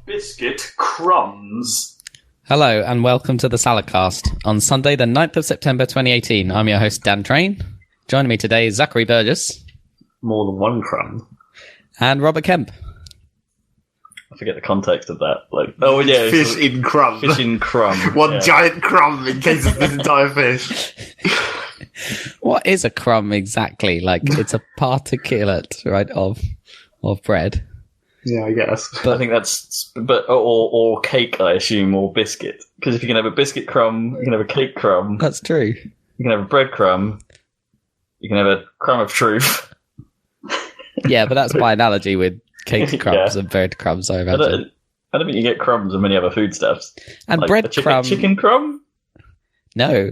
Biscuit crumbs. Hello and welcome to the Saladcast. On Sunday the 9th of September 2018, I'm your host Dan Train. Joining me today is Zachary Burgess. More than one crumb. And Robert Kemp. I forget the context of that. Fish in crumb. Fish in crumb. One giant crumb in case of this entire fish. What is a crumb exactly? It's a particulate, right, of bread. Yeah, I guess. But I think that's or cake, I assume, or biscuit. Because if you can have a biscuit crumb, you can have a cake crumb. That's true. You can have a bread crumb. You can have a crumb of truth. Yeah, but that's by analogy with cake crumbs and bread crumbs, I imagine. I don't think you get crumbs in many other foodstuffs. And bread crumb. Chicken crumb? No.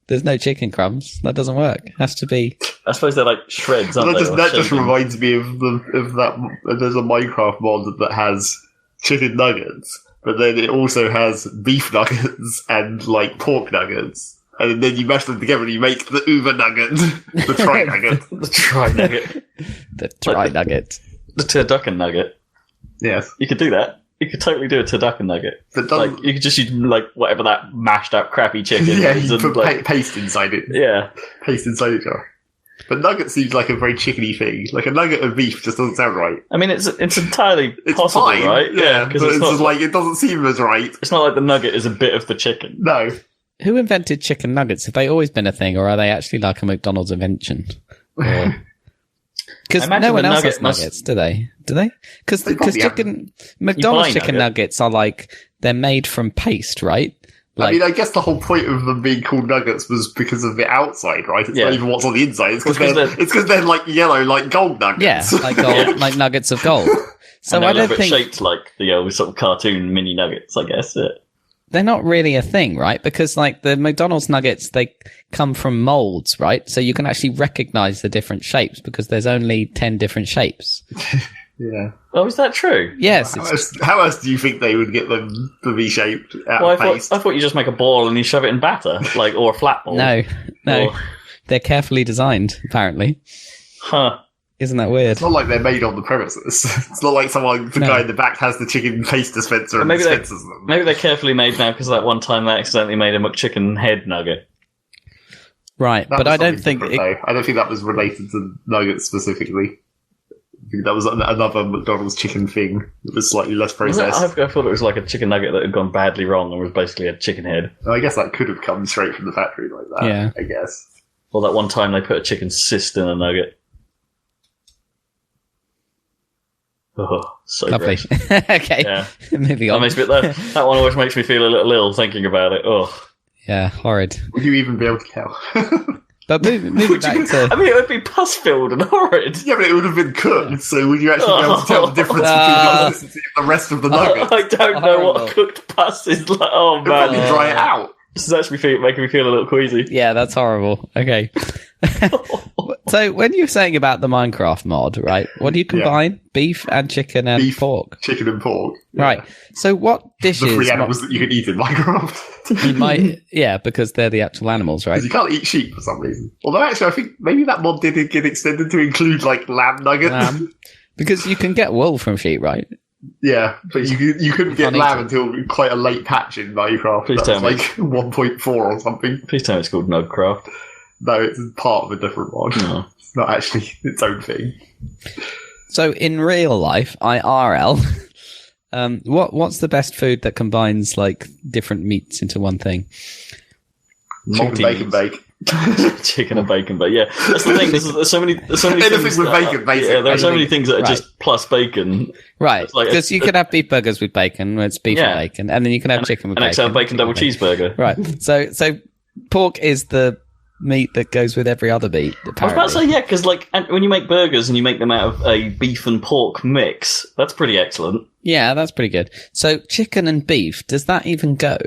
There's no chicken crumbs. That doesn't work. It has to be. I suppose they're like shreds, aren't they? That just reminds me of that. There's a Minecraft mod that has chicken nuggets, but then it also has beef nuggets and pork nuggets. And then you mash them together and you make the uber nugget. The tri nugget. The tri nugget. The tri nugget. The turducken nugget. Yes. You could do that. You could totally do a turducken nugget. But you could just use whatever that mashed up crappy chicken yeah, is. You put paste inside it. Yeah. Paste inside it. But nugget seems like a very chickeny thing. Like a nugget of beef just doesn't sound right. I mean, it's entirely possible, fine, right? Yeah, but it's just it doesn't seem as right. It's not like the nugget is a bit of the chicken. No. Who invented chicken nuggets? Have they always been a thing, or are they actually like a McDonald's invention? Because no one else has nuggets, do they? Do they? Because McDonald's chicken nuggets are they're made from paste, right? I guess the whole point of them being called nuggets was because of the outside, right? It's not even what's on the inside. It's because they're like yellow, like gold nuggets. Yeah, like gold, like nuggets of gold. So I don't think shaped like the sort of cartoon mini nuggets, I guess. They're not really a thing, right? Because the McDonald's nuggets, they come from molds, right? So you can actually recognize the different shapes because there's only 10 different shapes. Yeah. Oh, is that true? Yes. How else do you think they would get them to be shaped out of paste? I thought you just make a ball and you shove it in batter, or a flat ball. No. They're carefully designed, apparently. Huh. Isn't that weird? It's not like they're made on the premises. It's not like the guy in the back has the chicken paste dispenser and dispenses them. Maybe they're carefully made now because that one time they accidentally made a McChicken head nugget. Right, but I don't think... I don't think that was related to nuggets specifically. I think that was another McDonald's chicken thing. It was slightly less processed. I thought it was like a chicken nugget that had gone badly wrong and was basically a chicken head. I guess that could have come straight from the factory like that, yeah. I guess. Or that one time they put a chicken cyst in a nugget. Oh, so lovely. Okay, yeah. Moving on. That one always makes me feel a little ill thinking about it. Oh, yeah, horrid. Would you even be able to tell? But moving back to... I mean, it would be pus-filled and horrid. Yeah, but it would have been cooked, so would you actually be able to tell the difference between the consistency and the rest of the nuggets? I don't know what cooked pus is like. Oh, man. It'd probably dry it out. This is actually making me feel a little queasy. Yeah, that's horrible. Okay. So when you're saying about the Minecraft mod, right, what do you combine? Beef and chicken and pork? Chicken and pork. Yeah. Right. So what dishes... The three animals that you can eat in Minecraft. Because they're the actual animals, right? Because you can't eat sheep for some reason. Although actually, I think maybe that mod did get extended to include lamb nuggets. Because you can get wool from sheep, right? Yeah, but you couldn't get lamb until quite a late patch in Minecraft. Please tell me. 1.4 or something. Please tell me it's called Nugcraft. No, it's part of a different mod. No. It's not actually its own thing. So in real life, IRL, what's the best food that combines different meats into one thing? Chicken, bacon, bake. Chicken and bacon, but yeah, that's the thing. There's so many things with bacon, basically. Yeah, there are so many things that are just plus bacon. Right, because you could have beef burgers with bacon, where it's beef and bacon, and then you can have chicken with bacon. And bacon double cheeseburger. Right, so pork is the meat that goes with every other meat, apparently. I was about to say, because when you make burgers and you make them out of a beef and pork mix, that's pretty excellent. Yeah, that's pretty good. So chicken and beef, does that even go?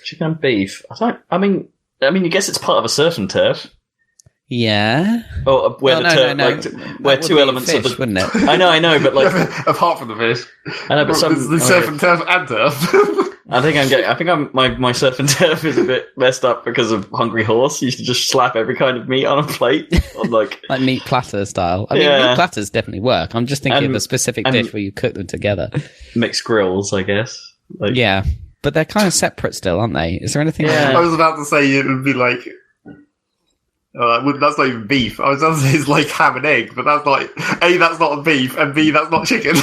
Chicken and beef? I mean, I guess it's part of a surf and turf. Yeah. Or where no. Where That would two be elements fish, of the. wouldn't it? I know, but like Apart from the fish. I know, but some the surf and turf and turf. I think my surf and turf is a bit messed up because of Hungry Horse. You used to just slap every kind of meat on a plate, on like meat platter style. I mean, meat platters definitely work. I'm just thinking of a specific dish where you cook them together. Mixed grills, I guess. Like, yeah, but they're kind of separate still, aren't they? Is there anything? I was about to say it would be like. That's not even beef. I was going to say it's like ham and egg, but that's not A, that's not beef, and B, that's not chicken.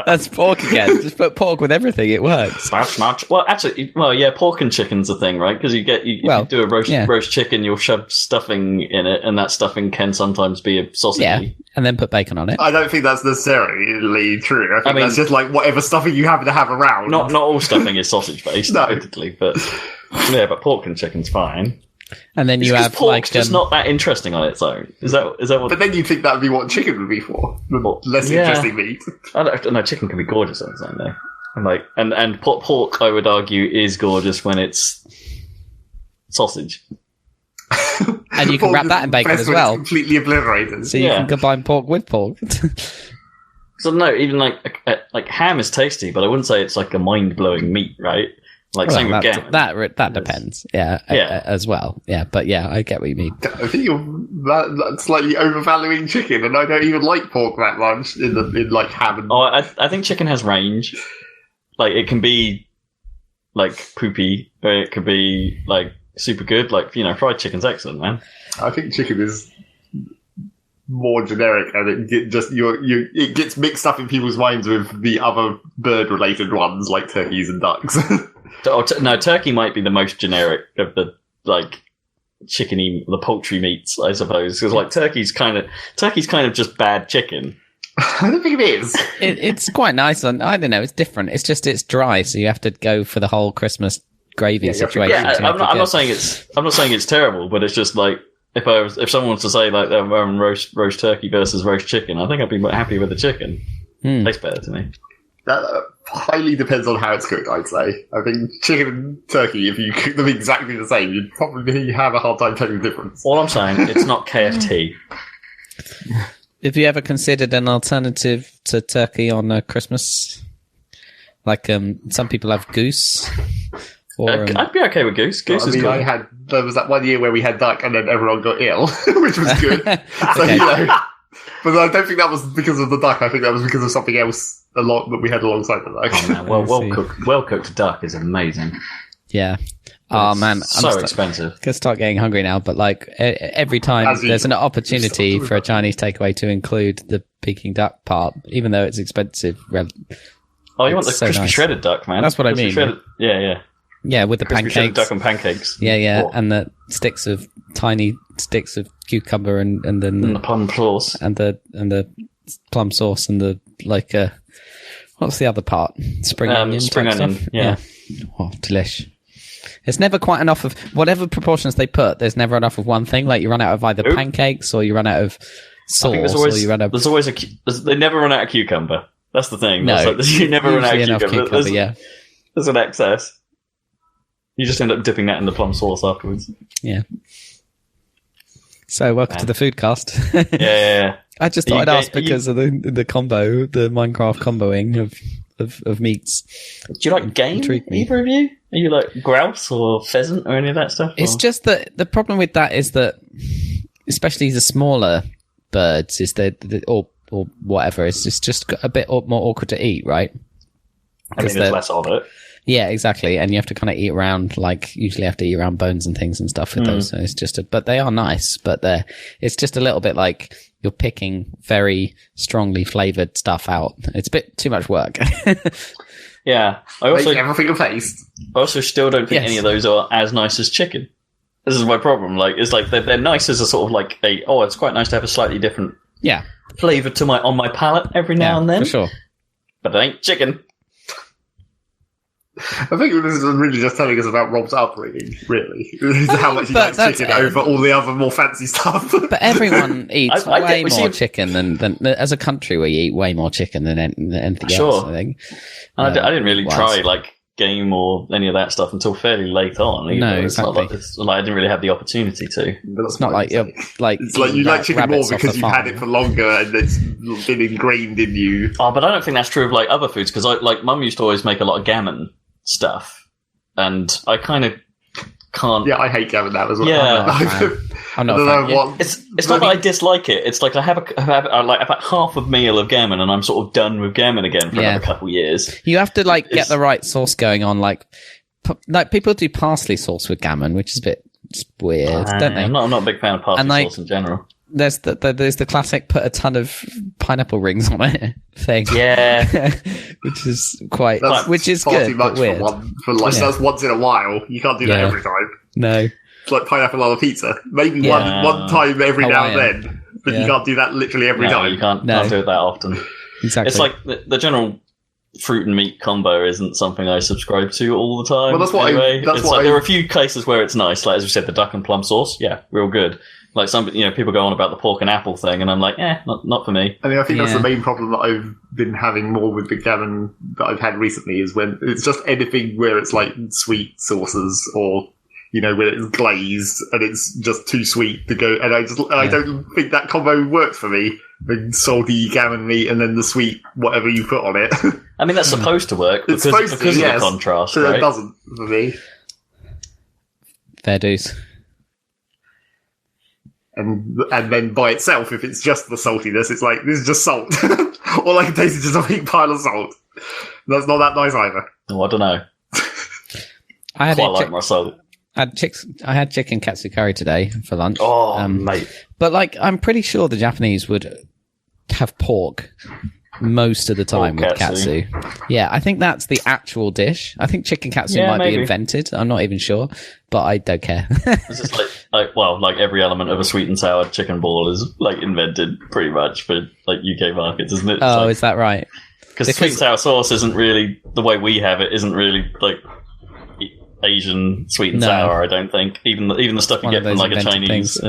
That's pork again. Just put pork with everything, it works. That's not. Well, actually, pork and chicken's a thing, right? Because if you do a roast chicken, you'll shove stuffing in it, and that stuffing can sometimes be a sausage. Yeah, and then put bacon on it. I don't think that's necessarily true. I mean, that's just like whatever stuffing you happen to have around. Not all stuffing is sausage based, no. admittedly, but pork and chicken's fine. And then you have pork's just not that interesting on its own. Is that what? But then you'd think that would be what chicken would be for. Less interesting meat. I don't know. Chicken can be gorgeous on its own, though. And pork, I would argue, is gorgeous when it's sausage. And you can wrap that in bacon as well. It's completely obliterated. So you can combine pork with pork. So no, even like ham is tasty, but I wouldn't say it's like a mind blowing meat, right? Like same with gammon. That depends. As well. Yeah, but I get what you mean. I think you're slightly overvaluing chicken, and I don't even like pork that much in like ham and... I think chicken has range. Like, it can be like poopy, or it could be like super good. Like, fried chicken's excellent, man. I think chicken is more generic, and it gets mixed up in people's minds with the other bird-related ones, like turkeys and ducks. No, turkey might be the most generic of the the poultry meats, I suppose, because like turkey's kind of just bad chicken. I don't think it is. It's quite nice. I don't know. It's different. It's just it's dry, so you have to go for the whole Christmas gravy situation. Yeah, I'm not saying it's terrible, but it's just like if someone was to say like roast turkey versus roast chicken, I think I'd be happy with the chicken. Tastes better to me. That highly depends on how it's cooked, I'd say. I think chicken and turkey, if you cook them exactly the same, you'd probably have a hard time telling the difference. All I'm saying, it's not KFT. Have you ever considered an alternative to turkey on Christmas? Like some people have goose. Or, I'd be okay with goose. Goose is good. There was that one year where we had duck and then everyone got ill, which was good. So, but I don't think that was because of the duck. I think that was because of something else that we had alongside the duck. Oh, man. Well cooked duck is amazing. Yeah. Oh man, so expensive. I'm gonna start getting hungry now. But like every time there's an opportunity for a Chinese takeaway to include the Peking duck part, even though it's expensive. You want the crispy shredded duck, man? That's what I mean. Yeah, with the pancakes. Duck and pancakes. Yeah, and the tiny sticks of cucumber and then the plum sauce and the plum sauce and the what's the other part? Spring onion. Yeah. Oh, delish. It's never quite enough of whatever proportions they put. There's never enough of one thing. Like you run out of either pancakes or you run out of sauce or you run out. There's always they never run out of cucumber. That's the thing. No, you never run out of cucumber. There's an excess. You just end up dipping that in the plum sauce afterwards. Yeah. So, welcome to the food cast. Yeah. I just thought I'd ask because of the combo, the Minecraft comboing of meats. Do you like game, either of you? Are you like grouse or pheasant or any of that stuff? It's just that the problem with that is that, especially the smaller birds, is that or whatever, it's just a bit more awkward to eat, right? I mean, there's less of it. Yeah, exactly. And you have to kind of eat around, usually have to eat around bones and things and stuff with those. So it's just but they are nice, but it's just a little bit like you're picking very strongly flavored stuff out. It's a bit too much work. Yeah. I also everything a taste. I also still don't think any of those are as nice as chicken. This is my problem. It's like they're nice as a sort of like it's quite nice to have a slightly different flavor on my palate every now and then. For sure. But it ain't chicken. I think this is really just telling us about Rob's upbringing, really. How much he likes chicken over all the other more fancy stuff. But everyone eats way more chicken than as a country we eat way more chicken than anything else, I think. I didn't really try game or any of that stuff until fairly late on. Either. No, exactly. It's not like I didn't really have the opportunity to. But that's it's not like you're like it's like you like chicken more because you've had it for longer and it's been ingrained in you. Oh, but I don't think that's true of like other foods because Mum used to always make a lot of gammon stuff, and I kind of can't. Yeah, I hate gammon now as well. Yeah. I'm not a fan. It's not that I dislike it. It's like I have like about half a meal of gammon, and I'm sort of done with gammon again for another couple of years. You have to like get the right sauce going on. Like people do parsley sauce with gammon, which is a bit weird, don't they? I'm not a big fan of parsley sauce in general. There's the classic put a ton of pineapple rings on it thing. Yeah, which is good, much but weird. That's once in a while. You can't do that every time. No. It's like pineapple on a pizza. Maybe one time every now and then, but you can't do that literally every time. You can't do it that often. Exactly. It's like the general fruit and meat combo isn't something I subscribe to all the time. Well, that's what anyway. There are a few cases where it's nice, like as we said, the duck and plum sauce. Yeah, real good. Like people go on about the pork and apple thing, and I'm like, not for me. I mean, I think that's the main problem that I've been having more with the gammon that I've had recently is when it's just anything where it's like sweet sauces or when it's glazed and it's just too sweet to go. And I don't think that combo works for me. The salty gammon meat and then the sweet whatever you put on it. I mean, that's supposed to work because of the contrast, so right? It doesn't for me. Fair dues. And then by itself, if it's just the saltiness, it's like, this is just salt. All I can taste is just a big pile of salt. That's not that nice either. Oh, I don't know. I quite like my salt. I had chicken katsu curry today for lunch. Oh, mate. But I'm pretty sure the Japanese would have pork most of the time with katsu. Yeah, I think that's the actual dish. I think chicken katsu might be invented. I'm not even sure, but I don't care. It's just like every element of a sweet and sour chicken ball is like invented pretty much for like UK markets, isn't it? Oh, is that right? Because sweet and sour sauce isn't really the way we have it. Isn't really like Asian sweet and sour. I don't think even the stuff you get from like a Chinese.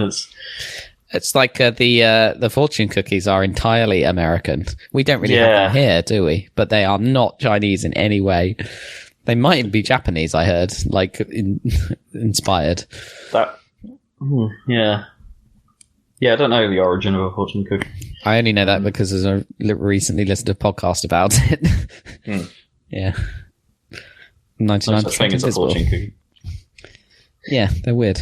It's like the fortune cookies are entirely American. We don't really have them here, do we? But they are not Chinese in any way. They might even be Japanese, I heard, inspired. Yeah, I don't know the origin of a fortune cookie. I only know that because there's a recently listened to a podcast about it. Yeah. 99% it's a fortune cookie. Yeah, they're weird.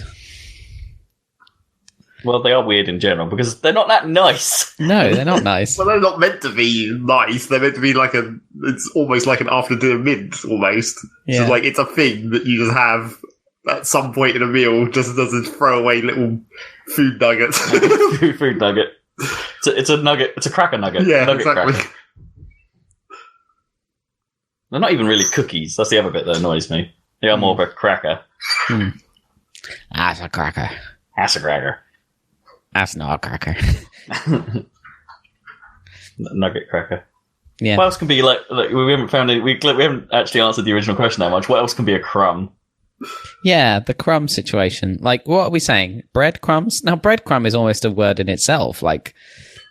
Well, they are weird in general because they're not that nice. No, they're not nice. Well, they're not meant to be nice. They're meant to be it's almost like an after dinner mint, almost. Yeah. So, it's a thing that you just have at some point in a meal, just as a throwaway little food nugget. Food nugget. It's a nugget. It's a cracker nugget. Yeah, nugget exactly. Cracker. They're not even really cookies. That's the other bit that annoys me. They are more of a cracker. That's a cracker. That's a cracker. That's not a cracker. Nugget cracker. Yeah. What else can be we haven't found it? We haven't actually answered the original question that much. What else can be a crumb? Yeah, the crumb situation. What are we saying? Breadcrumbs? Now, breadcrumb is almost a word in itself. Right?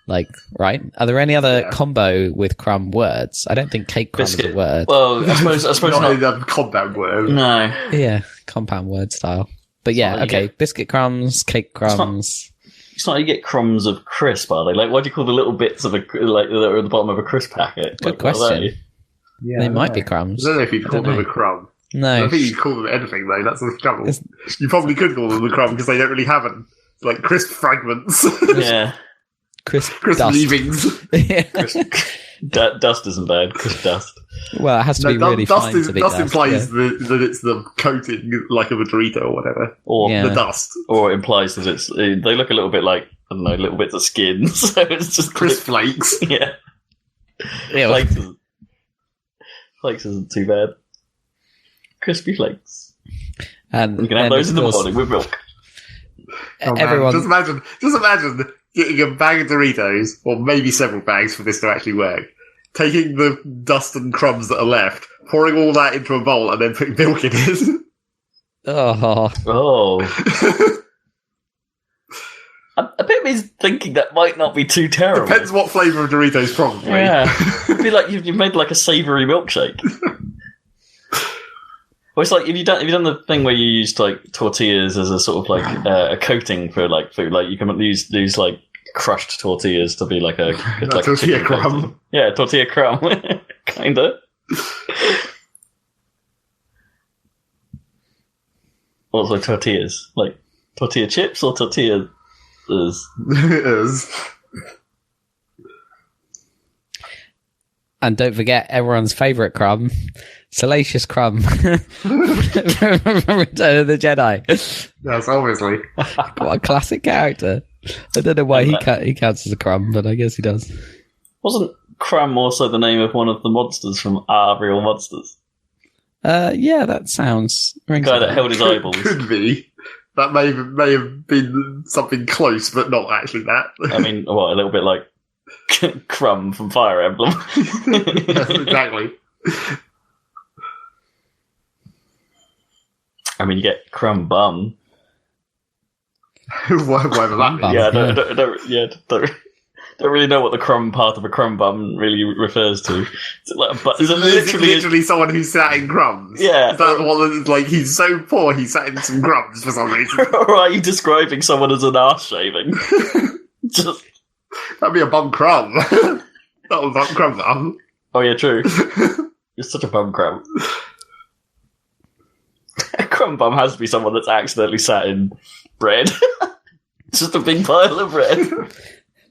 Are there any other combo with crumb words? I don't think cake crumb is a word. Well, I suppose not a compound word. No. Yeah, compound word style. But yeah, okay. Biscuit crumbs, cake crumbs. It's not how you get crumbs of crisp, are they? Why do you call the little bits of that are at the bottom of a crisp packet? Good question. Yeah, they might be crumbs. I don't know if you'd call them a crumb. No. I don't think you'd call them anything, though. That's the trouble. You probably could call them a crumb because they don't really have them. Crisp fragments. Yeah. Crisp dust. Leavings. Dust isn't bad. Crisp dust. Well, it has to be really fine to be dust. Implies that it's the coating, like of a Dorito or whatever. Or the dust. Or it implies that they look a little bit like, I don't know, little bits of skin. So it's just crisp flakes. Yeah. Flakes isn't too bad. Crispy flakes. And you can have those in the morning with milk. Everyone, just imagine getting a bag of Doritos, or maybe several bags for this to actually work. Taking the dust and crumbs that are left, pouring all that into a bowl, and then putting milk in it. Oh. A bit of me is thinking that might not be too terrible. Depends what flavour of Doritos, probably. Yeah. It'd be like you've made a savoury milkshake. Well, it's like, have you done the thing where you used like tortillas as a sort of like a coating for like food? Like you can use like crushed tortillas to be like a like tortilla crumb. Yeah, tortilla crumb, kinda. Also tortillas, like tortilla chips or tortillas. It is. And don't forget everyone's favourite Crumb, Salacious Crumb from Return of the Jedi. Yes, obviously. What a classic character. I don't know why he counts as a Crumb, but I guess he does. Wasn't Crumb also the name of one of the monsters from Our Real Monsters? Yeah, that sounds... The guy that held his eyeballs. Could be. That may have been something close, but not actually that. I mean, what, a little bit like Crumb from Fire Emblem. Yes, exactly. I mean, you get Crumb Bum. Whatever that means. Yeah, don't really know what the crumb part of a crumb bum really refers to. Is it literally someone who sat in crumbs? Yeah. Is that one that's like, he's so poor he sat in some crumbs for some reason? Or are you describing someone as an arse shaving? Just... That'd be a bum crumb. Not a bum crumb bum. Oh yeah, true. You're such a bum crumb. A crumb bum has to be someone that's accidentally sat in bread. Just a big pile of bread.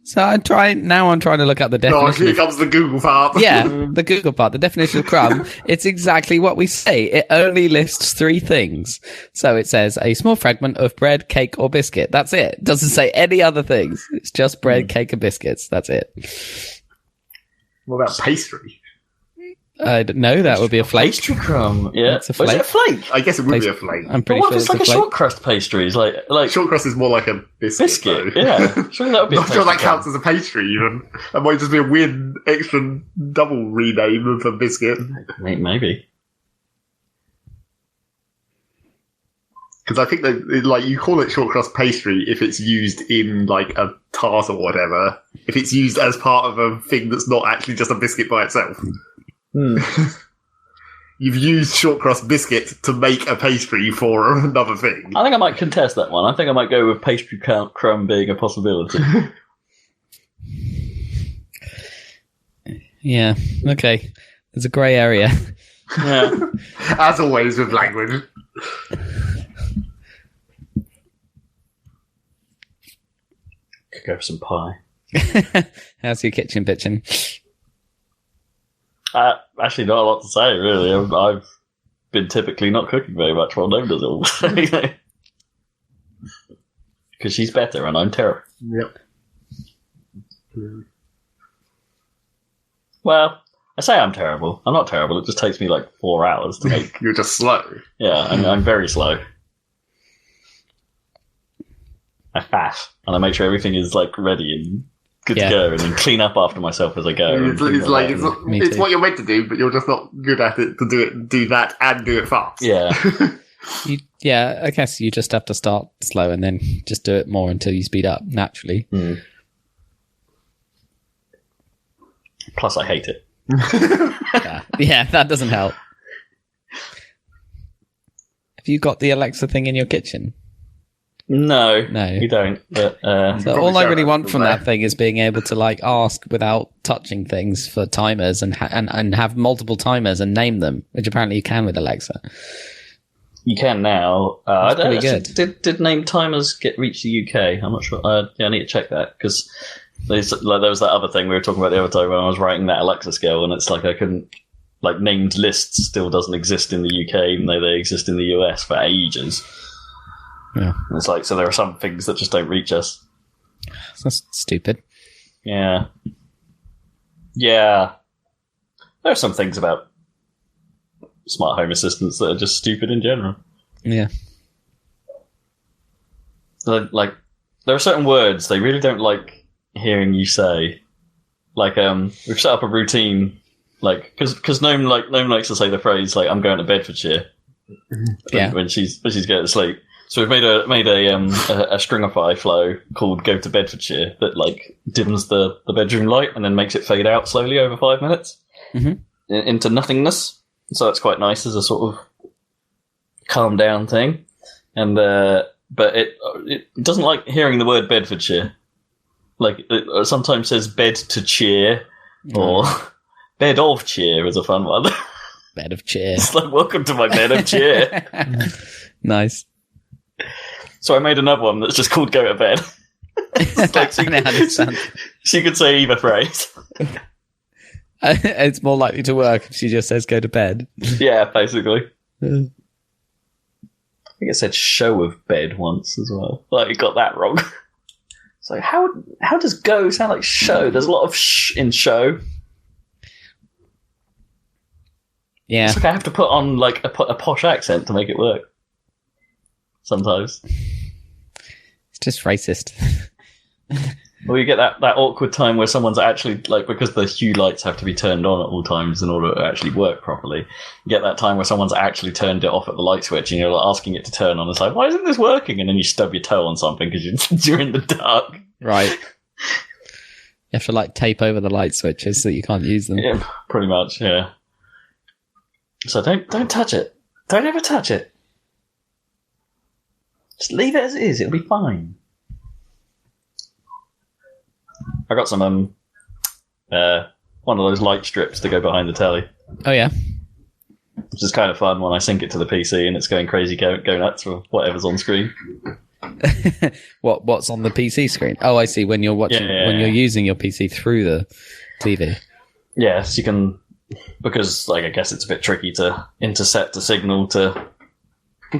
So I'm trying to look up the definition. Here comes the Google part. Yeah, the Google part. The definition of crumb. It's exactly what we say. It only lists 3 things. So it says a small fragment of bread, cake, or biscuit. That's it. It doesn't say any other things. It's just bread, cake, and biscuits. That's it. What about pastry? I don't know. That would be a flake. Pastry crumb. Yeah. It's a flake. Is it a flake? I guess it would be a flake. I'm pretty sure it's like a a short crust pastry. It's like short crust is more like a biscuit. Yeah. Sure, that would be. I'm not sure that counts as a pastry. Even that might just be a weird extra double rename of a biscuit. Maybe. Because I think that like you call it short crust pastry if it's used in like a tart or whatever. If it's used as part of a thing that's not actually just a biscuit by itself. You've used short crust biscuit to make a pastry for another thing. I think I might contest that one. I think I might go with pastry crumb being a possibility. Yeah, okay. There's a grey area. Yeah. As always with language. Could go for some pie. How's your kitchen pitching? Actually, not a lot to say, really. I've been typically not cooking very much while Gnome does it all. Because she's better and I'm terrible. Yep. Well, I say I'm terrible. I'm not terrible. It just takes me like 4 hours to make. You're just slow. Yeah, I'm very slow. I faff, and I make sure everything is like ready and good to go, and then clean up after myself as I go. It's what you're meant to do, but you're just not good at it to do that and do it fast. Yeah. Yeah, I guess you just have to start slow and then just do it more until you speed up naturally. Plus, I hate it. Yeah, that doesn't help. Have you got the Alexa thing in your kitchen? No, you don't. But, so all I really want from that thing is being able to like ask without touching things for timers and have multiple timers and name them, which apparently you can with Alexa. You can now. That's pretty good. Did name timers reach the UK? I'm not sure. I need to check that because there was that other thing we were talking about the other time when I was writing that Alexa skill, and it's like I couldn't. Like named lists still doesn't exist in the UK, even though they exist in the US for ages. Yeah. And it's like, so there are some things that just don't reach us. That's stupid. Yeah. Yeah. There are some things about smart home assistants that are just stupid in general. Yeah. Like, there are certain words they really don't like hearing you say. Like, we've set up a routine, like, because Gnome likes to say the phrase, like, I'm going to Bedfordshire. When she's going to sleep. So we've made a stringify flow called Go to Bedfordshire that like dims the bedroom light and then makes it fade out slowly over 5 minutes into nothingness. So it's quite nice as a sort of calm down thing, and but it doesn't like hearing the word Bedfordshire. Like it sometimes says bed to cheer, or bed of cheer is a fun one. Bed of cheer. It's like, welcome to my bed of cheer. Nice. So I made another one that's just called Go to Bed. Like, she could say either phrase. It's more likely to work if she just says go to bed. Yeah, basically. I think it said show of bed once as well. Like, it got that wrong. So how does go sound like show? There's a lot of sh in show. Yeah. It's like I have to put on like a posh accent to make it work. Sometimes. It's just racist. Well, you get that awkward time where someone's actually, like, because the hue lights have to be turned on at all times in order to actually work properly. You get that time where someone's actually turned it off at the light switch and you're like, asking it to turn on. It's like, why isn't this working? And then you stub your toe on something because you're in the dark. Right. You have to like tape over the light switches so that you can't use them. Yeah, pretty much, yeah. So don't touch it. Don't ever touch it. Just leave it as it is. It'll be fine. I got some one of those light strips to go behind the telly. Oh yeah, which is kind of fun when I sync it to the PC and it's going crazy, go nuts for whatever's on screen. What's on the PC screen? Oh, I see. When you're watching, when you're using your PC through the TV. Yes, you can, because like I guess it's a bit tricky to intercept the signal to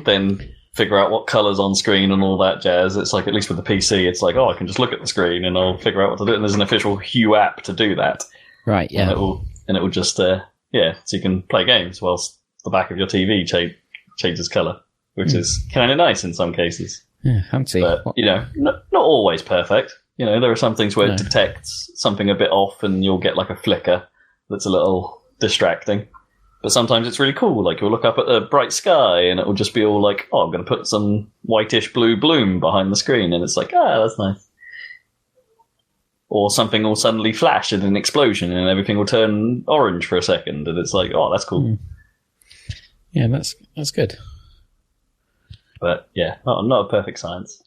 then figure out what colour's on screen and all that jazz. It's like, at least with the PC, it's like, oh, I can just look at the screen and I'll figure out what to do. And there's an official Hue app to do that. Right, yeah. And it will just, so you can play games whilst the back of your TV changes colour, which is kind of nice in some cases. Yeah, fancy. But, not always perfect. There are some things where it detects something a bit off and you'll get like a flicker that's a little distracting. But sometimes it's really cool. Like, you'll look up at the bright sky and it will just be all like, oh, I'm going to put some whitish blue bloom behind the screen. And it's like, that's nice. Or something will suddenly flash in an explosion and everything will turn orange for a second. And it's like, oh, that's cool. Yeah, that's good. But yeah, not a perfect science.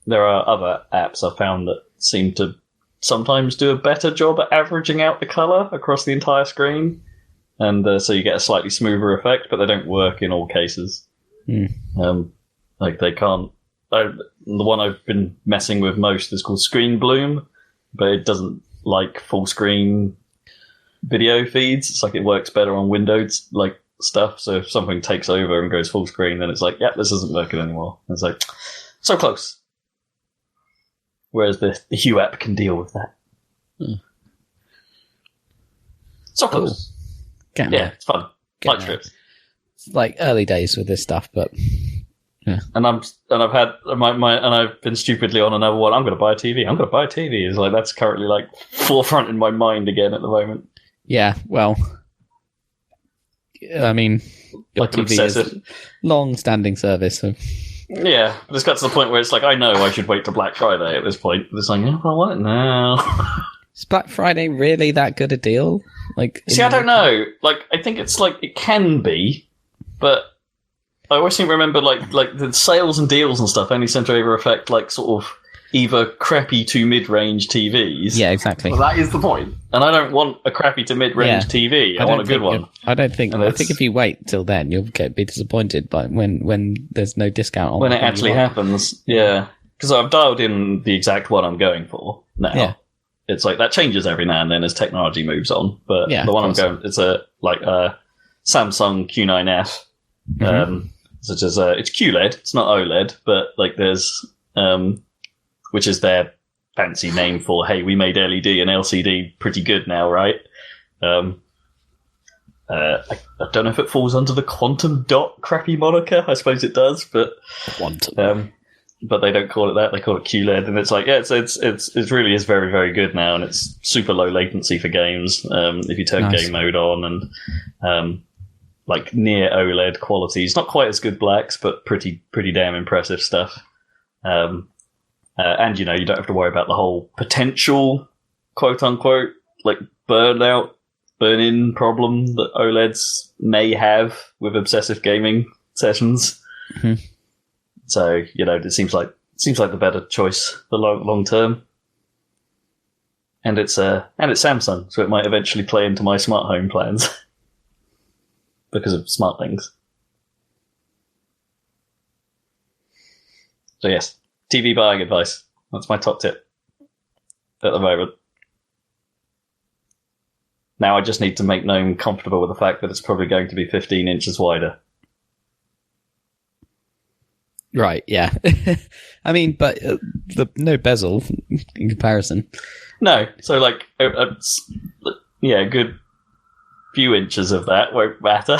There are other apps I've found that seem to sometimes do a better job at averaging out the colour across the entire screen. And so you get a slightly smoother effect, but they don't work in all cases. Like, they can't... the one I've been messing with most is called Screen Bloom, but it doesn't like full screen video feeds. It's like it works better on Windows like stuff. So if something takes over and goes full screen, then it's like, this isn't working anymore. And it's like, so close. Whereas the Hue app can deal with that. So close. Cool. It's fun. Light strips. It's like early days with this stuff, but yeah. And I've had and I've been stupidly on another one. I'm going to buy a TV. It's like, that's currently like forefront in my mind again at the moment. Yeah, well, I mean, your TV is long-standing service. So. Yeah, but it's got to the point where it's like, I know I should wait till Black Friday at this point. It's like, I want it now. Is Black Friday really that good a deal? Like, see, I don't know. Like, I think it's like, it can be, but I always seem to remember like the sales and deals and stuff only seem to ever affect like sort of either crappy to mid-range TVs. Yeah, exactly. Well, that is the point. And I don't want a crappy to mid-range TV. I want a good one. I think if you wait till then, you'll be disappointed by when there's no discount on when it actually happens. Yeah, because I've dialed in the exact one I'm going for now. Yeah. It's like that changes every now and then as technology moves on. But the one I'm going, it's a Samsung Q9F. Such as it's QLED. It's not OLED, but like there's which is their fancy name for, hey, we made LED and LCD pretty good now, right? I don't know if it falls under the quantum dot crappy moniker. I suppose it does, but quantum. But they don't call it that. They call it QLED, and it's like, it really is very, very good now, and it's super low latency for games. If you turn game mode on, and like near OLED quality. It's not quite as good blacks, but pretty damn impressive stuff. And you don't have to worry about the whole potential, quote unquote, like burnout burn-in problem that OLEDs may have with obsessive gaming sessions. Mm-hmm. So, it seems like the better choice for long term. And it's Samsung, so it might eventually play into my smart home plans because of smart things. So yes, TV buying advice. That's my top tip at the moment. Now I just need to make Gnome comfortable with the fact that it's probably going to be 15 inches wider. Right, yeah. I mean, but no bezel in comparison. No, so a good few inches of that won't matter.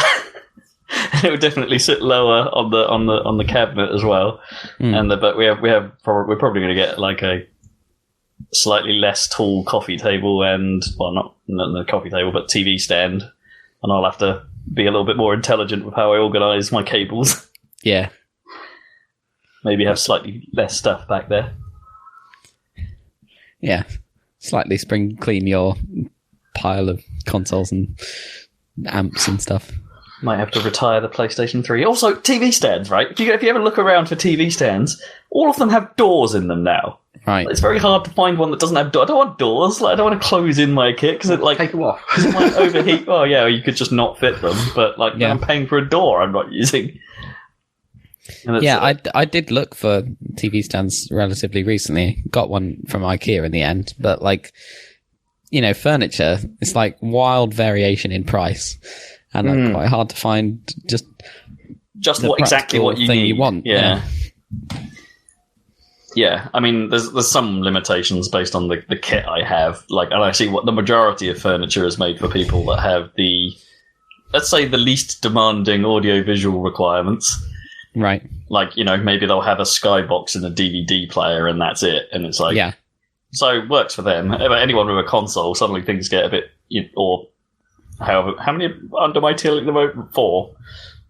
It would definitely sit lower on the cabinet as well. But we're probably going to get like a slightly less tall coffee table and not a coffee table but TV stand, and I'll have to be a little bit more intelligent with how I organise my cables. Yeah. Maybe have slightly less stuff back there. Yeah. Slightly spring clean your pile of consoles and amps and stuff. Might have to retire the PlayStation 3. Also, TV stands, right? If you ever look around for TV stands, all of them have doors in them now. Right. It's very hard to find one that doesn't have doors. I don't want doors. I don't want to close in my kit because take them off. It might overheat. Oh yeah, you could just not fit them. But I'm paying for a door I'm not using. Yeah, I did look for TV stands relatively recently. Got one from IKEA in the end, but furniture, it's like wild variation in price, and quite hard to find just exactly what you need. You want. Yeah. Yeah, I mean, there's some limitations based on the kit I have. And I see what the majority of furniture is made for people that have let's say the least demanding audio-visual requirements. Right. Maybe they'll have a skybox and a DVD player and that's it. And it's so it works for them. Anyone with a console, suddenly things get a bit, or however, how many under my TV at the moment? 4.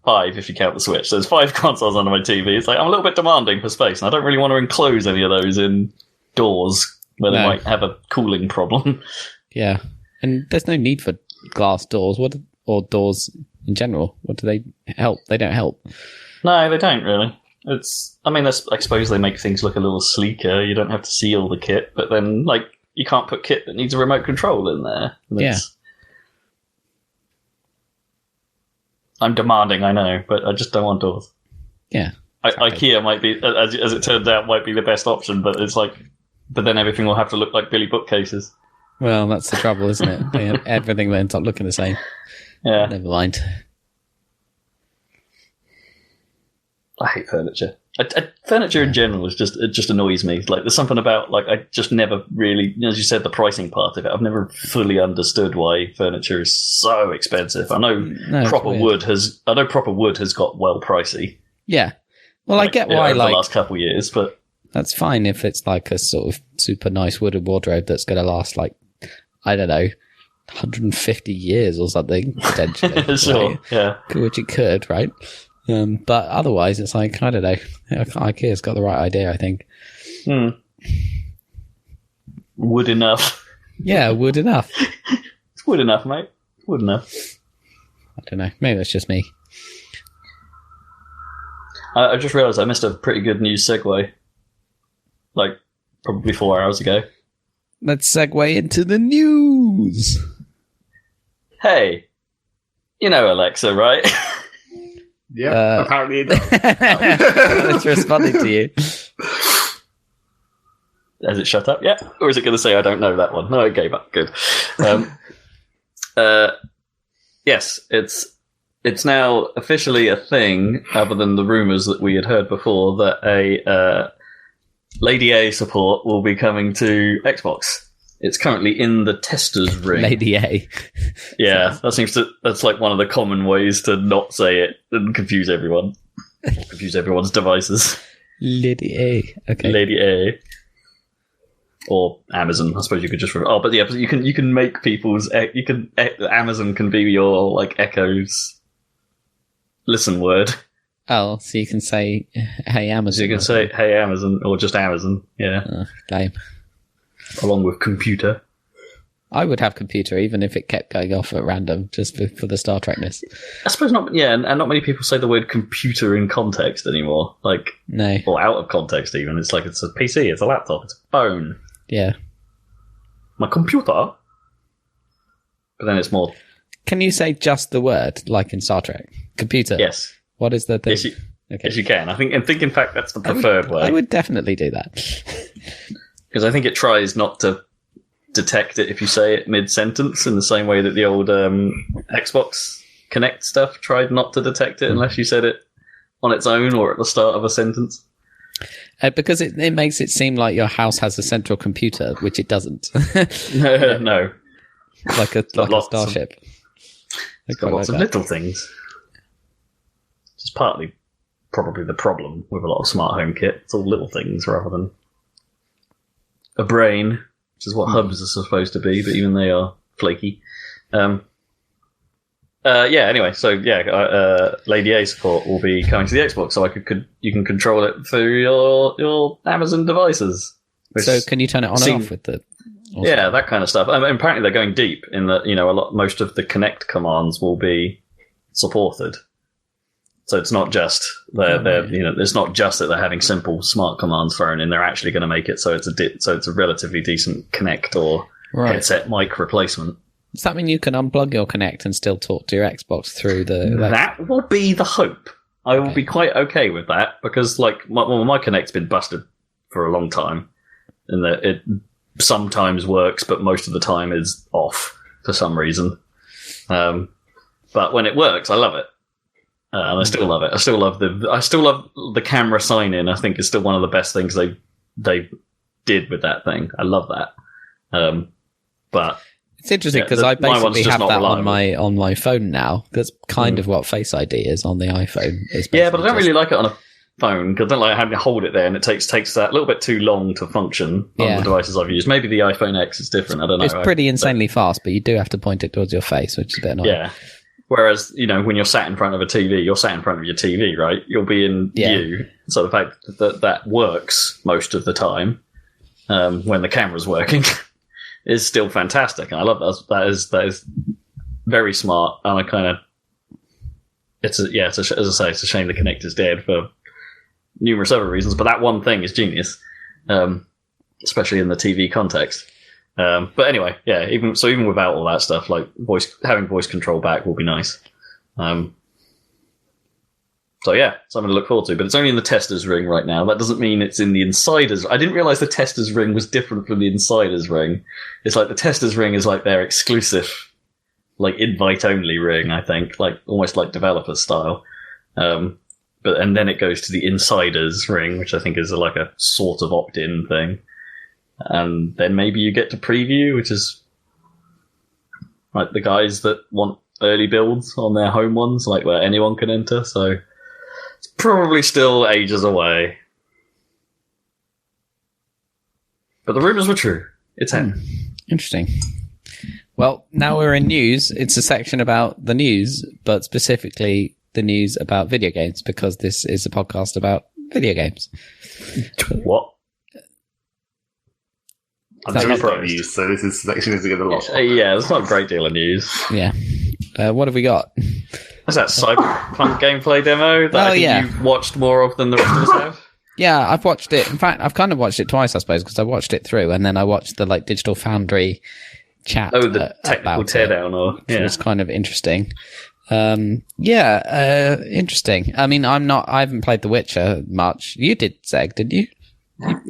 5 if you count the Switch. So there's 5 consoles under my TV. It's I'm a little bit demanding for space and I don't really want to enclose any of those in doors where they might have a cooling problem. Yeah. And there's no need for glass doors or doors in general. What do they help? They don't help. No, they don't really. I suppose they make things look a little sleeker. You don't have to seal the kit, but then you can't put kit that needs a remote control in there. Yeah. I'm demanding, I know, but I just don't want doors. Yeah. Exactly. IKEA might be, as it turns out, might be the best option, but it's but then everything will have to look like Billy bookcases. Well, that's the trouble, isn't it? Everything ends up looking the same. Yeah. Never mind. I hate furniture. Furniture in general it just annoys me. There's something about I just never really, as you said, the pricing part of it. I've never fully understood why furniture is so expensive. I know proper wood has got well pricey. Yeah, well, I get why over the last couple of years, but that's fine if it's a sort of super nice wooden wardrobe that's going to last I don't know, 150 years or something potentially. Sure, yeah, which it could, right? But otherwise, it's I don't know. IKEA's got the right idea, I think. Wood enough. Yeah, wood enough. It's wood enough, mate. Wood enough. I don't know. Maybe that's just me. I just realised I missed a pretty good news segue. Probably 4 hours ago. Let's segue into the news. Hey, Alexa, right? Yeah, apparently it does. It's responding to you. Has it shut up yet? Or is it going to say, I don't know that one? No, it gave up. Good. Yes, it's now officially a thing, other than the rumours that we had heard before, that a Lady A support will be coming to Xbox. It's currently in the tester's ring. Lady A. Yeah, that's one of the common ways to not say it and confuse everyone. Confuse everyone's devices. Lady A. Okay. Lady A. Or Amazon, I suppose you could just... but you can make people's... Amazon can be your, Echo's listen word. Oh, so you can say, hey, Amazon. So you can say, hey, Amazon, or just Amazon, yeah. Lame. Along with computer. I would have computer, even if it kept going off at random, just for the Star Trekness. I suppose not. Yeah, and not many people say the word computer in context anymore. Like, no, or out of context even. It's like it's a PC, it's a laptop, it's a phone. Yeah, my computer. But then it's more. Can you say just the word, like in Star Trek? Computer. Yes. What is the thing? Yes, you can. I think in fact that's the preferred way. I would definitely do that. Because I think it tries not to detect it if you say it mid-sentence, in the same way that the old Xbox Connect stuff tried not to detect it unless you said it on its own or at the start of a sentence. Because it makes it seem like your house has a central computer, which it doesn't. No. Like a starship. It's got lots of little things. Which is partly probably the problem with a lot of smart home kit. It's all little things rather than a brain, which is what hubs are supposed to be, but even they are flaky. Anyway, so Lady A support will be coming to the Xbox, so you can control it through your Amazon devices. So can you turn it on and off with the... Also. Yeah, that kind of stuff. Apparently they're going deep in that, most of the Connect commands will be supported. So it's not just it's not just that they're having simple smart commands thrown in. They're actually going to make it so it's a relatively decent Connect or headset mic replacement. Does that mean you can unplug your Connect and still talk to your Xbox through the... That will be the hope. I will be quite okay with that because my Connect's been busted for a long time, and that it sometimes works, but most of the time is off for some reason. But when it works, I love it. And I still love it. I still love the camera sign in. I think is still one of the best things they did with that thing. I love that. But it's interesting because I basically have that on my phone now. That's kind of what Face ID is on the iPhone. Yeah, but I don't really like it on a phone because I don't like having to hold it there, and it takes that a little bit too long to function on the devices I've used. Maybe the iPhone X is different. I don't know. It's pretty insanely fast, but you do have to point it towards your face, which is a bit annoying. Yeah. Whereas, when you're sat in front of a TV, you're sat in front of your TV, right? You'll be in view. So the fact that works most of the time, when the camera's working, is still fantastic. And I love that. That is very smart. And I kind of, as I say, it's a shame the Connect is dead for numerous other reasons. But that one thing is genius, especially in the TV context. But anyway, yeah. Even without all that stuff, like having voice control back will be nice. So yeah, something to look forward to. But it's only in the testers ring right now. That doesn't mean it's in the insiders. I didn't realize the testers ring was different from the insiders ring. It's like the testers ring is like their exclusive, like invite only ring. I think, like almost like developer style. And then it goes to the insiders ring, which I think is like a sort of opt-in thing. And then maybe you get to preview, which is like the guys that want early builds on their home ones, like where anyone can enter. So it's probably still ages away. But the rumors were true. It's happening. Interesting. Well, now we're in news. It's a section about the news, but specifically the news about video games, because this is a podcast about video games. What? I'm never got news, so this section is going to get a lot. Yeah, there's not a great deal of news. Yeah. What have we got? What's that Cyberpunk gameplay demo that you've watched more of than the rest of us have? Yeah, I've watched it. In fact, I've kind of watched it twice, I suppose, because I watched it through, and then I watched the Digital Foundry chat. Oh, the technical teardown, it was kind of interesting. Interesting. I mean, I haven't played The Witcher much. You did, Zeg, didn't you?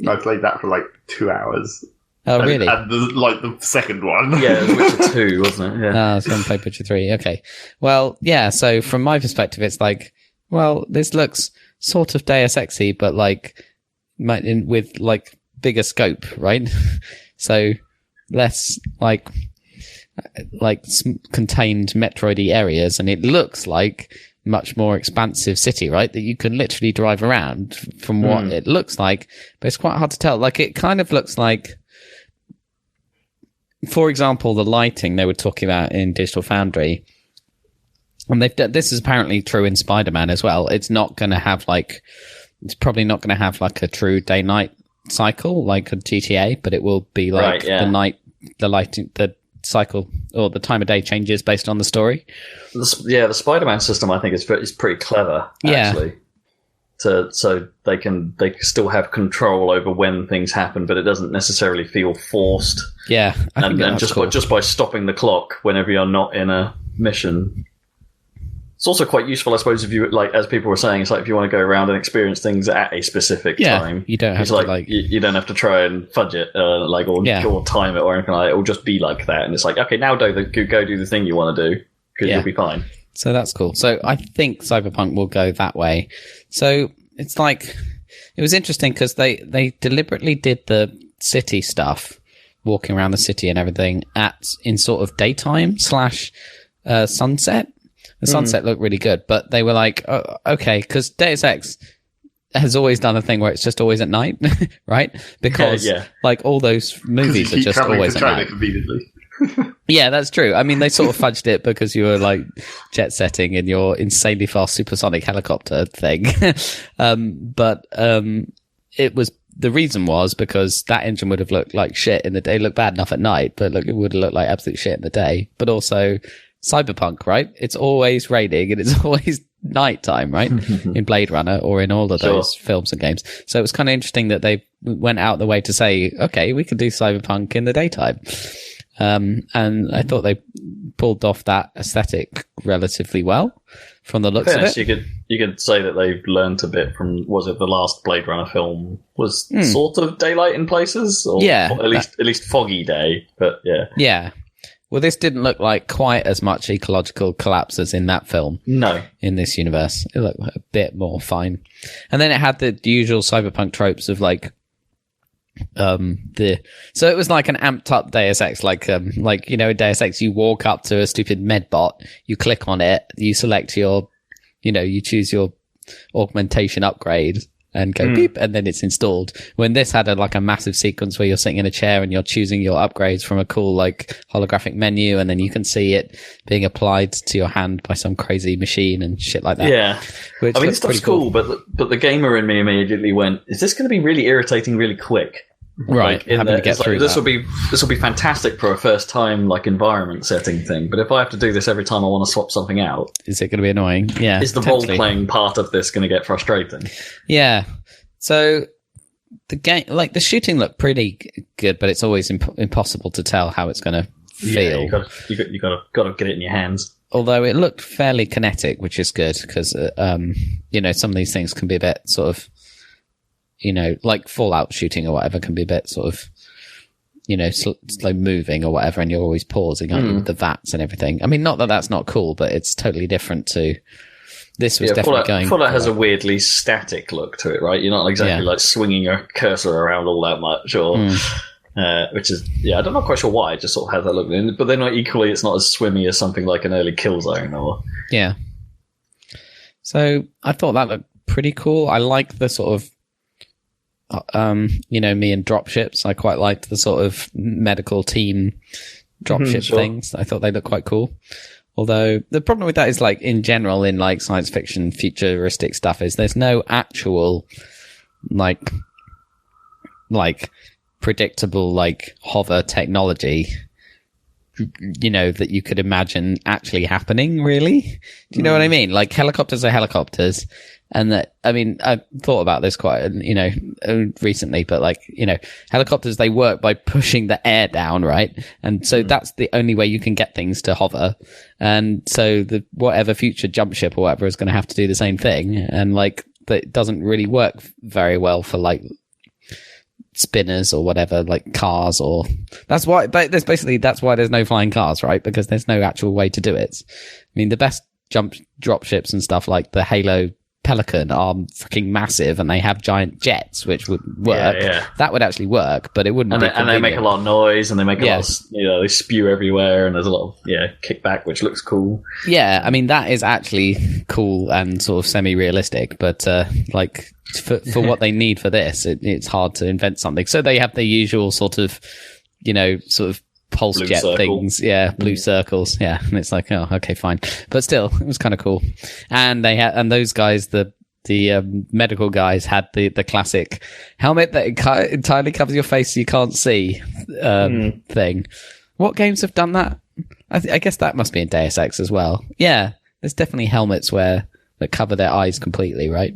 I played that for 2 hours. Oh, really? And the second one. Yeah, it was Witcher 2, wasn't it? Yeah. So I haven't played Witcher 3. Okay. Well, yeah, so from my perspective, it's this looks sort of Deus Ex-y, but with bigger scope, right? So less contained Metroid-y areas, and it looks like much more expansive city, right? That you can literally drive around from what it looks like, but it's quite hard to tell. It kind of looks like, for example, the lighting they were talking about in Digital Foundry, and this is apparently true in Spider-Man as well. It's not going to have it's probably not going to have a true day-night cycle like a GTA, but it will be the lighting, the cycle or the time of day changes based on the story. The Spider-Man system I think is pretty clever actually. So they can still have control over when things happen, but it doesn't necessarily feel forced. Yeah, and just by stopping the clock whenever you're not in a mission. It's also quite useful, I suppose, if you like, as people were saying, it's like if you want to go around and experience things at a specific time, you don't have to you don't have to try and fudge it, or time it or anything like that. It will just be like that, and it's like, okay, now go do the thing you want to do because you'll be fine. So that's cool. So I think Cyberpunk will go that way. So it's like, it was interesting because they deliberately did the city stuff, walking around the city and everything in sort of daytime / sunset. The sunset looked really good, but they were like, oh, okay, because Deus Ex has always done a thing where it's just always at night, right? Because like all those movies are just always at night. Yeah, that's true. I mean, they sort of fudged it because you were like jet setting in your insanely fast supersonic helicopter thing. But it was, the reason was because that engine would have looked like shit in the day, looked bad enough at night, but it would have looked like absolute shit in the day. But also Cyberpunk, right? It's always raining and it's always nighttime, right? In Blade Runner or in all of those films and games. So it was kind of interesting that they went out the way to say, okay, we can do Cyberpunk in the daytime. And I thought they pulled off that aesthetic relatively well from the looks of it. You could say that they've learnt a bit from, was it the last Blade Runner film was sort of daylight in places? Or at least foggy day, but yeah. Yeah. Well, this didn't look like quite as much ecological collapse as in that film. No. In this universe. It looked a bit more fine. And then it had the usual cyberpunk tropes of like, so it was like an amped up Deus Ex, like, you know, in Deus Ex, you walk up to a stupid medbot, you click on it, you select your, you know, you choose your augmentation upgrade and go beep, and then it's installed. When this had a massive sequence where you're sitting in a chair and you're choosing your upgrades from a cool like holographic menu, and then you can see it being applied to your hand by some crazy machine and shit like that. Yeah, I mean, this stuff's cool, but the gamer in me immediately went, "Is this going to be really irritating really quick?" Right, having to get through this will be fantastic for a first time like environment setting thing. But if I have to do this every time I want to swap something out, is it going to be annoying? Yeah, is the role playing part of this going to get frustrating? Yeah. So the game, like the shooting looked pretty good, but it's always impossible to tell how it's going to feel. Yeah, you got to get it in your hands. Although it looked fairly kinetic, which is good because you know, some of these things can be a bit sort of, you know, like Fallout shooting or whatever can be a bit sort of, you know, slow moving or whatever, and you're always pausing with the VATS and everything. I mean, not that that's not cool, but it's totally different to this. Was definitely going. Fallout has a weirdly static look to it, right? You're not exactly like swinging your cursor around all that much, or which is I'm not quite sure why. It just sort of has that look. But then, equally, it's not as swimmy as something like an early Killzone or So I thought that looked pretty cool. I like the sort of. You know, me and dropships. I quite liked the sort of medical team dropship things. I thought they looked quite cool. Although the problem with that is, like, in general, in like science fiction futuristic stuff, is there's no actual like predictable like hover technology, you know, that you could imagine actually happening. Really, do you know what I mean? Like, helicopters are helicopters. And that, I mean, I thought about this quite, you know, recently, but like, you know, helicopters, they work by pushing the air down, right? And so that's the only way you can get things to hover. And so the whatever future jump ship or whatever is going to have to do the same thing. And like, that doesn't really work very well for like spinners or whatever, like cars, or that's why that's why there's no flying cars, right? Because there's no actual way to do it. I mean, the best drop ships and stuff like the Halo Pelican are freaking massive, and they have giant jets, which would work. That would actually work, but it wouldn't. And they make a lot of noise, and they make a lot of, you know, they spew everywhere, and there's a lot of kickback, which looks cool. Yeah, I mean, that is actually cool and sort of semi-realistic, but like for what they need for this, it's hard to invent something. So they have the usual sort of, you know, sort of pulse blue jet circle things, blue circles, and it's like, oh, okay, fine, but still, it was kind of cool. And they had, and those guys, the medical guys, had the classic helmet that entirely covers your face so you can't see thing, What games have done that? I guess that must be in Deus Ex as well. Yeah, there's definitely helmets that cover their eyes completely, right?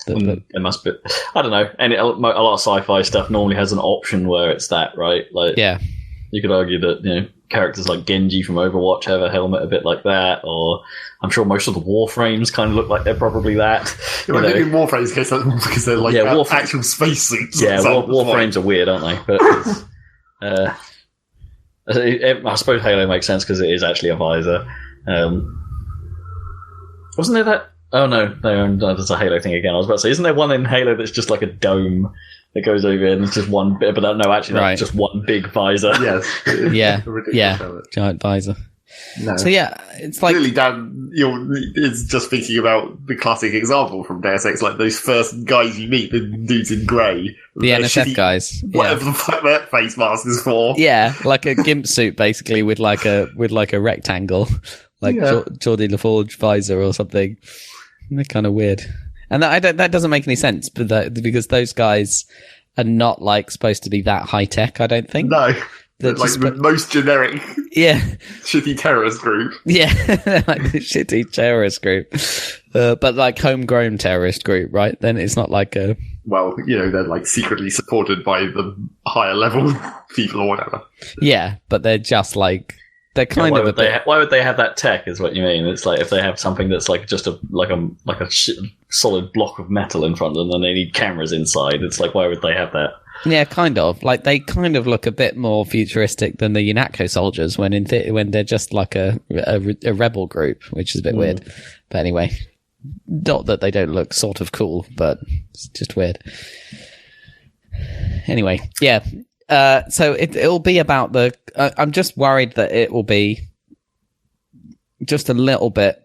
It must be. I don't know. And a lot of sci-fi stuff normally has an option where it's that, right? Like, yeah, you could argue that characters like Genji from Overwatch have a helmet a bit like that, or I'm sure most of the Warframes kind of look like they're probably that. I think in Warframes because they're like actual spacesuits. Yeah, Warframes are weird, aren't they? But I suppose Halo makes sense because it is actually a visor. Wasn't there that? Oh no, there's a Halo thing again. I was about to say, isn't there one in Halo that's just like a dome that goes over and it's just one bit? But no, actually, that's just one big visor. Yes. Giant visor. No. So yeah, it's like clearly Dan, is just thinking about the classic example from Deus Ex, like those first guys you meet, the dudes in grey, the NSF guys, whatever the fuck that face mask is for. Yeah, like a gimp suit basically with like a rectangle, like Geordie LaForge visor or something. They're kind of weird, and that doesn't make any sense, but because those guys are not like supposed to be that high tech. I don't think. No. They're like the most generic shitty terrorist group. Yeah, like the shitty terrorist group. But like homegrown terrorist group, right? Then it's not like a... Well, they're like secretly supported by the higher level people or whatever. Yeah, but they're just like... They're kind of a bit... Why would they have that tech is what you mean. It's like if they have something that's like just a solid block of metal in front of them and they need cameras inside. It's like, why would they have that? Yeah, kind of. Like, they kind of look a bit more futuristic than the UNATCO soldiers when they're just like a rebel group, which is a bit weird. But anyway, not that they don't look sort of cool, but it's just weird. Anyway, yeah. So it'll be about the... I'm just worried that it will be just a little bit...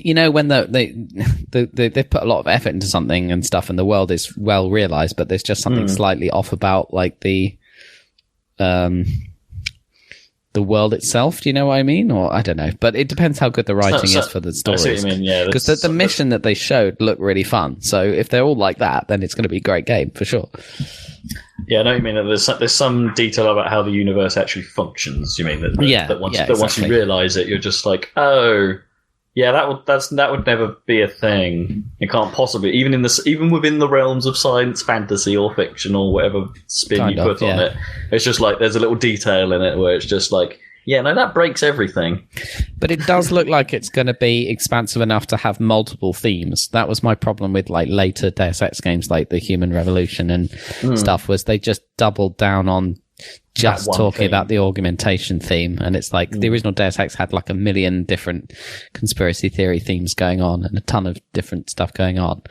when they've put a lot of effort into something and stuff and the world is well realized, but there's just something slightly off about like the world itself. Do you know what I mean? Or I don't know, but it depends how good the writing is for the stories. I see what you mean, yeah. Because the mission that they showed looked really fun. So if they're all like that, then it's going to be a great game for sure. Yeah, I know what you mean. There's some detail about how the universe actually functions. You mean that once you realise it, you're just like, oh. Yeah, that would never be a thing. It can't possibly, even within the realms of science, fantasy, or fiction, or whatever spin you put on it. It's just like there's a little detail in it where it's just like, yeah, no, that breaks everything. But it does look like it's going to be expansive enough to have multiple themes. That was my problem with like later Deus Ex games, like the Human Revolution and stuff. Was they just doubled down on just talking about the augmentation theme, and it's like the original Deus Ex had like a million different conspiracy theory themes going on and a ton of different stuff going on.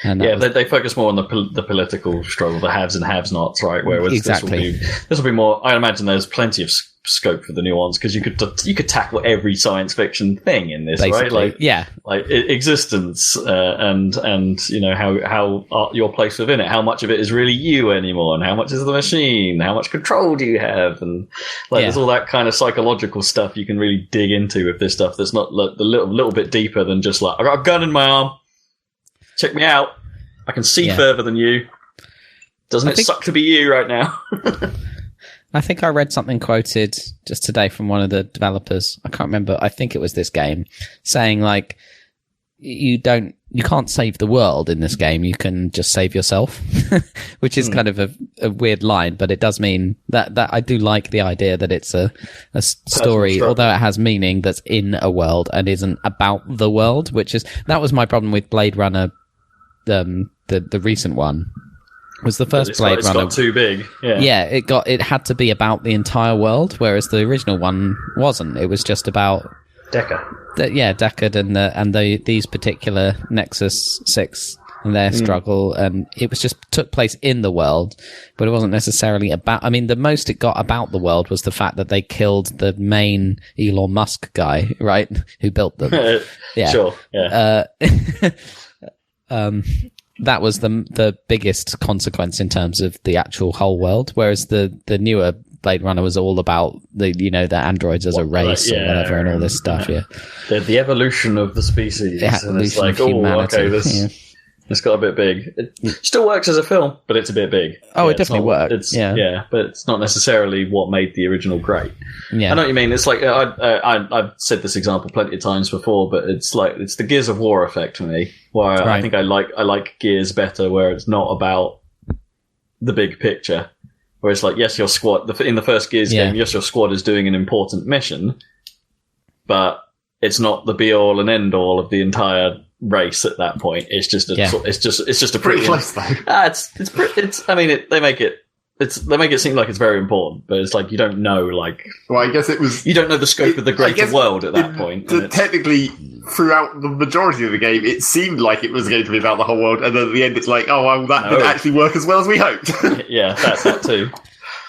And they focus more on the political struggle, the haves and have-nots, right? Whereas exactly. This will be more. I imagine there's plenty of scope for the nuance because you could tackle every science fiction thing in this, basically, right? Like existence and how your place within it, how much of it is really you anymore, and how much is the machine, how much control do you have, and there's all that kind of psychological stuff you can really dig into with this stuff. That's not a little bit deeper than just like I got a gun in my arm. Check me out. I can see further than you. Doesn't it suck to be you right now? I think I read something quoted just today from one of the developers. I can't remember. I think it was this game saying like, you can't save the world in this game. You can just save yourself, which is kind of a weird line, but it does mean that I do like the idea that it's a story, although it has meaning that's in a world and isn't about the world, that was my problem with Blade Runner, the recent one. Was the first Blade Runner got too big? Yeah, it had to be about the entire world, whereas the original one wasn't. It was just about Deckard. Deckard and these particular Nexus 6 and their struggle, and it was just took place in the world, but it wasn't necessarily about. I mean, the most it got about the world was the fact that they killed the main Elon Musk guy, right, who built them. Yeah, sure. Yeah. That was the biggest consequence in terms of the actual whole world, whereas the newer Blade Runner was all about the androids as a race or whatever and all this stuff. Yeah, the evolution of the species. The evolution of humanity. It's got a bit big. It still works as a film, but it's a bit big. Oh, it definitely works. Yeah, but it's not necessarily what made the original great. Yeah. I know what you mean. It's like I've said this example plenty of times before, but it's the Gears of War effect for me, where I think I like Gears better, where it's not about the big picture. Where it's like, yes, your squad in the first Gears game, yes, your squad is doing an important mission, but it's not the be all and end all of the entire race at that point. It's just a Pretty close though. They make it seem like it's very important, but it's like you don't know, like, well, I guess it was, you don't know the scope of the greater world at that point. Technically, throughout the majority of the game, it seemed like it was going to be about the whole world, and then at the end, it's like, oh, well, that didn't actually work as well as we hoped. Yeah, that's that too.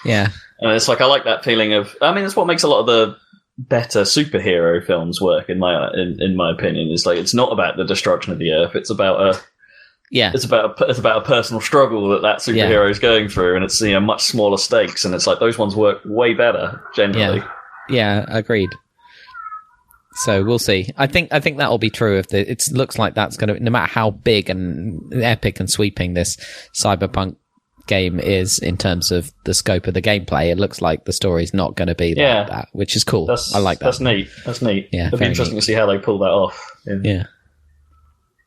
Yeah, and it's like I like that feeling of. I mean, it's what makes a lot of the better superhero films work, in my opinion. Is like it's not about the destruction of the Earth; it's about it's about a personal struggle that superhero is going through, and it's much smaller stakes, and it's like those ones work way better generally. Yeah, agreed. So we'll see. I think that will be true. If it looks like that's going to, no matter how big and epic and sweeping this Cyberpunk game is in terms of the scope of the gameplay, it looks like the story's not going to be like that, which is cool. I like that. That's neat. Yeah, it'll be interesting to see how they pull that off. Yeah.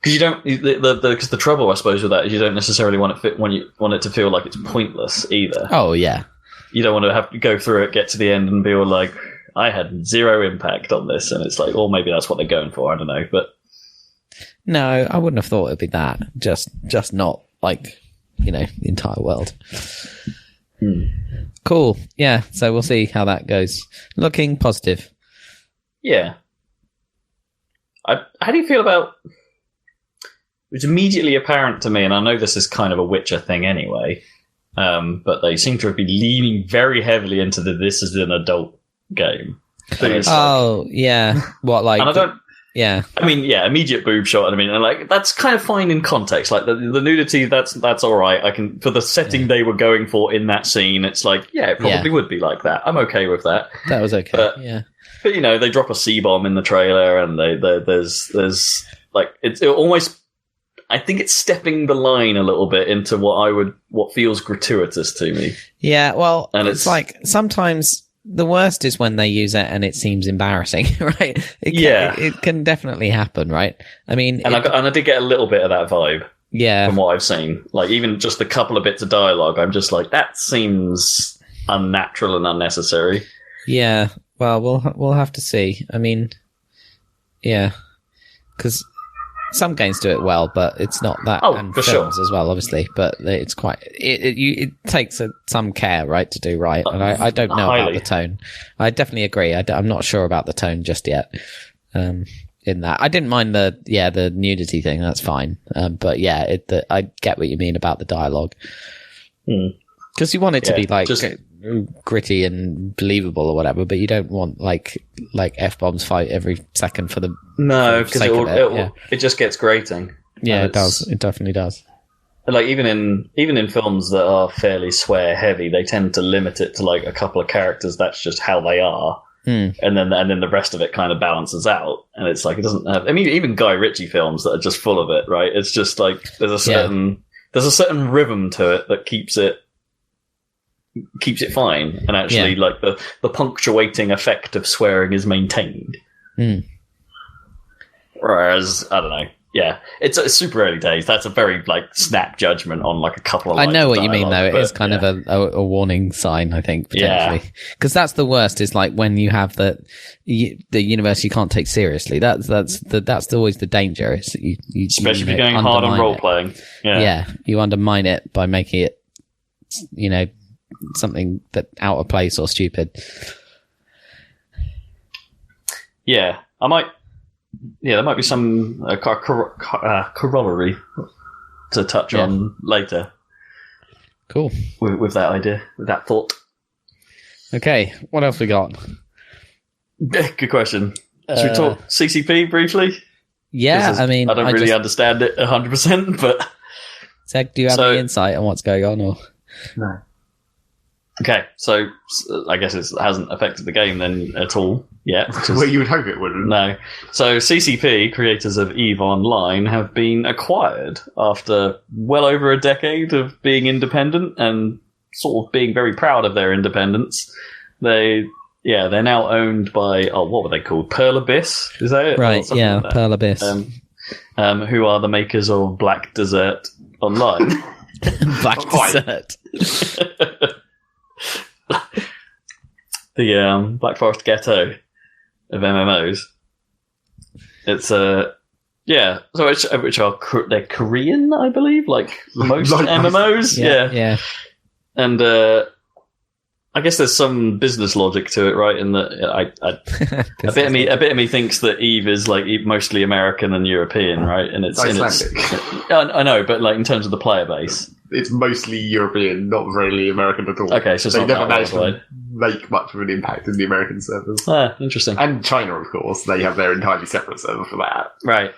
Because you don't, because the trouble, I suppose, with that is you don't necessarily want it to feel like it's pointless either. Oh yeah, you don't want to have to go through it, get to the end, and be all like, I had zero impact on this, and it's like, or maybe that's what they're going for. I don't know, but no, I wouldn't have thought it'd be that. Just not like the entire world. Cool. Yeah. So we'll see how that goes. Looking positive. Yeah. How do you feel about? It's immediately apparent to me, and I know this is kind of a Witcher thing anyway, but they seem to have been leaning very heavily into this is an adult game. Yeah. What, like? And I don't. Yeah. I mean, yeah, immediate boob shot. And I mean, and like that's kind of fine in context. Like the nudity, that's all right. I can, for the setting they were going for in that scene. It's like, yeah, it probably would be like that. I'm okay with that. That was okay. But they drop a C-bomb in the trailer, and there's like it almost. I think it's stepping the line a little bit into what feels gratuitous to me. Yeah, well, and it's like sometimes the worst is when they use it and it seems embarrassing, right? It can definitely happen, right? I mean, I did get a little bit of that vibe. Yeah, from what I've seen, like even just a couple of bits of dialogue, I'm just like, that seems unnatural and unnecessary. Yeah, well, we'll have to see. I mean, yeah, because some games do it well, but it's not that. And for films sure as well, obviously. But it's quite. It takes some care, right, to do right. And I don't know about the tone. I definitely agree. I'm not sure about the tone just yet. In that, I didn't mind the nudity thing. That's fine. But yeah, I get what you mean about the dialogue. Because you want it to be like gritty and believable or whatever, but you don't want like F-bombs fight every second for the because it just gets grating. Yeah, it does. It definitely does. Like even in films that are fairly swear heavy, they tend to limit it to like a couple of characters. That's just how they are, and then the rest of it kind of balances out. And it's like it doesn't have. I mean, even Guy Ritchie films that are just full of it, right? It's just like there's a certain rhythm to it that keeps it fine, and actually like the punctuating effect of swearing is maintained. Whereas I don't know, it's super early days. That's a very like snap judgment on like a couple of lines. I know what you mean though. It is kind of a warning sign, I think, potentially, because that's the worst. Is like when you have the universe you can't take seriously. That's always the danger. Is you especially if you're going hard on role playing. You undermine it by making it something that out of place or stupid. There might be some corollary to touch on later. Cool. With that idea, with that thought. Okay, what else we got? Good question. Should we talk CCP briefly? Yeah, I mean, I don't really understand it 100%, but Zach, do you have any insight on what's going on? Or no? Okay, so I guess it hasn't affected the game then at all yet. Well, you would hope it wouldn't. No. So CCP, creators of EVE Online, have been acquired after well over a decade of being independent and sort of being very proud of their independence. They're now owned by, what were they called? Pearl Abyss? Is that it? Right, yeah, like Pearl Abyss. Who are the makers of Black Desert Online. Black Desert. The Black Forest Ghetto of MMOs. It's so they're Korean, I believe, like most MMOs. Yeah. And I guess there's some business logic to it, right? In that, a bit of me thinks that EVE is like mostly American and European, right? And it's I know, but like in terms of the player base, it's mostly European, not really American at all. Okay, so they never managed to make much of an impact in the American servers. Ah, interesting. And China, of course, they have their entirely separate server for that. Right.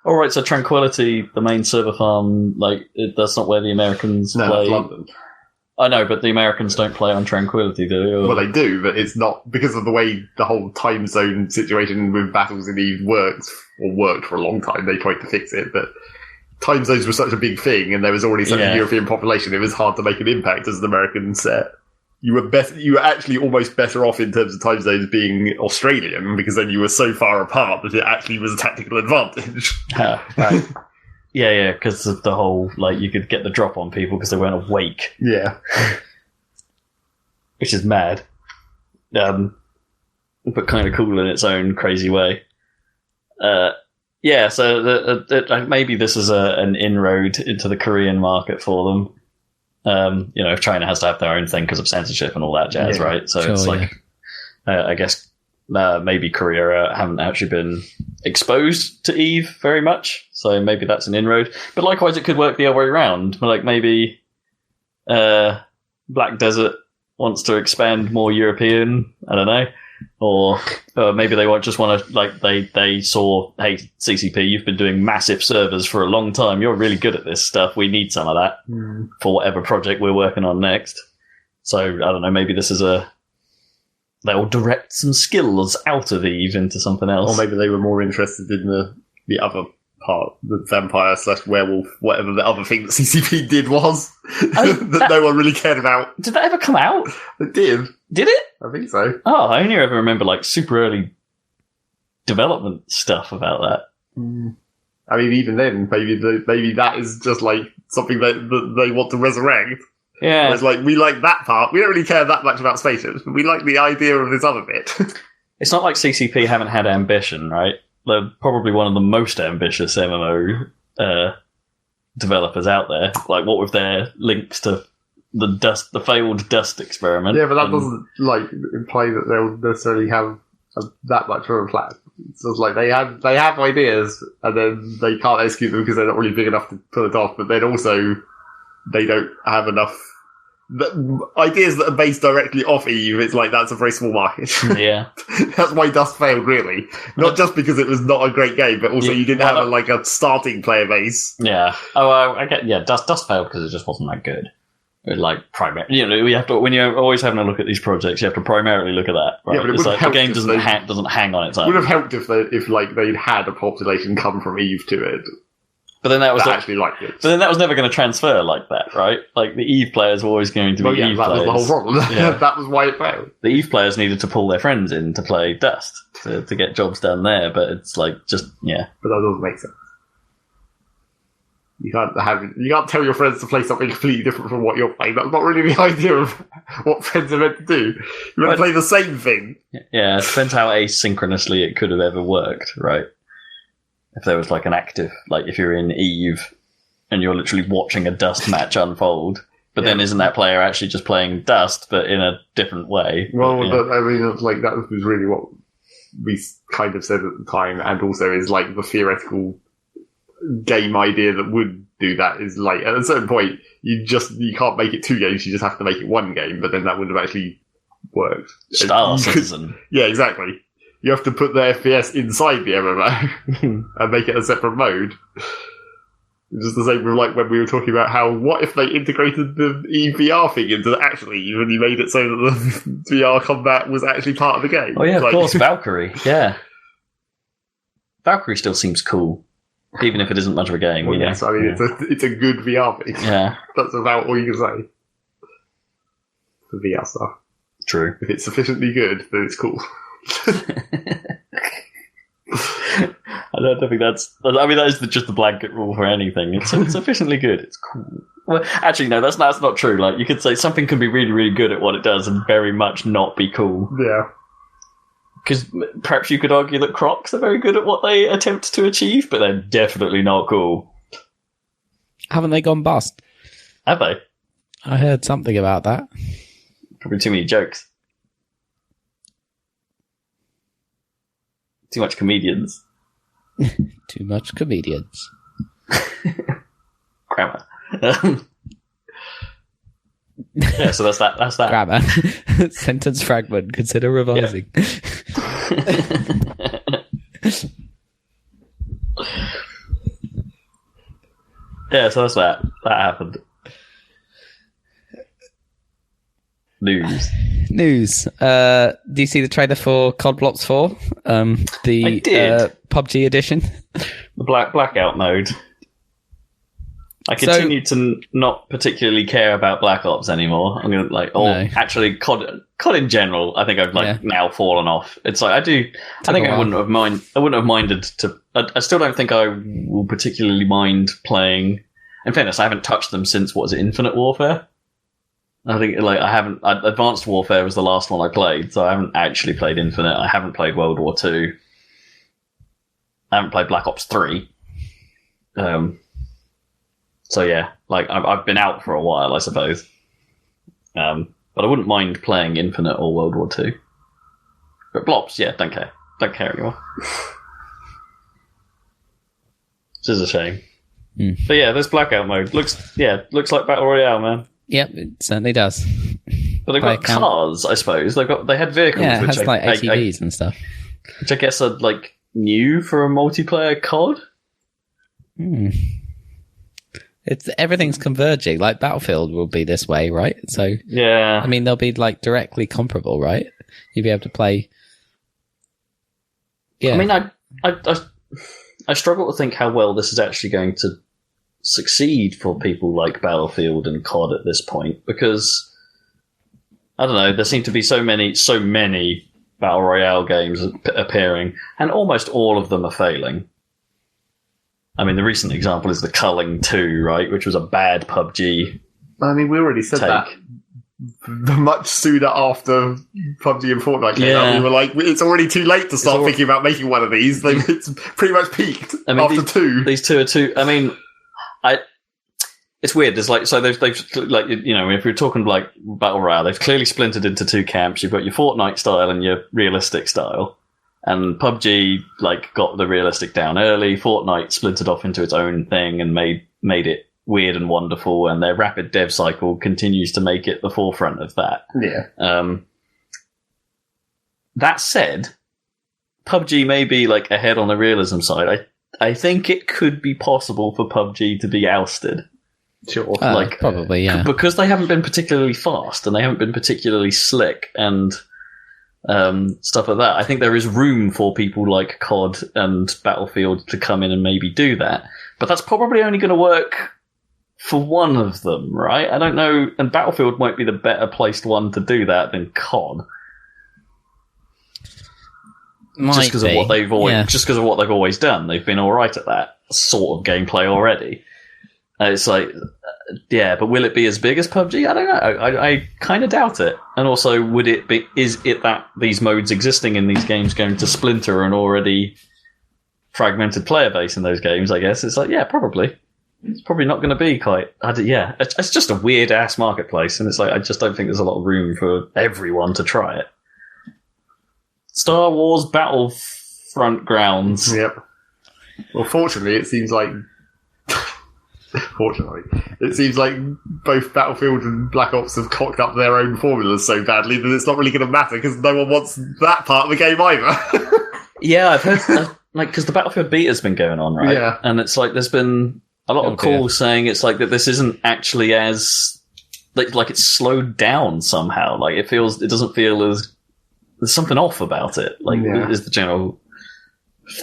All right. So Tranquility, the main server farm, that's not where the Americans play. No, London. I know, but the Americans don't play on Tranquility, do they? Or... Well, they do, but it's not because of the way the whole time zone situation with battles in EVE worked for a long time. They tried to fix it, but time zones were such a big thing, and there was already such a European population. It was hard to make an impact as an American set. You were actually almost better off in terms of time zones being Australian, because then you were so far apart that it actually was a tactical advantage. Right. Yeah, because of the whole, you could get the drop on people because they weren't awake. Yeah. Which is mad. But kind of cool in its own crazy way. So maybe this is an inroad into the Korean market for them. If China has to have their own thing because of censorship and all that jazz, right? So it's I guess maybe Korea haven't actually been exposed to EVE very much, so maybe that's an inroad. But likewise, it could work the other way around. Like maybe Black Desert wants to expand more European. I don't know. Or maybe they just want to, they saw, hey, CCP, you've been doing massive servers for a long time. You're really good at this stuff. We need some of that for whatever project we're working on next. So, I don't know, maybe this is they'll direct some skills out of EVE into something else. Or maybe they were more interested in the other part, the vampire/werewolf, whatever the other thing that CCP did was, that no one really cared about. Did that ever come out? It did. Did it? I think so. Oh, I only ever remember super early development stuff about that. I mean, even then, maybe that is just something that they want to resurrect. Yeah. It's we like that part. We don't really care that much about spaceships, but we like the idea of this other bit. It's not like CCP haven't had ambition, right? They're probably one of the most ambitious MMO developers out there. What with their links to the failed Dust experiment. Yeah, but that doesn't imply that they'll necessarily have that much of a plan. It's just they have ideas, and then they can't execute them because they're not really big enough to pull it off. But then also they don't have enough ideas that are based directly off EVE. It's that's a very small market. Yeah, that's why Dust failed, really. Not just because it was not a great game, but also you didn't have a starting player base. Yeah. Oh, I get. Yeah, Dust failed because it just wasn't that good. Primarily, we have to, when you're always having a look at these projects, you have to primarily look at that. Right? Yeah, but the game doesn't hang on its own. It would have helped if they'd had a population come from EVE to it. But then that was actually liked it. But then that was never going to transfer like that, right? The EVE players were always going to be EVE players. That was the whole problem. Yeah. That was why it failed. The EVE players needed to pull their friends in to play Dust to get jobs done there, but it's But that doesn't make sense. You can't tell your friends to play something completely different from what you're playing. That's not really the idea of what friends are meant to do. You're meant to play the same thing. Yeah, it depends how asynchronously it could have ever worked, right? If there was an active, if you're in EVE and you're literally watching a Dust match unfold, but then isn't that player actually just playing Dust, but in a different way? Well, that was really what we kind of said at the time, and also is the theoretical game idea that would do that is at a certain point you can't make it 2 games, you just have to make it 1 game, but then that wouldn't have actually worked. Star Citizen. Yeah, exactly. You have to put the FPS inside the MMO and make it a separate mode. Just the same with like when we were talking about how what if they integrated the EVR thing into actually when you made it so that the VR combat was actually part of the game. Oh yeah, of course, Valkyrie. Yeah, Valkyrie still seems cool, even if it isn't much of a game. Well, yes, I mean it's a good VR thing. Yeah, that's about all you can say. The VR stuff. True. If it's sufficiently good, then it's cool. I don't think that's. I mean, that is just the blanket rule for anything. It's sufficiently good. It's cool. Well, actually, no, that's not true. Like, you could say something can be really, really good at what it does and very much not be cool. Yeah. Because perhaps you could argue that Crocs are very good at what they attempt to achieve, but they're definitely not cool. Haven't they gone bust? Have they? I heard something about that. Probably too many jokes. Too much comedians. Too much comedians. Grammar. Yeah, so that's that. Grammar. Sentence fragment. Consider revising. Yeah, so that's that. That happened. News. Do you see the trailer for COD Blocks 4? The PUBG edition? The blackout mode. I continue to not particularly care about Black Ops anymore. I'm gonna actually COD in general. I think I've now fallen off. It's like I wouldn't have minded to. I still don't think I will particularly mind playing. In fairness, I haven't touched them since Infinite Warfare. I think Advanced Warfare was the last one I played, so I haven't actually played Infinite. I haven't played World War 2. I haven't played Black Ops 3. So yeah, I've been out for a while, I suppose. But I wouldn't mind playing Infinite or World War 2. But Blops, yeah, don't care. Don't care anymore. Which is a shame. But yeah, this blackout mode looks like Battle Royale, man. Yep, it certainly does. But they've got cars, I suppose. They had vehicles. Yeah, it has ATVs and stuff. Which I guess are new for a multiplayer COD. Everything's converging. Like Battlefield will be this way, right? So yeah, I mean they'll be directly comparable, right? You'll be able to play. Yeah, I mean I struggle to think how well this is actually going to succeed for people like Battlefield and COD at this point, because I don't know, there seem to be so many Battle Royale games appearing, and almost all of them are failing. I mean, the recent example is the Culling 2, right, which was a bad PUBG. I mean, we already said that much sooner after PUBG and Fortnite came out. We were like, it's already too late to start thinking about making one of these. It's pretty much peaked after two. These two are two. I mean, it's weird. There's they've if you're talking Battle Royale, they've clearly splintered into two camps. You've got your Fortnite style and your realistic style. And PUBG got the realistic down early. Fortnite splintered off into its own thing and made it weird and wonderful. And their rapid dev cycle continues to make it the forefront of that. Yeah. That said, PUBG may be ahead on the realism side. I think it could be possible for PUBG to be ousted. Sure. Probably, yeah. Because they haven't been particularly fast and they haven't been particularly slick and stuff like that. I think there is room for people like COD and Battlefield to come in and maybe do that. But that's probably only going to work for one of them, right? I don't know. And Battlefield might be the better placed one to do that than COD. Just because of what they've always done. They've been all right at that sort of gameplay already. It's but will it be as big as PUBG? I don't know. I kind of doubt it. And also, is it that these modes existing in these games going to splinter an already fragmented player base in those games? I guess it's probably. It's probably not going to be quite. It's just a weird ass marketplace, and it's I just don't think there's a lot of room for everyone to try it. Star Wars Battlefront Grounds. Yep. Well, fortunately, it seems like both Battlefield and Black Ops have cocked up their own formulas so badly that it's not really going to matter because no one wants that part of the game either. Yeah, I've heard because the Battlefield beta's been going on, right? Yeah, and it's there's been a lot of calls saying it's like that this isn't actually as like it's slowed down somehow. Like it doesn't feel as there's something off about it. Like is the general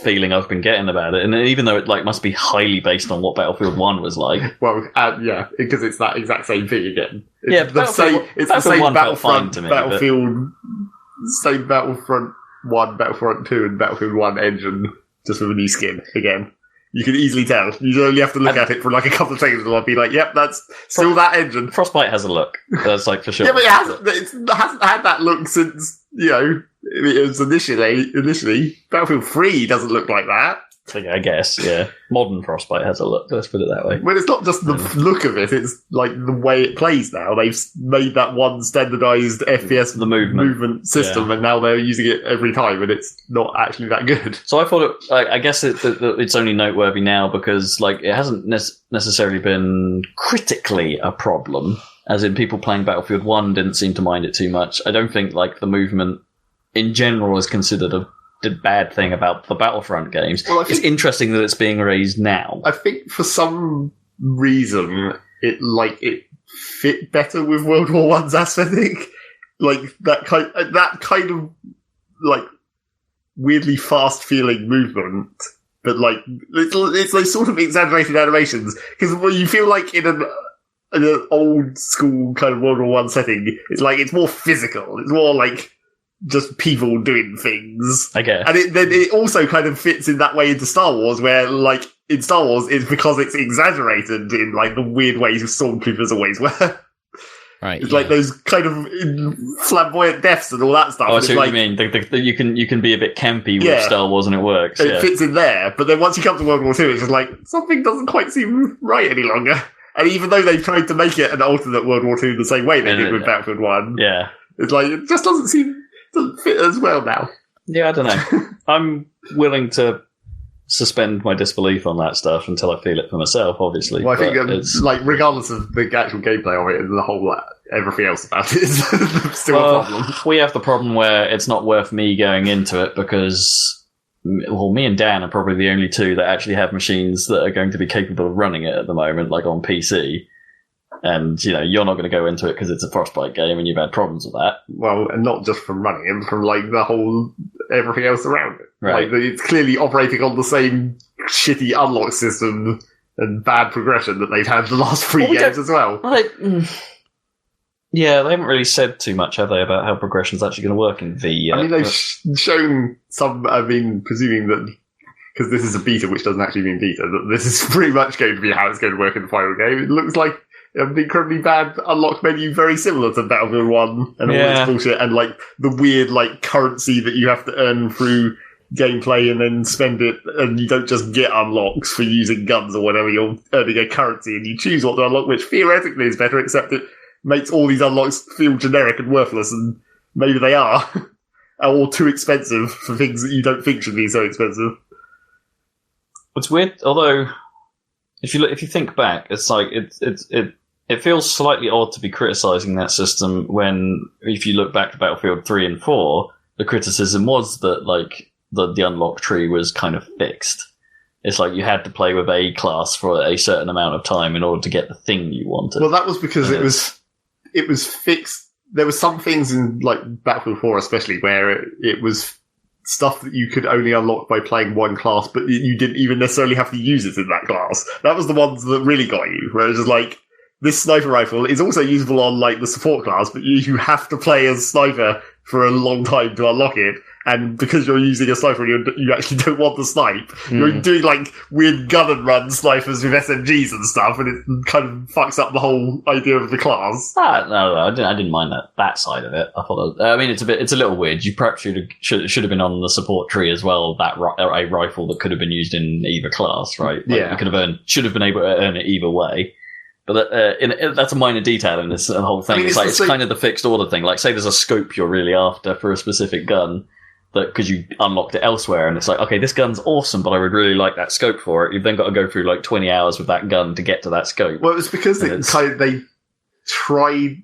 feeling I've been getting about it. And even though it like must be highly based on what Battlefield 1 was like. Well, because it's that exact same thing again. It's the same Battlefront same Battlefront 1, Battlefront 2 and Battlefield 1 engine, just with a new skin again. You can easily tell. You only have to look at it for like a couple of seconds and I'll be like, yep, that's still that engine. Frostbite has a look. That's like for sure. Yeah, but it hasn't had that look since, it was initially. Battlefield 3 doesn't look like that. I guess, yeah. Modern Frostbite has a look, let's put it that way. Well, it's not just the look of it, it's like the way it plays now. They've made that one standardised FPS movement system, and now they're using it every time, and it's not actually that good. So I thought I guess it's only noteworthy now because like it hasn't necessarily been critically a problem, as in people playing Battlefield 1 didn't seem to mind it too much. I don't think like the movement in general is considered the bad thing about the Battlefront games. Well, it's interesting that it's being raised now. I think for some reason it fit better with World War One's aesthetic. Like that kind of like weirdly fast feeling movement, but like it's like sort of exaggerated animations because when you feel like in an old school kind of World War One setting, it's more physical. It's more like just people doing things. I guess. And it also kind of fits in that way into Star Wars, where, like, in Star Wars, it's because it's exaggerated in, like, the weird ways stormtroopers always were. Right. It's like those kind of flamboyant deaths and all that stuff. Oh, I see what you mean. You can be a bit campy with Star Wars and it works. It fits in there, but then once you come to World War II, it's just like, something doesn't quite seem right any longer. And even though they've tried to make it an alternate World War II the same way they did with Battlefield 1, it's like, it just doesn't fit as well now. Yeah, I don't know. I'm willing to suspend my disbelief on that stuff until I feel it for myself, obviously. Well, I think it's like, regardless of the actual gameplay of it and the whole everything else about it is still a problem. We have the problem where it's not worth me going into it because, me and Dan are probably the only two that actually have machines that are going to be capable of running it at the moment, like on PC. And, you're not going to go into it because it's a Frostbite game and you've had problems with that. Well, and not just from running it, from, like, the whole everything else around it. Right. Like, it's clearly operating on the same shitty unlock system and bad progression that they've had the last three games as well. Yeah, they haven't really said too much, have they, about how progression's actually going to work in V. I mean, they've shown some, presuming that, because this is a beta, which doesn't actually mean beta, that this is pretty much going to be how it's going to work in the final game. It looks like an incredibly bad unlock menu, very similar to Battlefield 1 and all this bullshit, and like the weird like currency that you have to earn through gameplay and then spend it, and you don't just get unlocks for using guns or whatever, you're earning a currency and you choose what to unlock, which theoretically is better, except it makes all these unlocks feel generic and worthless, and maybe they are, or too expensive for things that you don't think should be so expensive. It's weird, although if you think back, it's like it feels slightly odd to be criticising that system when, if you look back to Battlefield 3 and 4, the criticism was that like the unlock tree was kind of fixed. It's like you had to play with a class for a certain amount of time in order to get the thing you wanted. Well, that was because it was fixed. There were some things in like Battlefield 4 especially where it was stuff that you could only unlock by playing one class, but you didn't even necessarily have to use it in that class. That was the ones that really got you, where it was just like, this sniper rifle is also usable on like the support class, but you have to play as sniper for a long time to unlock it. And because you're using a sniper, you actually don't want the snipe. You're doing like weird gun and run snipers with SMGs and stuff, and it kind of fucks up the whole idea of the class. No, I didn't mind that side of it. I thought, it's a little weird. You perhaps should have been on the support tree as well. A rifle that could have been used in either class, right? Like, you should have been able to earn it either way. But that's a minor detail in this whole thing. I mean, it's kind of the fixed order thing. Like, say there's a scope you're really after for a specific gun, that because you unlocked it elsewhere, and it's like, okay, this gun's awesome, but I would really like that scope for it. You've then got to go through like 20 hours with that gun to get to that scope. Well, it was because they tried,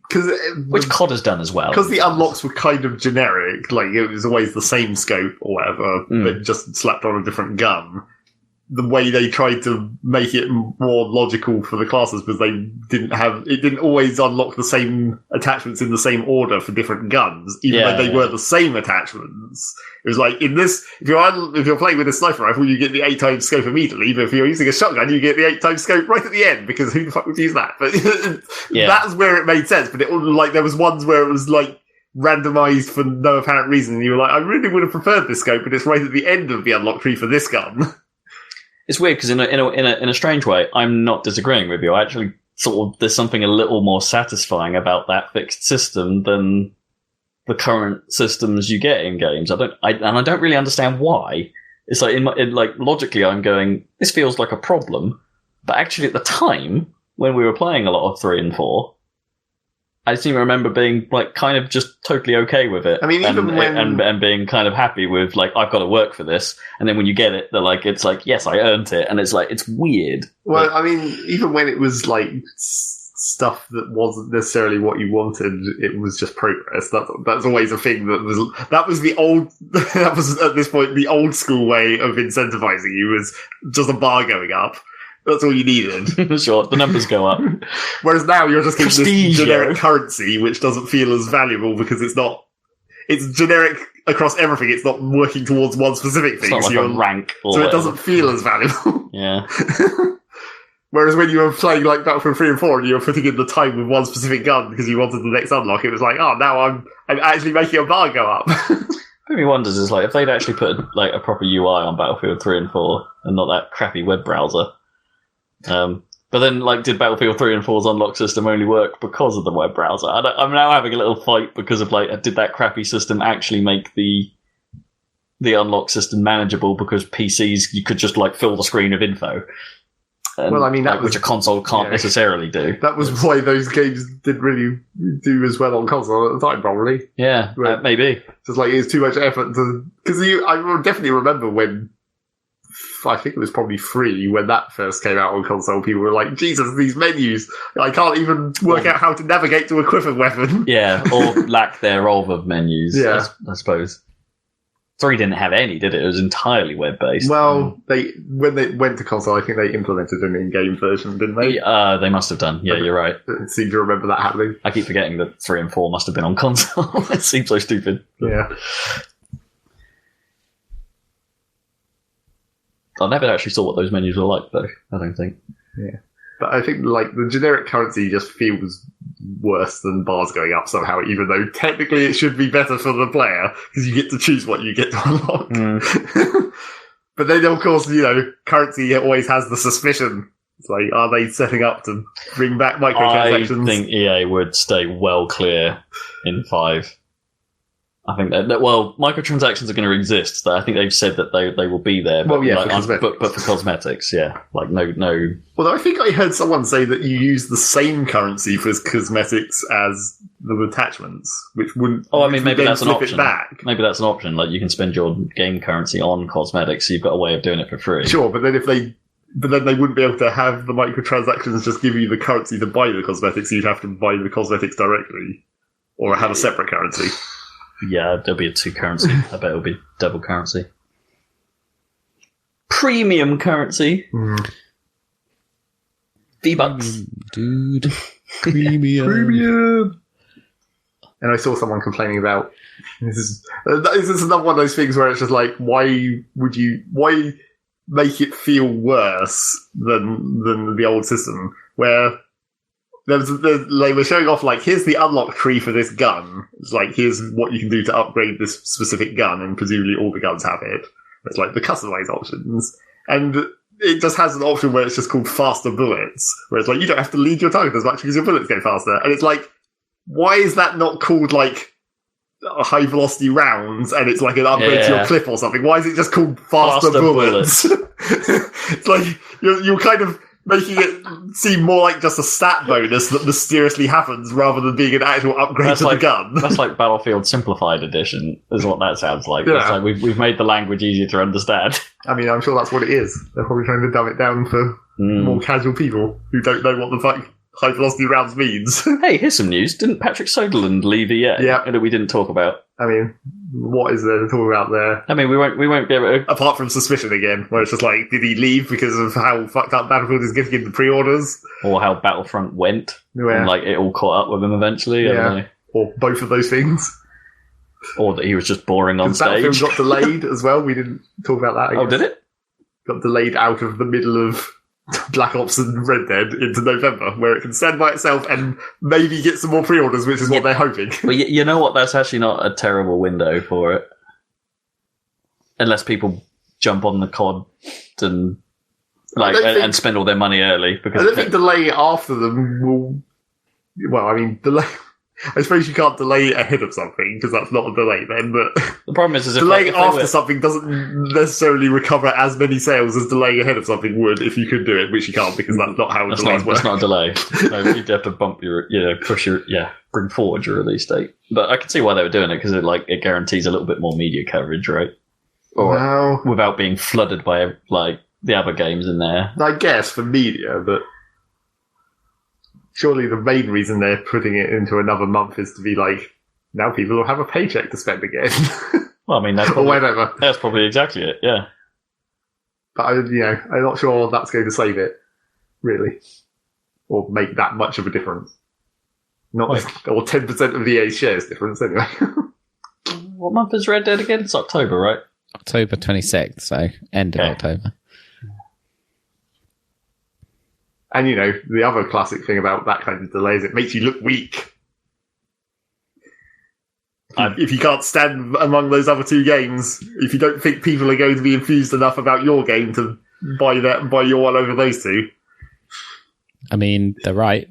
which CoD has done as well, because the unlocks were kind of generic. Like, it was always the same scope or whatever, but just slapped on a different gun. the way they tried to make it more logical for the classes because they didn't always unlock the same attachments in the same order for different guns, even though they were the same attachments. It was like in this, if you're playing with a sniper rifle, you get the 8x scope immediately, but if you're using a shotgun, you get the 8x scope right at the end, because who the fuck would use that? But that's where it made sense. But there was ones where it was like randomized for no apparent reason, and you were like, I really would have preferred this scope, but it's right at the end of the unlock tree for this gun. It's weird because in a strange way, I'm not disagreeing with you. I actually there's something a little more satisfying about that fixed system than the current systems you get in games. I don't really understand why. It's like logically, I'm going, this feels like a problem, but actually at the time when we were playing a lot of 3 and 4, I seem to remember being like kind of just totally okay with it. I mean, even and being kind of happy with like, I've got to work for this. And then when you get it, they're like, it's like, yes, I earned it. And it's like, it's weird. Well, I mean, even when it was like stuff that wasn't necessarily what you wanted, it was just progress. That's always a thing that was at this point the old school way of incentivizing you, was just a bar going up. That's all you needed. Sure, the numbers go up. Whereas now you're just getting this generic currency, which doesn't feel as valuable because it's generic across everything. It's not working towards one specific thing. It's not like a rank. So it doesn't feel as valuable. Yeah. Whereas when you were playing like Battlefield 3 and 4 and you were putting in the time with one specific gun because you wanted the next unlock, it was like, oh, now I'm actually making a bar go up. What me wonders is like if they'd actually put like a proper UI on Battlefield 3 and 4 and not that crappy web browser. But then, like, did Battlefield 3 and 4's unlock system only work because of the web browser? I'm now having a little fight because of, like, did that crappy system actually make the unlock system manageable because PCs, you could just, like, fill the screen of info? And, well, I mean, which a console can't necessarily do. That was why those games didn't really do as well on console at the time, probably. Yeah, maybe. Just like, it's too much effort to... Because I definitely remember when... I think it was probably 3 when that first came out on console. People were like, Jesus, these menus. I can't even work out how to navigate to equip a weapon. Yeah, or lack thereof of menus, yeah. I suppose. 3 didn't have any, did it? It was entirely web-based. Well, when they went to console, I think they implemented an in-game version, didn't they? They must have done. Yeah, you're right. I seem to remember that happening. I keep forgetting that 3 and 4 must have been on console. It seems so stupid. Yeah. I never actually saw what those menus were like, though. I don't think. Yeah, but I think like the generic currency just feels worse than bars going up somehow. Even though technically it should be better for the player because you get to choose what you get to unlock. But then, of course, currency always has the suspicion. It's like, are they setting up to bring back microtransactions? I think EA would stay well clear in 5. I think that microtransactions are going to exist. I think they've said that they will be there. But, for cosmetics. But for cosmetics, yeah, like no. Although I think I heard someone say that you use the same currency for cosmetics as the attachments, which wouldn't. Oh, I mean, maybe that's an option. Back. Maybe that's an option. Like you can spend your game currency on cosmetics, so you've got a way of doing it for free. Sure, but then they wouldn't be able to have the microtransactions just give you the currency to buy the cosmetics. You'd have to buy the cosmetics directly, or have a separate currency. Yeah, there'll be a 2 currency. I bet it'll be double currency. Premium currency. V-Bucks. Dude. Premium. Premium. And I saw someone complaining about this is another one of those things where it's just like, why make it feel worse than the old system where they were showing off, like, here's the unlock tree for this gun. It's like, here's what you can do to upgrade this specific gun, and presumably all the guns have it. It's like the customize options. And it just has an option where it's just called faster bullets, where it's like, you don't have to lead your target as much because your bullets go faster. And it's like, why is that not called, like, high velocity rounds, and it's like an upgrade to your clip or something? Why is it just called faster bullets? It's like, you're kind of making it seem more like just a stat bonus that mysteriously happens rather than being an actual upgrade to the gun. That's like Battlefield Simplified Edition, is what that sounds like. Yeah. It's like we've made the language easier to understand. I mean, I'm sure that's what it is. They're probably trying to dumb it down for more casual people who don't know what the fuck high velocity rounds means. Hey, here's some news. Didn't Patrick Soderlund leave EA? Yeah. That we didn't talk about. I mean, what is there to talk about there? I mean, we won't be able to... Apart from Suspicion again, where it's just like, did he leave because of how fucked up Battlefield is getting into pre-orders? Or how Battlefront went, and like it all caught up with him eventually. I don't know. Or both of those things. Or that he was just boring on stage. Battlefield got delayed as well. We didn't talk about that. Oh, did it? Got delayed out of the middle of Black Ops and Red Dead into November, where it can stand by itself and maybe get some more pre-orders, which is what they're hoping. But you know what? That's actually not a terrible window for it. Unless people jump on the COD and and spend all their money early. Because I don't think delay after them will... Well, I mean, delay... I suppose you can't delay ahead of something, because that's not a delay then, but... The problem is delaying after something doesn't necessarily recover as many sales as delaying ahead of something would if you could do it, which you can't, because that's not how delays work. That's not a delay. No, you'd have to bring forward your release date. But I can see why they were doing it, because it guarantees a little bit more media coverage, right? Or without being flooded by, the other games in there. I guess, for media, but... Surely the main reason they're putting it into another month is to be like, now people will have a paycheck to spend again. Well, I mean, that's or whatever. That's probably exactly it, yeah. But, I'm not sure that's going to save it, really. Or make that much of a difference. Or 10% of the EA shares difference, anyway. What month is Red Dead again? It's October, right? October 26th, so end of October. And, the other classic thing about that kind of delay is it makes you look weak. If you can't stand among those other two games, if you don't think people are going to be enthused enough about your game to buy your one over those two. I mean, they're right.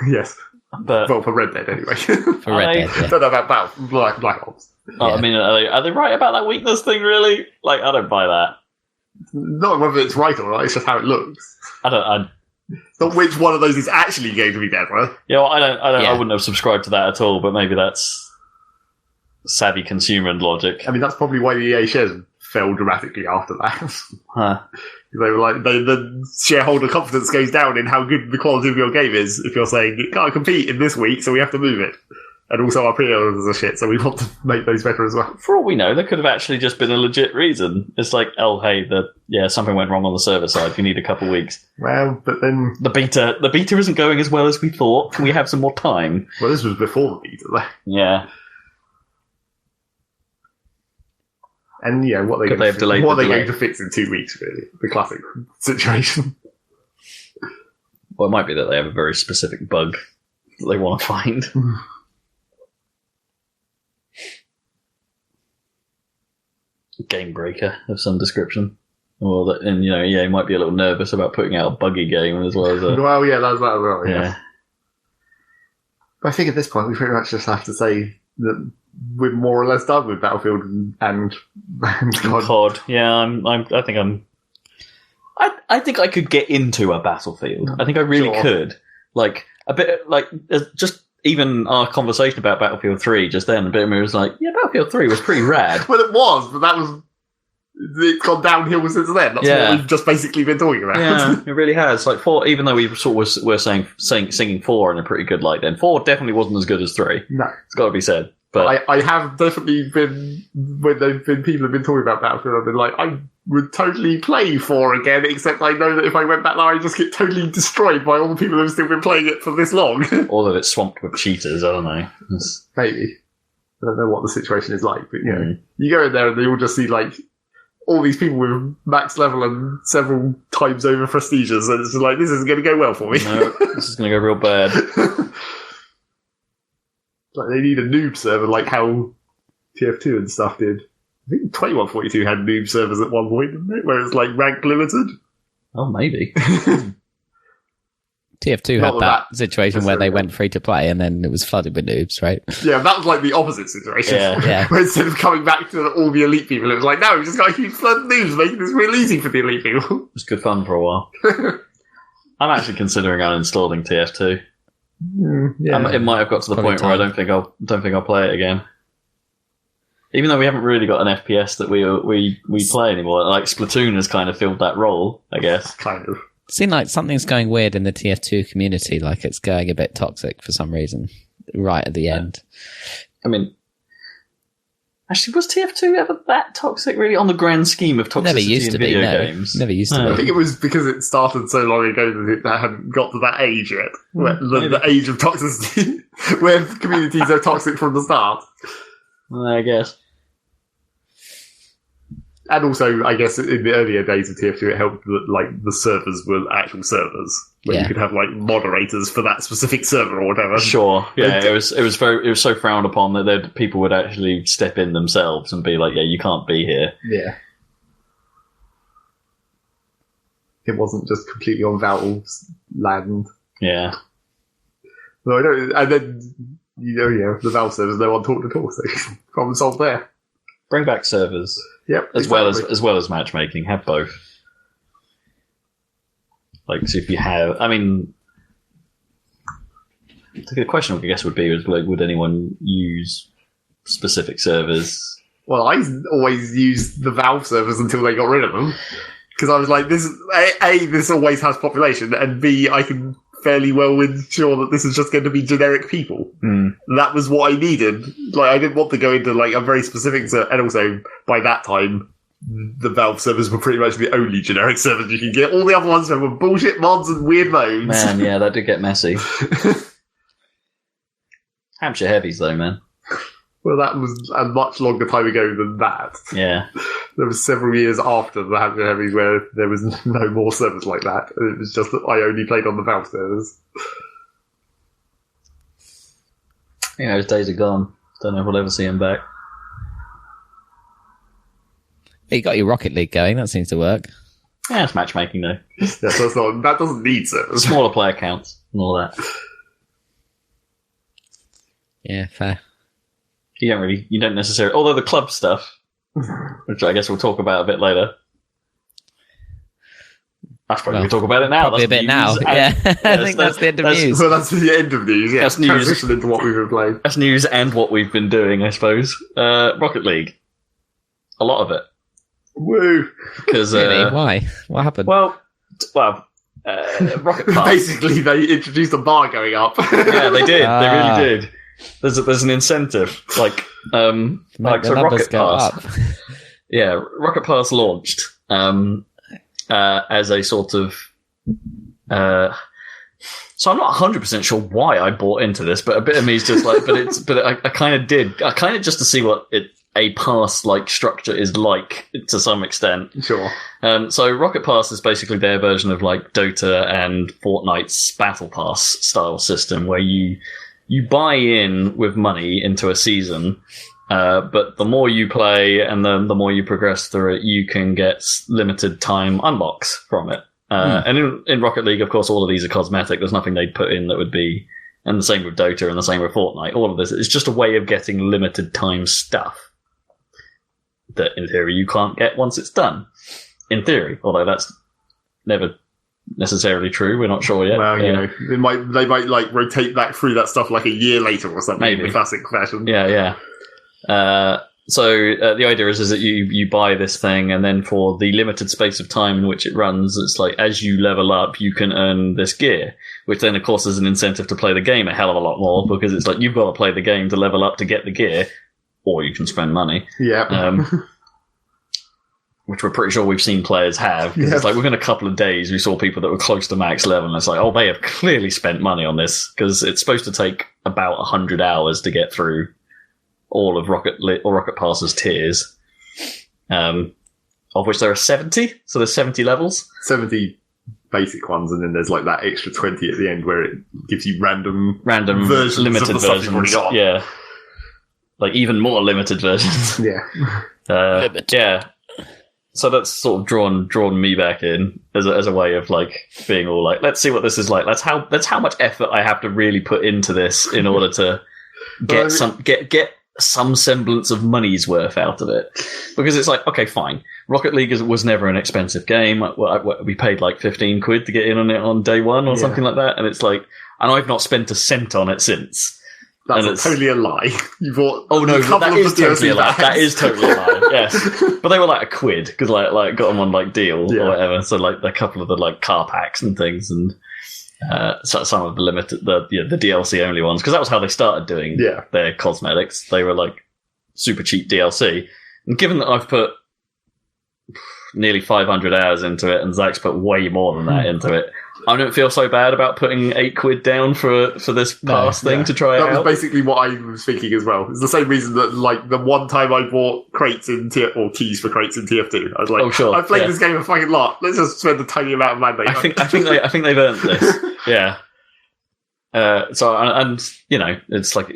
Yes. But well, for Red Dead, anyway. For Red Dead, yeah. I don't know about Black Ops. Oh, yeah. I mean, are they right about that weakness thing, really? I don't buy that. Not whether it's right or not, it's just how it looks. Not which one of those is actually going to be better. Yeah, well, I wouldn't have subscribed to that at all, but maybe that's savvy consumer logic. I mean, that's probably why the EA shares fell dramatically after that. Huh. They were like, the shareholder confidence goes down in how good the quality of your game is if you're saying, it can't compete in this week, so we have to move it. And also our pre-orders are shit, so we want to make those better as well. For all we know, there could have actually just been a legit reason. It's like, hey, something went wrong on the server side. You need a couple weeks. Well, but then... The beta isn't going as well as we thought. Can we have some more time? Well, this was before the beta, though. Yeah. And, what are they going to fix in 2 weeks, really? The classic situation. Well, it might be that they have a very specific bug that they want to find. Game breaker of some description. EA might be a little nervous about putting out a buggy game as well as a... Well, yeah, that's that as well, yeah. But I think at this point we pretty much just have to say that we're more or less done with Battlefield and COD. Yeah, I think I could get into a Battlefield. I think I really could. A bit just even our conversation about Battlefield 3 just then, a bit of me was like, yeah, Battlefield 3 was pretty rad. Well, it was, but it's gone downhill since then. That's what we've just basically been talking about. Yeah, it really has. 4, even though we sort of were singing 4 in a pretty good light then, 4 definitely wasn't as good as 3. No. It's got to be said. But I have definitely been, when people have been talking about Battlefield, I've been like, I would totally play 4 again, except I know that if I went back there, I'd just get totally destroyed by all the people who have still been playing it for this long. Although it's swamped with cheaters, I don't know. Maybe. I don't know what the situation is like, but you go in there and you'll just see all these people with max level and several times over prestiges, and it's like, this isn't going to go well for me. No, this is going to go real bad. They need a noob server like how TF2 and stuff did. I think 2142 had noob servers at one point, didn't it? Where it's rank limited. Oh, maybe. TF2 had that situation where they went free to play and then it was flooded with noobs, right? Yeah, that was the opposite situation. Yeah. Where instead of coming back to all the elite people, it was like, no, we've just got a huge flood of noobs making this real easy for the elite people. It was good fun for a while. I'm actually considering uninstalling TF2. Yeah. It might have got to the point where I don't think I'll play it again. Even though we haven't really got an FPS that we play anymore, Splatoon has kind of filled that role, I guess. Kind of. It seems like something's going weird in the TF2 community, it's going a bit toxic for some reason, right at the end. I mean, Actually, was TF2 ever that toxic, really, on the grand scheme of toxicity Never used in to video be, no. games? Never used to I be. think it was because it started so long ago that it hadn't got to that age yet. Where the age of toxicity, where communities are toxic from the start. I guess. And also, I guess in the earlier days of TF2, it helped that like the servers were actual servers, where you could have like moderators for that specific server or whatever. Sure, yeah, it was so frowned upon that people would actually step in themselves and be like, "Yeah, you can't be here." Yeah, it wasn't just completely on Valve's land. Yeah, No, I don't. And then the Valve servers, no one talked at all, so problem solved there. bring back servers. Yep, as well as matchmaking, have both. Like, so if you have, I mean, the question I guess would be is like, would anyone use specific servers? Well, I always used the Valve servers until they got rid of them because I was like, this this always has population, and B, I can fairly well ensure that this is just going to be generic people. That was what I needed. Like, I didn't want to go into like a very specific server, and also by that time, the Valve servers were pretty much the only generic servers you could get. All the other ones were bullshit mods and weird modes. Man, yeah, that did get messy. Hampshire Heavies, though, man. Well, that was a much longer time ago than that. Yeah. There was several years after the Hampshire Heavies where there was no more servers like that. It was just that I only played on the Valve servers. Yeah, those days are gone. Don't know if we'll ever see them back. You got your Rocket League going. That seems to work. Yeah, it's matchmaking, though. Yeah, so that doesn't need servers. Smaller player counts and all that. Yeah, fair. You don't necessarily, although the club stuff, which I guess we'll talk about a bit later. I suppose we talk about it now. Probably that's a bit now. Yeah, I think that's the end of news. Well, that's the end of news. Yeah, that's news. Transition into what we've been playing. That's news and what we've been doing, I suppose. Rocket League, a lot of it. Woo! Because really? Why? What happened? Rocket Pass. Basically, they introduced a bar going up. Yeah, they did. They really did. There's an incentive, like so Rocket Pass. Yeah, Rocket Pass launched as a sort of. So I'm not 100% sure why I bought into this, but a bit of me is just like, I kind of did. I kind of just to see what a pass-like structure is like to some extent. Sure. So Rocket Pass is basically their version of like Dota and Fortnite's Battle Pass style system, where you buy in with money into a season, but the more you play and the more you progress through it, you can get limited time unlocks from it. And in Rocket League, of course, all of these are cosmetic. There's nothing they'd put in that would be, and the same with Dota and the same with Fortnite. All of this is just a way of getting limited time stuff that in theory you can't get once it's done. In theory, although that's never necessarily true. We're not sure yet. Well, they might like rotate back through that stuff like a year later or something. Maybe. In classic fashion. Yeah. So the idea is that you buy this thing, and then for the limited space of time in which it runs, it's like as you level up, you can earn this gear, which then of course is an incentive to play the game a hell of a lot more, because it's like you've got to play the game to level up to get the gear, or you can spend money. Yeah. Which we're pretty sure we've seen players have. Because it's like within a couple of days, we saw people that were close to max level, and it's like, oh, they have clearly spent money on this, because it's supposed to take about 100 hours to get through all of Rocket Pass's tiers, of which there are 70. So there's 70 levels. 70 basic ones, and then there's like that extra 20 at the end where it gives you random versions limited of the stuff you've already got. Yeah. Like even more limited versions. Yeah. Yeah. So that's sort of drawn me back in as a way of like being all like, let's see what this is like. That's how much effort I have to really put into this in order to get some semblance of money's worth out of it. Because it's like, okay, fine. Rocket League was never an expensive game. We paid like 15 quid to get in on it on day one or something like that. And it's like, and I've not spent a cent on it since. That's totally a lie. You bought. Oh no, that is totally a lie. That is totally a lie. Yes, but they were like a quid because like got them on like deal or whatever. So like a couple of the like car packs and things, and so some of the limited the DLC only ones, because that was how they started doing their cosmetics. They were like super cheap DLC. And given that I've put nearly 500 hours into it, and Zach's put way more than that into it, I don't feel so bad about putting £8 down for this pass thing to try it out. That was basically what I was thinking as well. It's the same reason that, like, the one time I bought crates in or keys for crates in TF2, I was like, I've played this game a fucking lot. Let's just spend a tiny amount of money. I think they've earned this. Yeah. It's like,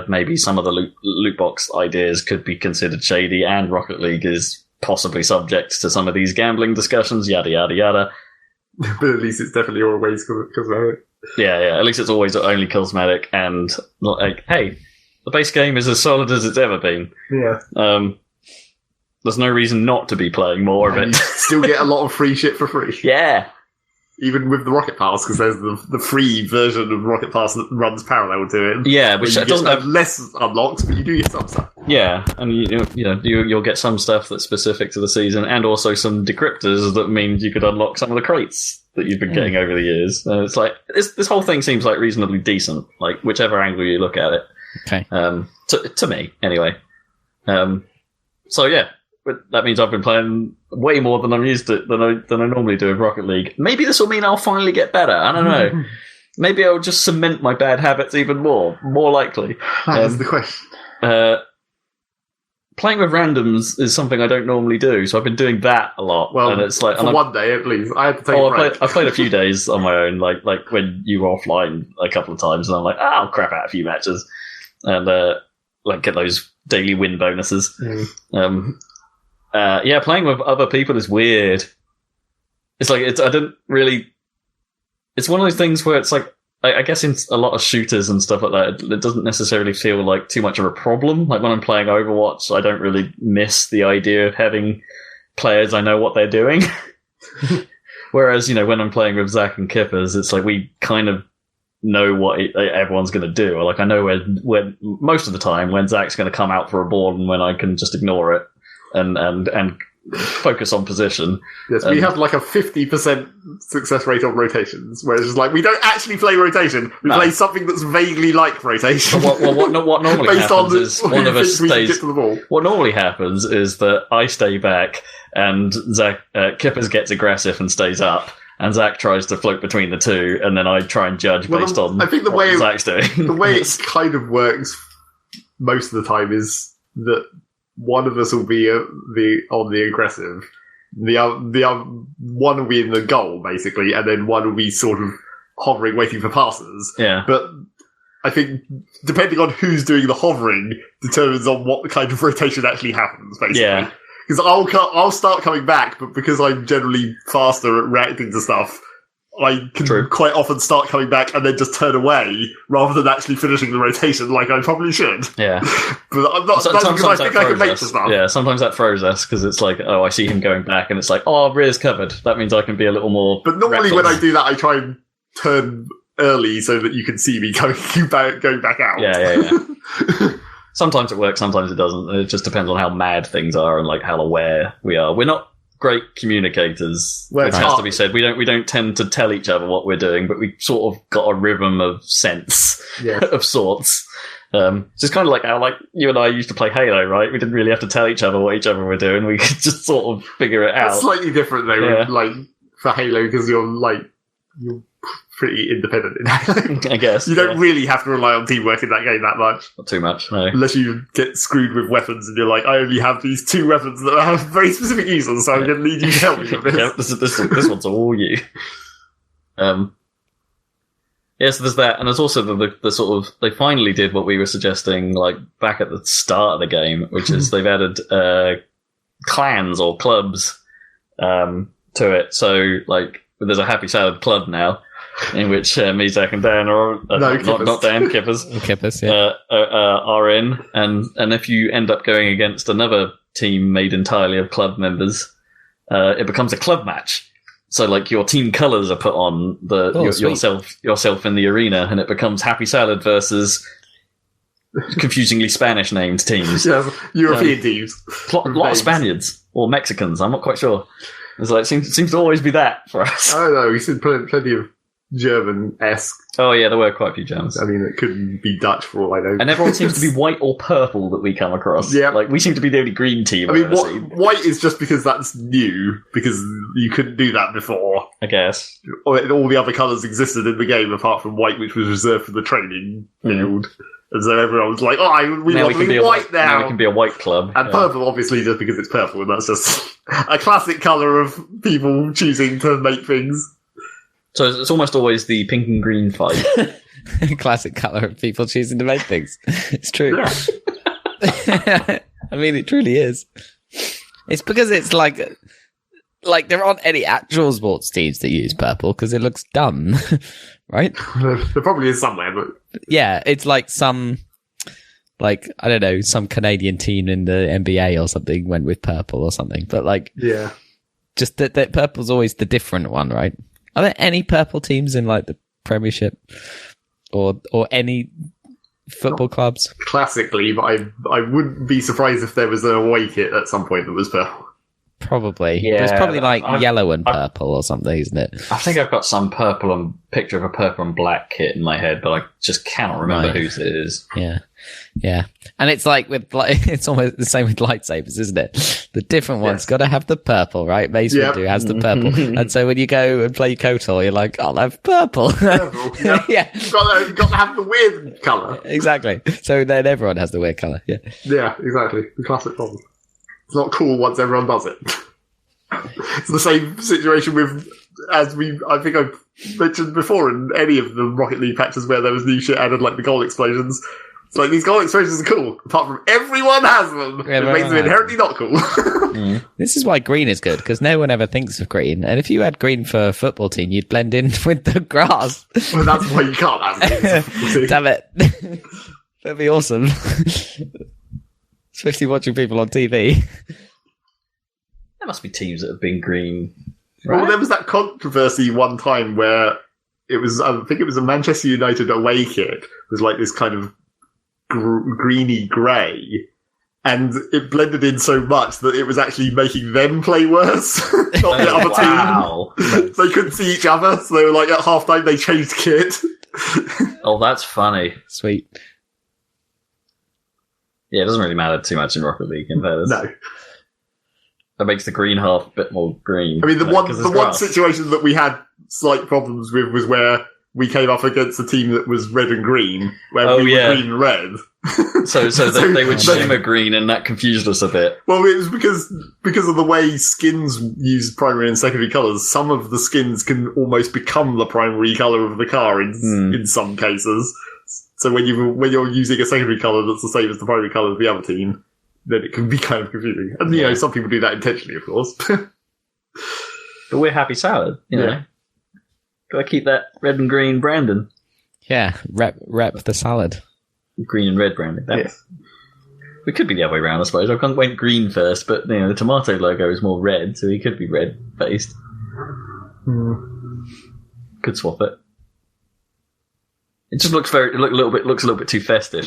maybe some of the loot box ideas could be considered shady, and Rocket League is possibly subject to some of these gambling discussions, yada, yada, yada. But at least it's definitely always cosmetic. Yeah, at least it's always only cosmetic, and like, hey, the base game is as solid as it's ever been. Yeah. There's no reason not to be playing more of it. You still get a lot of free shit for free. Yeah. Even with the Rocket Pass, because there's the free version of Rocket Pass that runs parallel to it. Yeah, which doesn't have less unlocked, but you do get some stuff. Yeah, and you'll get some stuff that's specific to the season, and also some decryptors that mean you could unlock some of the crates that you've been getting over the years. It's like this whole thing seems like reasonably decent, like whichever angle you look at it. Okay. To me, anyway. So yeah. But that means I've been playing way more than I'm used to than I normally do with Rocket League. Maybe this will mean I'll finally get better. I don't know. Maybe I'll just cement my bad habits even more. More likely. That is the question. Playing with randoms is something I don't normally do, so I've been doing that a lot. Well, and it's like, for one day at least. I had to take a break. I've played a few days on my own, like when you were offline a couple of times, and I'm like, I'll crap out a few matches, and get those daily win bonuses. Playing with other people is weird. It's like, it's one of those things where it's like, I guess in a lot of shooters and stuff like that, it doesn't necessarily feel like too much of a problem. Like when I'm playing Overwatch, I don't really miss the idea of having players I know what they're doing. Whereas, when I'm playing with Zach and Kippers, it's like we kind of know what everyone's going to do. Or like I know when most of the time when Zach's going to come out for a ball and when I can just ignore it. And focus on position. Yes, we have like a 50% success rate on rotations, where it's just like, we don't actually play rotation, we play something that's vaguely like rotation. What normally happens is one of us stays... To the ball. What normally happens is that I stay back, and Zach, Kippers gets aggressive and stays up, and Zach tries to float between the two, and then I try and judge based on I think what Zach's doing. The way it kind of works most of the time is that one of us will be on the aggressive. The other one will be in the goal, basically, and then one will be sort of hovering, waiting for passes. Yeah. But I think depending on who's doing the hovering determines on what kind of rotation actually happens, basically. Yeah. Because I'll start coming back, but because I'm generally faster at reacting to stuff, I can quite often start coming back and then just turn away rather than actually finishing the rotation like I probably should. Yeah. But I'm not, that's because I think I can make the stuff. Yeah, sometimes that throws us because it's like, I see him going back and it's like, rear's covered. That means I can be a little more... But normally when I do that, I try and turn early so that you can see me going back out. Yeah. Sometimes it works, sometimes it doesn't. It just depends on how mad things are and like how aware we are. We're not great communicators, which has to be said. We don't tend to tell each other what we're doing, but we sort of got a rhythm of sense of sorts. It's kind of like how you and I used to play Halo, right? We didn't really have to tell each other what each other were doing. We could just sort of figure it out. It's slightly different though, for Halo, because you're pretty independent in Halo. I guess. You don't really have to rely on teamwork in that game that much. Not too much, no. Unless you get screwed with weapons and you're like, I only have these 2 weapons that have very specific uses, so I'm going to need you to help me with this. This one's all you. So there's that, and there's also the sort of, they finally did what we were suggesting back at the start of the game, which is they've added clans or clubs to it. So there's a Happy Salad club now, in which me, Zach, and Dan are not Dan, Kippers. Kippers, are in, and if you end up going against another team made entirely of club members, it becomes a club match. So your team colours are put on yourself in the arena, and it becomes Happy Salad versus confusingly Spanish named teams. Yeah, European teams. A lot of Spaniards or Mexicans. I'm not quite sure. It's seems to always be that for us. I don't know. We've seen plenty of German-esque. Oh yeah, there were quite a few Germans. I mean, it couldn't be Dutch for all I know. And everyone seems to be white or purple that we come across. Yeah. Like, we seem to be the only green team I I've mean, ever seen. white is just because that's new, because you couldn't do that before. I guess. All the other colours existed in the game, apart from white, which was reserved for the training field. And so everyone was like, we want to be white now. Now we can be a white club. And purple, obviously, just because it's purple, and that's just a classic colour of people choosing to make things. So it's almost always the pink and green fight. Classic colour of people choosing to make things. It's true. Yeah. I mean, it truly is. It's because it's like there aren't any actual sports teams that use purple because it looks dumb, right? There probably is somewhere, but yeah, it's like some, like, I don't know, some Canadian team in the NBA or something went with purple or something. But like, yeah, just that purple's always the different one, right? Are there any purple teams in like the Premiership or any football clubs? Classically, but I wouldn't be surprised if there was an away kit at some point that was purple. Probably. Yeah, it's probably like yellow and purple or something, isn't it? I think I've got some picture of a purple and black kit in my head, but I just cannot remember whose it is. Yeah. Yeah. And it's like it's almost the same with lightsabers, isn't it? The different one's got to have the purple, right? Mace Windu has the purple. And so when you go and play KOTOR, you're like, I'll have purple. Purple, yeah. You've got to have the weird colour. Exactly. So then everyone has the weird colour. Yeah. Yeah, exactly. The classic problem. It's not cool once everyone does it. It's the same situation with, I think I've mentioned before in any of the Rocket League patches where there was new shit added, like the goal explosions. It's like, these goal explosions are cool, apart from everyone has them. It makes them inherently not cool. This is why green is good, because no one ever thinks of green. And if you had green for a football team, you'd blend in with the grass. Well, that's why you can't have green. Damn it. That'd be awesome. Especially watching people on TV. There must be teams that have been green. Right? Well, there was that controversy one time where it was, I think it was a Manchester United away kit. It was like this kind of greeny grey. And it blended in so much that it was actually making them play worse. Not the other team. They couldn't see each other, so they were like, at half time they changed kit. Oh, that's funny. Sweet. Yeah, it doesn't really matter too much in Rocket League, in fairness. No. That makes the green half a bit more green. I mean, the one situation that we had slight problems with was where we came up against a team that was red and green, where we were green and red. So they would shimmer green, and that confused us a bit. Well, it was because of the way skins use primary and secondary colours. Some of the skins can almost become the primary colour of the car in some cases. So when you're using a secondary colour that's the same as the primary colour of the other team, then it can be kind of confusing. And, you know, some people do that intentionally, of course. But we're Happy Salad, you know. Gotta keep that red and green branding. Yeah, rep the salad. Green and red branding. We could be the other way around, I suppose. I went green first, but, you know, the tomato logo is more red, so he could be red-faced. Could swap it. It just looks looks a little bit too festive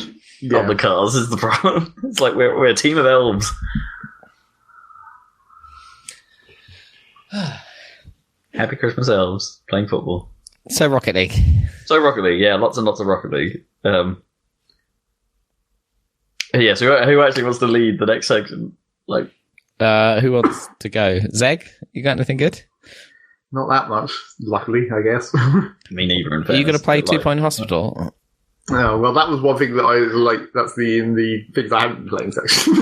on the cars. Is the problem? It's like we're a team of elves. Happy Christmas, elves playing football. So Rocket League, yeah, lots and lots of Rocket League. Yeah, so who actually wants to lead the next section? Like, who wants to go? Zeg, you got anything good? Not that much, luckily, I guess. Me neither. Are you going to play 2 Point Hospital? Oh, well, that was one thing that I like. That's in the things I haven't been playing section.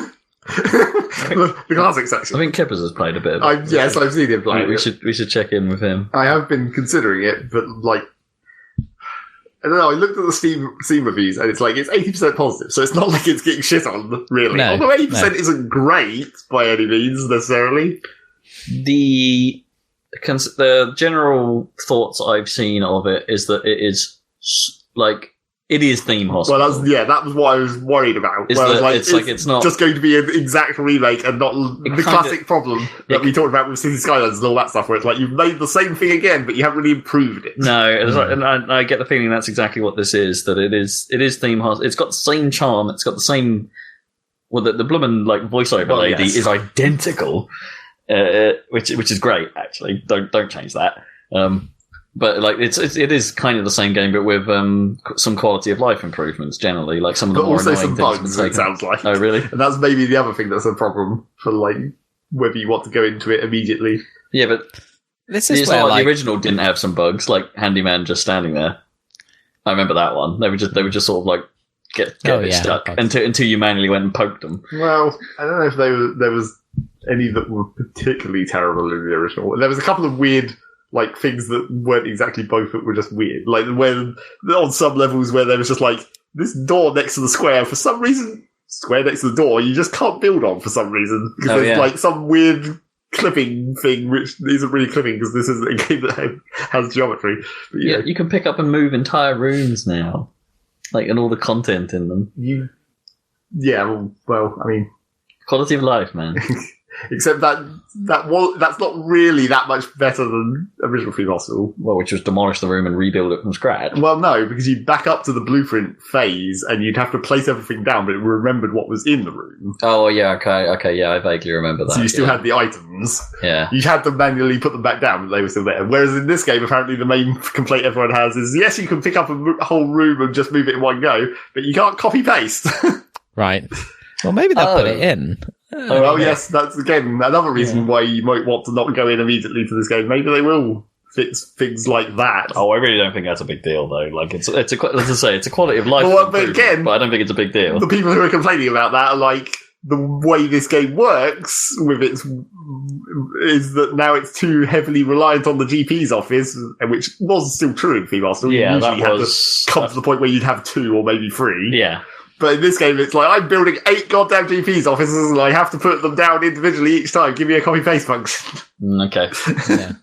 the classic section. I think Kippers has played a bit. Yes, I've seen him play. We should check in with him. I have been considering it, but like, I don't know. I looked at the Steam reviews, and it's like it's 80% positive, so it's not like it's getting shit on, really. No, although 80% isn't great by any means necessarily. The general thoughts I've seen of it is that it is like. It is theme hospital. Well, that was what I was worried about. It's not just going to be an exact remake and not the classic problem that we talked about with City Skylines and all that stuff, where it's like you've made the same thing again, but you haven't really improved it. No, and I get the feeling that's exactly what this is. That it is theme hospital. It's got the same charm. It's got the same. Well, the bloomin' like voiceover lady is identical, which is great. Actually, don't change that. But like it is kind of the same game, but with some quality of life improvements generally, like some of the but more also annoying some things. bugs. It sounds like. Oh, really? And that's maybe the other thing that's a problem for like whether you want to go into it immediately. Yeah, but this is it's where not like like the original didn't have some bugs, like Handyman just standing there. I remember that one. They would just sort of like get stuck until you manually went and poked them. Well, I don't know if there was any that were particularly terrible in the original. There was a couple of weird like things that weren't exactly bugs, but were just weird. Like when on some levels where there was just like this door next to the square for some reason. Square next to the door, you just can't build on for some reason because there's like some weird clipping thing which isn't really clipping because this isn't a game that has geometry. But, yeah, you can pick up and move entire rooms now, like and all the content in them. Well, I mean, quality of life, man. Except that's not really that much better than original Theme Hospital. Well, which was demolish the room and rebuild it from scratch. Well, no, because you back up to the blueprint phase and you'd have to place everything down, but it remembered what was in the room. Oh, yeah, okay, yeah, I vaguely remember that. So you still had the items. Yeah. You had to manually put them back down, but they were still there. Whereas in this game, apparently the main complaint everyone has is, yes, you can pick up a whole room and just move it in one go, but you can't copy-paste. Right. Well, maybe they'll put it in. Well, yes, that's again another reason why you might want to not go in immediately to this game. Maybe they will fix things like that. Oh, I really don't think that's a big deal, though. Like, it's as I say, it's a quality of life. But again, but I don't think it's a big deal. The people who are complaining about that are like, the way this game works with its is that now it's too heavily reliant on the GP's office, which was still true in Female Still. Yeah, that was come to the point where you'd have 2 or maybe 3. Yeah. But in this game, it's like, I'm building 8 goddamn GP's offices and I have to put them down individually each time. Give me a copy-paste function. Okay. Yeah.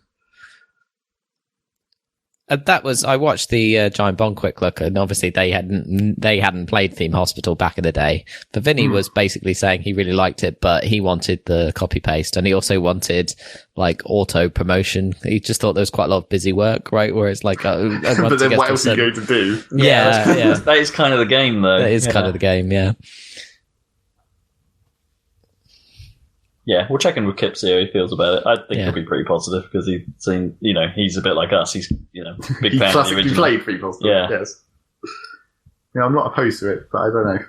I watched the Giant Bomb Quick Look, and obviously they hadn't played Theme Hospital back in the day. But Vinny was basically saying he really liked it, but he wanted the copy paste, and he also wanted like auto promotion. He just thought there was quite a lot of busy work, right? Where it's like, but then what else are you going to do? Yeah, that is kind of the game, though. That is kind of the game, yeah. Yeah, we'll check in with Kip, see how he feels about it. I think he'll be pretty positive because he's a bit like us. He's big fan of the original. He played Theme Hospital. Yeah. Yes. Yeah, I'm not opposed to it, but I don't know.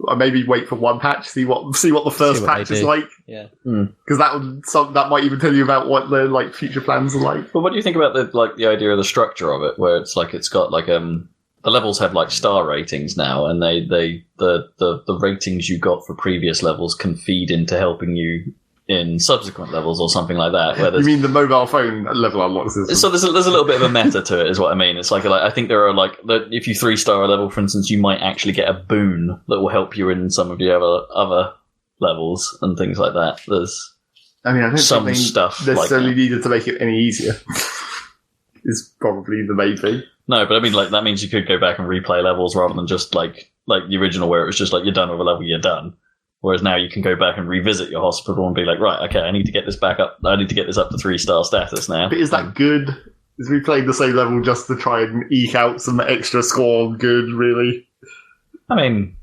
I maybe wait for one patch, see what the first patch is like. Yeah, because that might even tell you about what their like future plans are like. But what do you think about the idea of the structure of it, where it's like it's got like the levels have like star ratings now, and the ratings you got for previous levels can feed into helping you in subsequent levels or something like that. Where you mean the mobile phone level unlock system? So there's a little bit of a meta to it, is what I mean. It's like I think there are if you 3-star a level, for instance, you might actually get a boon that will help you in some of the other levels and things like that. I don't some think stuff necessarily like needed to make it any easier. Is probably the main thing. No, but I mean, like that means you could go back and replay levels rather than just like the original, where it was just like you're done with a level, you're done. Whereas now you can go back and revisit your hospital and be like, right, okay, I need to get this back up. I need to get this up to 3-star status now. But is that good? Is replaying the same level just to try and eke out some extra score good, really? I mean,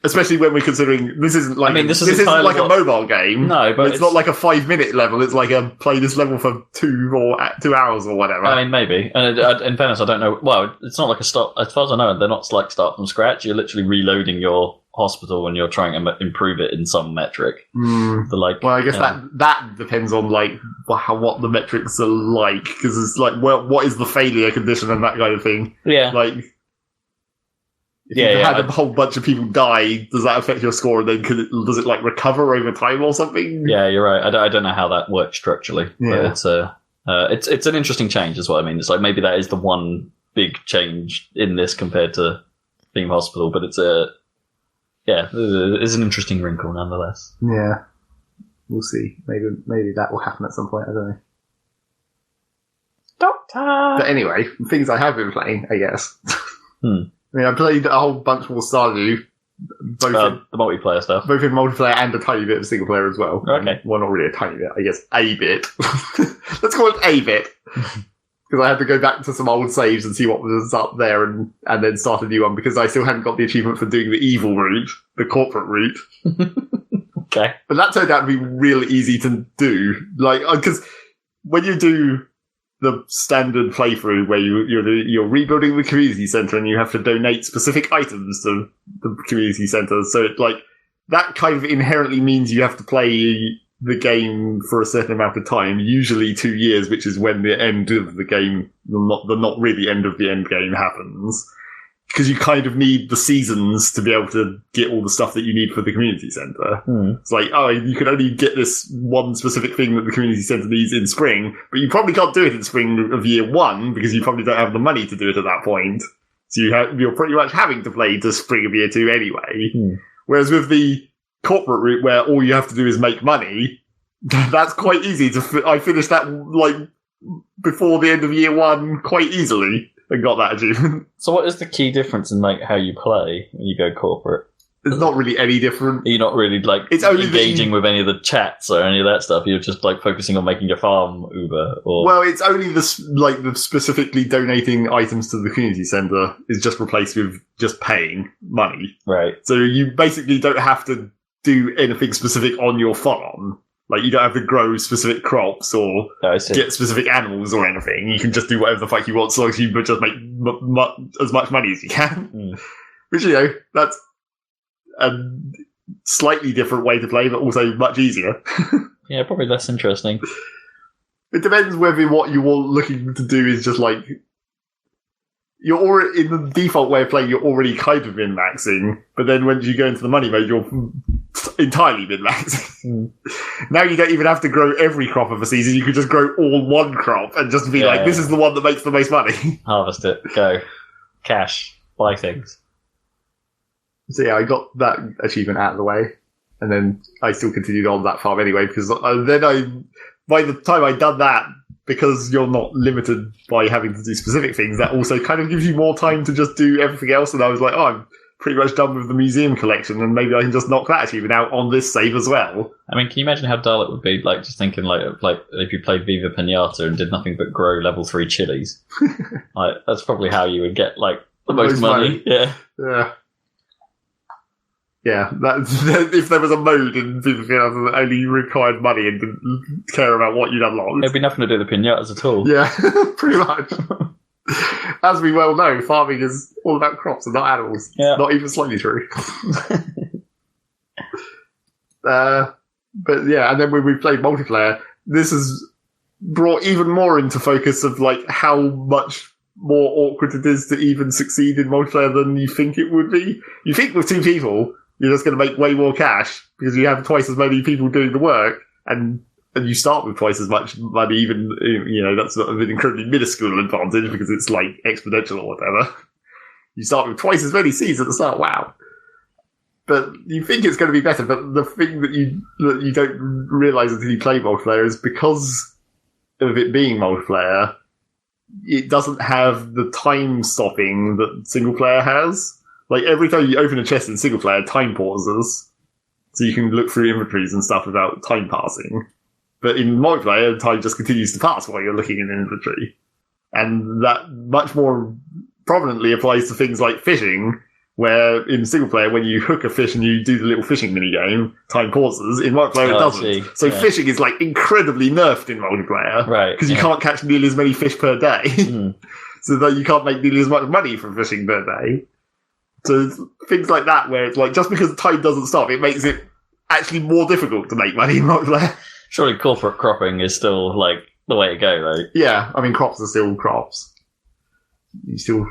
especially when we're considering this isn't like this isn't like a mobile game. No, but it's not like a 5-minute level. It's like play this level for 2 hours or whatever. I mean, maybe. And in fairness, I don't know. Well, it's not like a start. As far as I know, they're not like start from scratch. You're literally reloading your hospital when you're trying to improve it in some metric. Well, I guess that depends on like what the metrics are like, because it's like, well, what is the failure condition and that kind of thing. Yeah, like if you had a whole bunch of people die, does that affect your score? And then does it like recover over time or something? Yeah, you're right. I don't know how that works structurally. Yeah. But it's an interesting change, is what I mean. It's like maybe that is the one big change in this compared to Theme Hospital, but it's an interesting wrinkle nonetheless. Yeah, we'll see. Maybe that will happen at some point. I don't know. Doctor. But anyway, things I have been playing, I guess. I mean, I played a whole bunch more Stardew, the multiplayer stuff, both in multiplayer and a tiny bit of single player as well. Okay, well, not really a tiny bit, I guess, a bit. Let's call it a bit. Because I had to go back to some old saves and see what was up there and then start a new one, because I still hadn't got the achievement for doing the evil route, the corporate route. Okay. But that turned out to be really easy to do. Like, because when you do the standard playthrough where you're rebuilding the community center and you have to donate specific items to the community center. So that kind of inherently means you have to play the game for a certain amount of time, usually 2 years, which is when the end of the game, the not really end of the end game happens. Because you kind of need the seasons to be able to get all the stuff that you need for the community center. It's you can only get this one specific thing that the community center needs in spring, but you probably can't do it in spring of year 1 because you probably don't have the money to do it at that point. So you're pretty much having to play to spring of year 2 anyway. Whereas with the corporate route where all you have to do is make money, that's quite easy I finished that before the end of year 1 quite easily and got that achievement. So what is the key difference in how you play when you go corporate? It's not really any different. You're not really it's only engaging with any of the chats or any of that stuff. You're just focusing on making your farm uber. Well, it's only the specifically donating items to the community center is just replaced with just paying money. Right. So you basically don't have to do anything specific on your farm. You don't have to grow specific crops or get specific animals or anything. You can just do whatever the fuck you want, so long as you just make as much money as you can. Which, that's a slightly different way to play, but also much easier. Yeah, probably less interesting. It depends whether what you're looking to do is just you're already, in the default way of playing, you're already kind of min-maxing, but then when you go into the money mode, you're entirely min-maxing. Now you don't even have to grow every crop of a season, you could just grow all one crop and just be this is the one that makes the most money. Harvest it, go. Cash, buy things. So yeah, I got that achievement out of the way, and then I still continued on that farm anyway, because then by the time I'd done that, because you're not limited by having to do specific things, that also kind of gives you more time to just do everything else. And I was like, I'm pretty much done with the museum collection, and maybe I can just knock that achievement out on this save as well. I mean, can you imagine how dull it would be, just thinking, if you played Viva Pinata and did nothing but grow level 3 chilies? That's probably how you would get, the most money. Yeah. Yeah. Yeah, if there was a mode in Viva Pinata that only required money and didn't care about what you'd unlock. There'd be nothing to do with the pinatas at all. Yeah, pretty much. As we well know, farming is all about crops and not animals. Yeah. Not even slightly true. But yeah, and then when we played multiplayer, this has brought even more into focus of how much more awkward it is to even succeed in multiplayer than you think it would be. You think with 2 people, you're just going to make way more cash because you have twice as many people doing the work, and you start with twice as much money, even, that's sort of an incredibly minuscule advantage because it's exponential or whatever. You start with twice as many seeds at the start, wow. But you think it's going to be better, but the thing that you don't realise until you play multiplayer is because of it being multiplayer, it doesn't have the time stopping that single player has. Every time you open a chest in single player, time pauses. So you can look through inventories and stuff without time passing. But in multiplayer, time just continues to pass while you're looking in an inventory. And that much more prominently applies to things like fishing, where in single player, when you hook a fish and you do the little fishing minigame, time pauses. In multiplayer, it doesn't. So fishing is incredibly nerfed in multiplayer. Right. Because you can't catch nearly as many fish per day. So that you can't make nearly as much money from fishing per day. So things like that, where it's just because time doesn't stop, it makes it actually more difficult to make money in multiplayer. Surely corporate cropping is still the way to go, right? Yeah, I mean crops are still crops. You still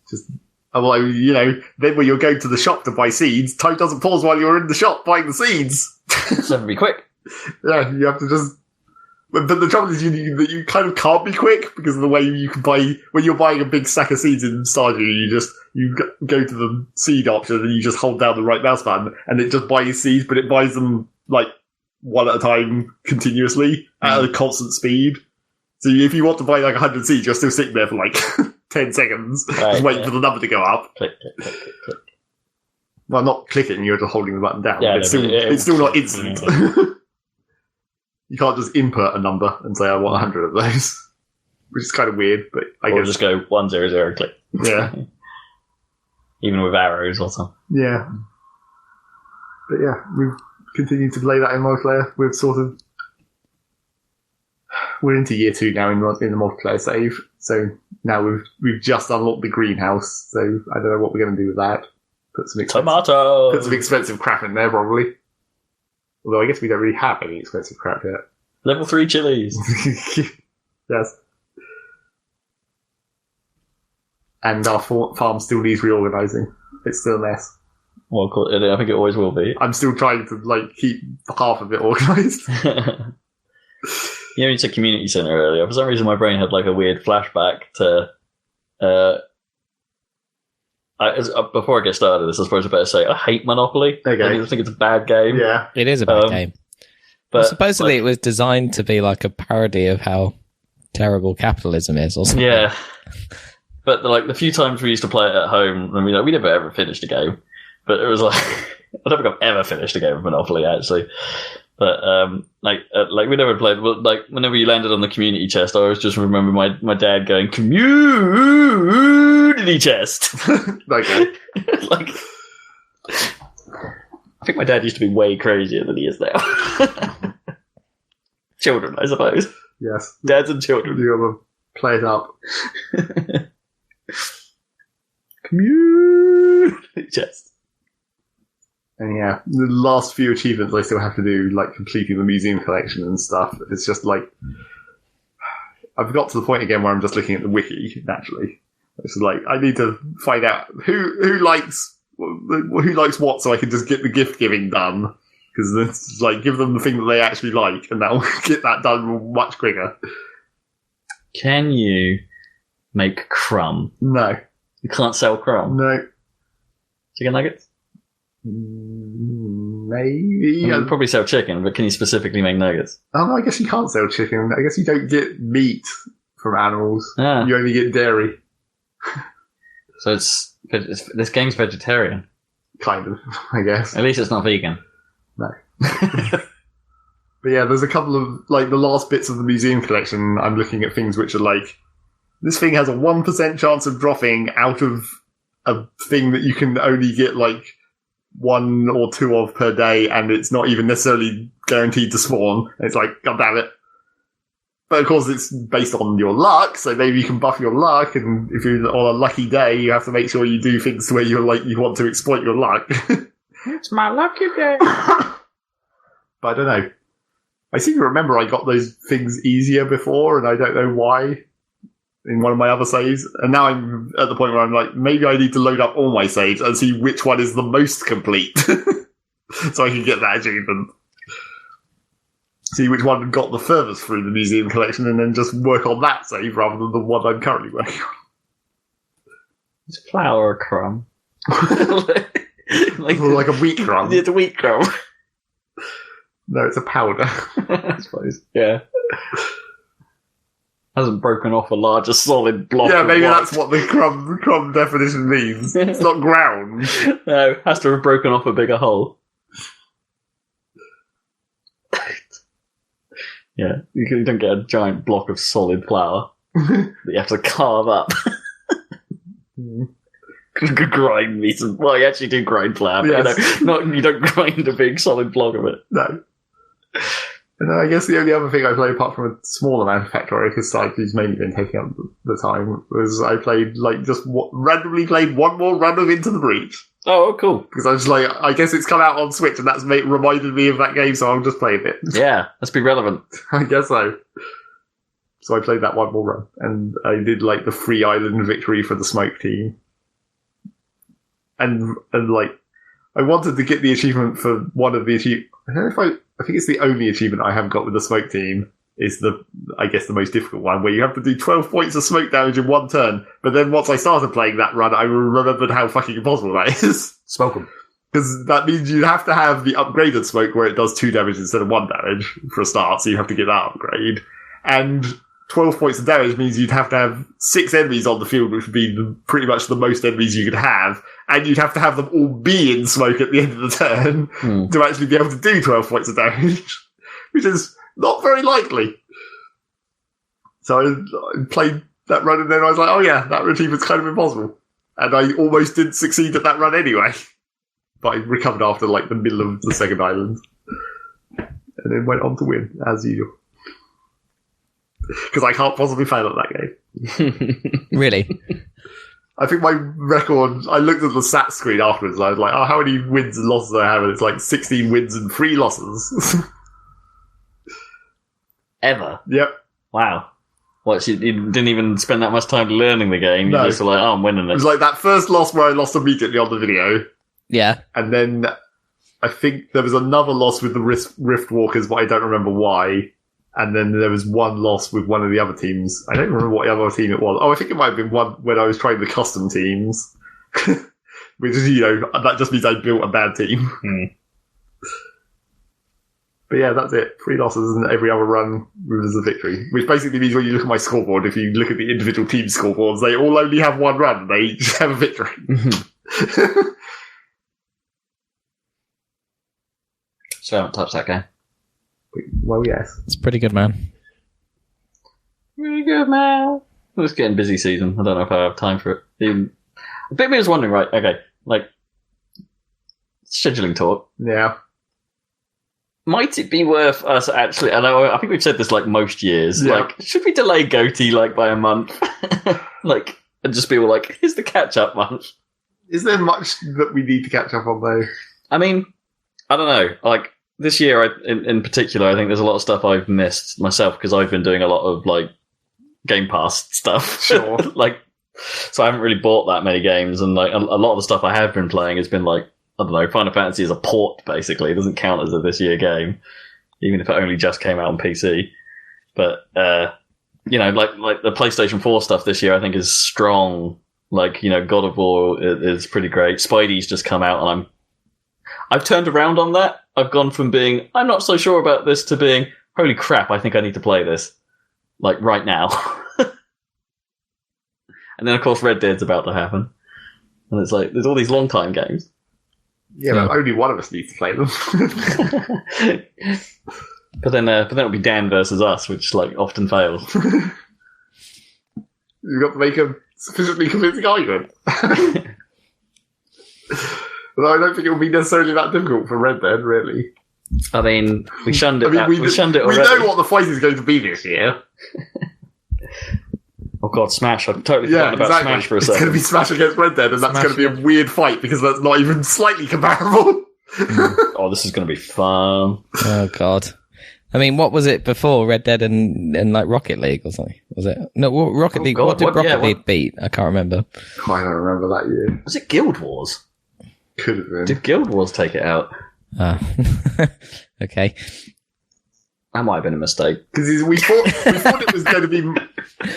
just then when you're going to the shop to buy seeds, time doesn't pause while you're in the shop buying the seeds. So be quick. Yeah, you have to just. But the trouble is you kind of can't be quick because of the way you can buy. When you're buying a big sack of seeds in Stardew, you go to the seed option and you just hold down the right mouse button and it just buys seeds, but it buys them one at a time continuously at a constant speed. So if you want to buy 100 seeds, you're still sitting there for 10 seconds, just waiting for the number to go up. Click, click, click, click, click. Well, not clicking, you're just holding the button down. Yeah, it's still not instant. You can't just input a number and say, I want 100 of those. Which is kind of weird, but I guess. Or just go 100, click. Yeah. Even with arrows or something. Yeah. But yeah, we've continued to play that in multiplayer with sort of. we're into year 2 now in the multiplayer save. So now we've just unlocked the greenhouse. So I don't know what we're going to do with that. Put some expensive crap in there, probably. Although I guess we don't really have any expensive crap yet. Level 3 chilies. Yes. And our farm still needs reorganising. It's still a mess. Well, I think it always will be. I'm still trying to keep half of it organised. You said community centre earlier. For some reason, my brain had a weird flashback to. Before I get started, I suppose I better say I hate Monopoly. Okay. I think it's a bad game. Yeah, it is a bad game. But supposedly, it was designed to be a parody of how terrible capitalism is, or something. Yeah. But the few times we used to play it at home, we never ever finished a game. But it was I don't think I've ever finished a game of Monopoly actually. But we never played. Whenever you landed on the community chest, I always just remember my dad going community chest. Okay. I think my dad used to be way crazier than he is now. Children, I suppose. Yes. Dads and children. You gotta play it up. Community chest. And yeah, the last few achievements I still have to do, completing the museum collection and stuff. It's just I've got to the point again where I'm just looking at the wiki, naturally. It's I need to find out who likes what so I can just get the gift giving done. Because it's give them the thing that they actually like and that'll get that done much quicker. Can you make Crumb? No. You can't sell Crumb? No. Chicken nuggets? Maybe. You'd probably sell chicken, but can you specifically make nuggets? Oh, no, I guess you can't sell chicken. I guess you don't get meat from animals. Ah. You only get dairy. So this game's vegetarian. Kind of, I guess. At least it's not vegan. No. But yeah, there's a couple of, the last bits of the museum collection, I'm looking at things which are this thing has a 1% chance of dropping out of a thing that you can only get, 1 or 2 of per day, and it's not even necessarily guaranteed to spawn. It's God damn it. But of course, it's based on your luck, so maybe you can buff your luck, and if you're on a lucky day, you have to make sure you do things where you're you want to exploit your luck. It's my lucky day. But I don't know. I seem to remember I got those things easier before, and I don't know why, in one of my other saves. And now I'm at the point where I'm maybe I need to load up all my saves and see which one is the most complete. So I can get that achievement. See which one got the furthest through the museum collection and then just work on that save rather than the one I'm currently working on. It's flour or Crumb. Like a wheat crumb. It's a wheat crumb. No, it's a powder. I suppose. Yeah. Hasn't broken off a larger solid block. Yeah, maybe white. that's what the crumb definition means. It's not ground. No, has to have broken off a bigger hole. Yeah, you don't get a giant block of solid flour that you have to carve up. Grind me some. Well, you actually do grind flour, but yes. you don't grind a big solid block of it. No. And then I guess the only other thing I played, apart from a small amount of Factory, because Stardew mainly been taking up the time, was I played, randomly played one more run of Into the Breach. Oh, cool. Because I was I guess it's come out on Switch, and that's reminded me of that game, so I'll just play it. Yeah, let's be relevant. I guess so. So I played that one more run, and I did, the free island victory for the Smoke team. And I wanted to get the achievement for one of the achievements. I don't know if I think it's the only achievement I have got with the Smoke team is the most difficult one, where you have to do 12 points of smoke damage in one turn. But then once I started playing that run, I remembered how fucking impossible that is. Smoke them. Because that means you have to have the upgraded smoke where it does 2 damage instead of 1 damage for a start, so you have to get that upgrade. And 12 points of damage means you'd have to have 6 enemies on the field, which would be pretty much the most enemies you could have, and you'd have to have them all be in smoke at the end of the turn to actually be able to do 12 points of damage, which is not very likely. So I played that run, and then I was like, oh yeah, that achievement's kind of impossible. And I almost didn't succeed at that run anyway. But I recovered after the middle of the second island. And then went on to win, as usual. Because I can't possibly fail at that game. Really? I think my record, I looked at the stat screen afterwards and I was like, oh, how many wins and losses I have? And it's like 16 wins and 3 losses. Ever? Yep. Wow. What, you didn't even spend that much time learning the game? You just were like, oh, I'm winning it. It was like that first loss where I lost immediately on the video. Yeah. And then I think there was another loss with the Rift Walkers, but I don't remember why. And then there was one loss with one of the other teams. I don't remember what other team it was. Oh, I think it might have been one when I was trying the custom teams. Which is, that just means I built a bad team. But yeah, that's it. 3 losses and every other run was a victory. Which basically means when you look at my scoreboard, if you look at the individual team scoreboards, they all only have one run and they each have a victory. So I haven't touched that game. Well, yes. It's pretty good, man. Really good, man. It's getting busy season. I don't know if I have time for it. A bit of me was wondering, right, okay, like, scheduling talk. Yeah. Might it be worth us actually, I think we've said this like most years, like, should we delay GOTY like by a month? Like, and just be all like, here's the catch-up month. Is there much that we need to catch up on, though? I mean, I don't know, like, this year, in particular, I think there's a lot of stuff I've missed myself because I've been doing a lot of like Game Pass stuff. Sure. Like, so I haven't really bought that many games, and like a lot of the stuff I have been playing has been like, I don't know, Final Fantasy is a port basically. It doesn't count as a this year game, even if it only just came out on PC. But like the PlayStation 4 stuff this year, I think is strong. Like, God of War is pretty great. Spidey's just come out, and I've turned around on that. I've gone from being, I'm not so sure about this, to being, holy crap, I think I need to play this. Like, right now. And then, of course, Red Dead's about to happen. And it's like, there's all these long-time games. Yeah, but only one of us needs to play them. But then it'll be Dan versus us, which, like, often fails. You've got to make a sufficiently convincing argument. Although I don't think it will be necessarily that difficult for Red Dead, really. I mean, we shunned it. We shunned it already. We know what the fight is going to be this year. Oh god, Smash! I've totally forgotten about Smash for a second. It's going to be Smash against Red Dead, and that's going to be a weird fight because that's not even slightly comparable. Oh, this is going to be fun. Oh god. I mean, what was it before Red Dead and like Rocket League or something? Was it? No, Rocket League. God, what did Rocket League beat? I can't remember. I don't remember that year. Was it Guild Wars? Could have been. Did Guild Wars take it out? Okay. That might have been a mistake. Because we thought it was going to be.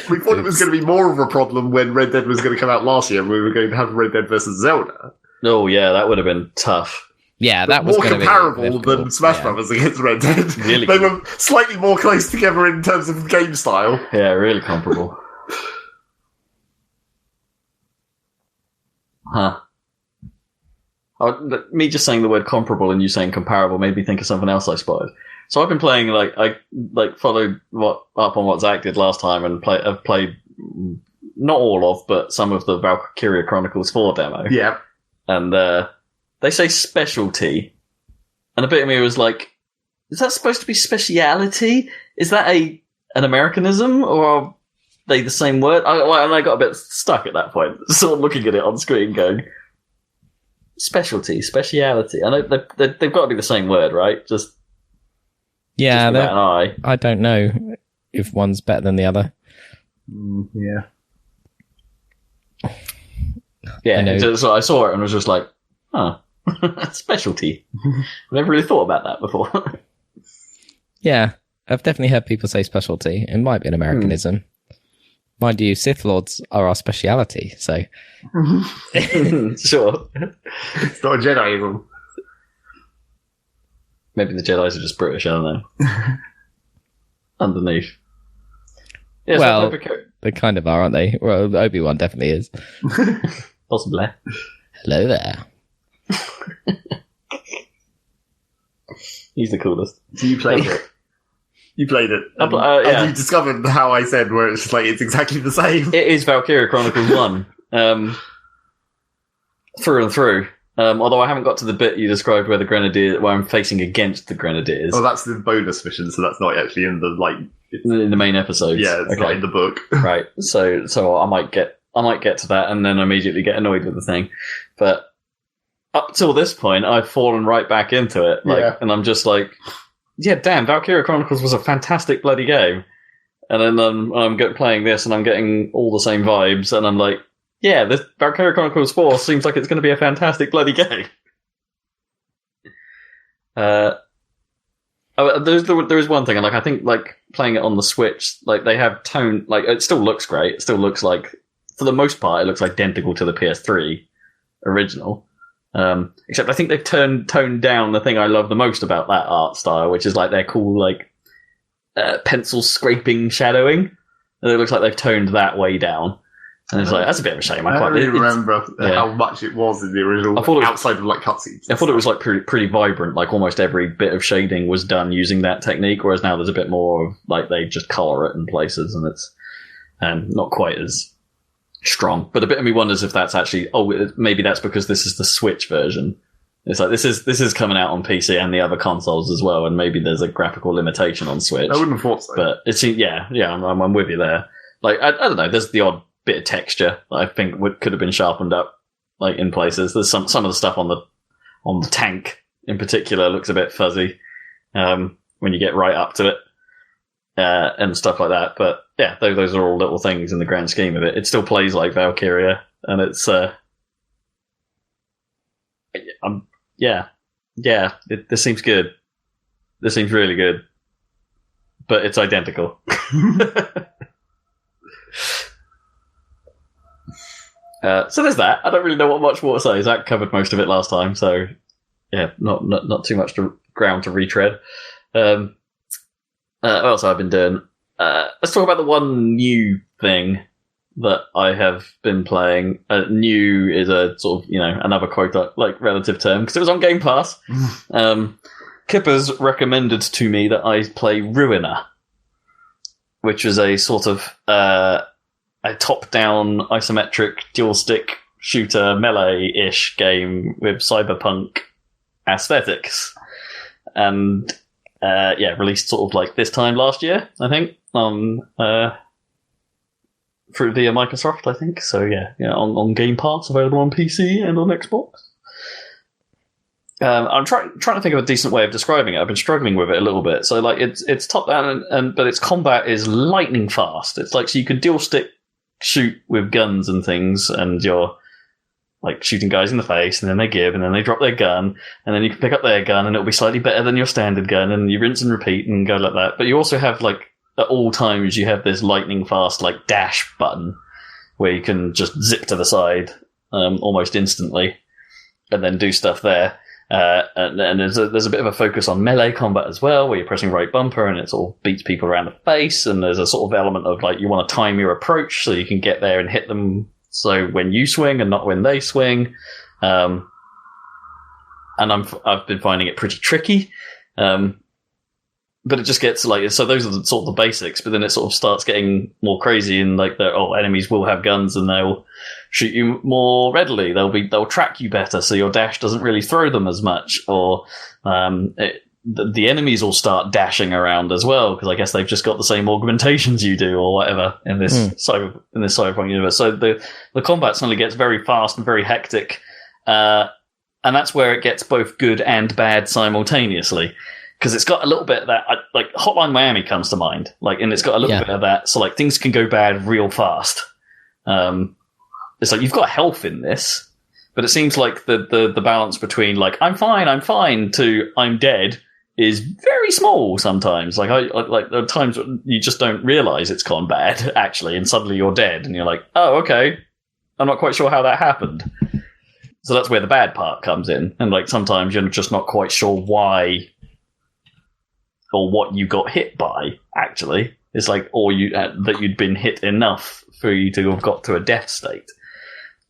We thought it was going to be more of a problem when Red Dead was going to come out last year. We were going to have Red Dead versus Zelda. Oh yeah, that would have been tough. Yeah, that was more comparable than Smash Brothers against Red Dead. Really, they were slightly more close together in terms of game style. Yeah, really comparable. Huh. Me just saying the word comparable and you saying comparable made me think of something else I spotted. So I've been playing, I followed up on what Zach did last time and I've played not all of, but some of the Valkyria Chronicles 4 demo. Yeah. And they say specialty. And a bit of me was like, is that supposed to be speciality? Is that an Americanism, or are they the same word? And I got a bit stuck at that point, sort of looking at it on screen going, specialty, speciality. I know they've got to be the same word, right? Yeah, just an eye. I don't know if one's better than the other. Yeah. Yeah, so I saw it and was just like, huh, specialty. I've never really thought about that before. Yeah, I've definitely heard people say specialty. It might be an Americanism. Mind you, Sith Lords are our speciality, so... Sure. It's not a Jediism. Maybe the Jedis are just British, I don't know. Underneath. Yeah, well, they kind of are, aren't they? Well, Obi-Wan definitely is. Possibly. Hello there. He's the coolest. So you played it? You played it. And, yeah. and you discovered how I said, where it's just like, it's exactly the same. It is Valkyria Chronicles 1. Through and through. Although I haven't got to the bit you described where I'm facing against the Grenadiers. Oh, that's the bonus mission, so that's not actually in the, in the main episodes. Yeah, it's not in the book. Right. So I might get to that and then immediately get annoyed with the thing. But up till this point, I've fallen right back into it. And I'm just like, yeah, damn, Valkyria Chronicles was a fantastic bloody game. And then I'm playing this and I'm getting all the same vibes, and I'm like, yeah, this Valkyria Chronicles 4 seems like it's going to be a fantastic bloody game. There is one thing, and I think playing it on the Switch, they have tone, it still looks great. It still looks like, for the most part, it looks identical to the PS3 original. Except I think they've toned down the thing I love the most about that art style, which is their cool pencil scraping shadowing. And it looks like they've toned that way down. And it's that's a bit of a shame. I can't really remember how much it was in the original, outside of cutscenes. I thought it was pretty vibrant. Almost every bit of shading was done using that technique, whereas now there's a bit more of they just colour it in places, and it's not quite as strong. But a bit of me wonders if that's actually maybe that's because this is the Switch version. It's this is coming out on PC and the other consoles as well, and maybe there's a graphical limitation on Switch. I wouldn't have thought so. But it's I'm with you there. I don't know. There's the odd bit of texture that I think could have been sharpened up, in places. There's some of the stuff on the tank in particular looks a bit fuzzy when you get right up to it and stuff like that. But yeah, those are all little things in the grand scheme of it. It still plays like Valkyria, and it's this seems good. This seems really good, but it's identical. So there's that. I don't really know what much more to say. Zach covered most of it last time, so yeah, not too much ground to retread. What else have I been doing? Let's talk about the one new thing that I have been playing. New is a sort of, another quote relative term, because it was on Game Pass. Kippers recommended to me that I play Ruiner, which is a sort of a top-down isometric dual-stick shooter melee-ish game with cyberpunk aesthetics, and released sort of this time last year, I think, through via Microsoft, I think. So on Game Pass, available on PC and on Xbox. I'm trying to think of a decent way of describing it. I've been struggling with it a little bit. So it's top down, but its combat is lightning fast. It's so you can dual stick shoot with guns and things, and you're shooting guys in the face, and then they give, and then they drop their gun, and then you can pick up their gun, and it'll be slightly better than your standard gun, and you rinse and repeat and go like that. But you also have at all times you have this lightning fast dash button where you can just zip to the side almost instantly, and then do stuff there. And there's a bit of a focus on melee combat as well, where you're pressing right bumper and it sort of beats people around the face, and there's a sort of element of you want to time your approach so you can get there and hit them so when you swing and not when they swing. And I've been finding it pretty tricky. But it just gets so those are the sort of the basics, but then it sort of starts getting more crazy, and enemies will have guns and they'll shoot you more readily. They'll track you better, so your dash doesn't really throw them as much, or the enemies will start dashing around as well, because I guess they've just got the same augmentations you do or whatever in this Cyberpunk universe. So the combat suddenly gets very fast and very hectic, and that's where it gets both good and bad simultaneously. Because it's got a little bit of that, Hotline Miami comes to mind, and it's got a little bit of that. So things can go bad real fast. It's you've got health in this, but it seems like the balance between I'm fine to I'm dead is very small sometimes. There are times you just don't realize it's gone bad actually, and suddenly you're dead, and you're like, oh okay, I'm not quite sure how that happened. So that's where the bad part comes in, and sometimes you're just not quite sure why. Or what you got hit by, actually. It's or that you'd been hit enough for you to have got to a death state.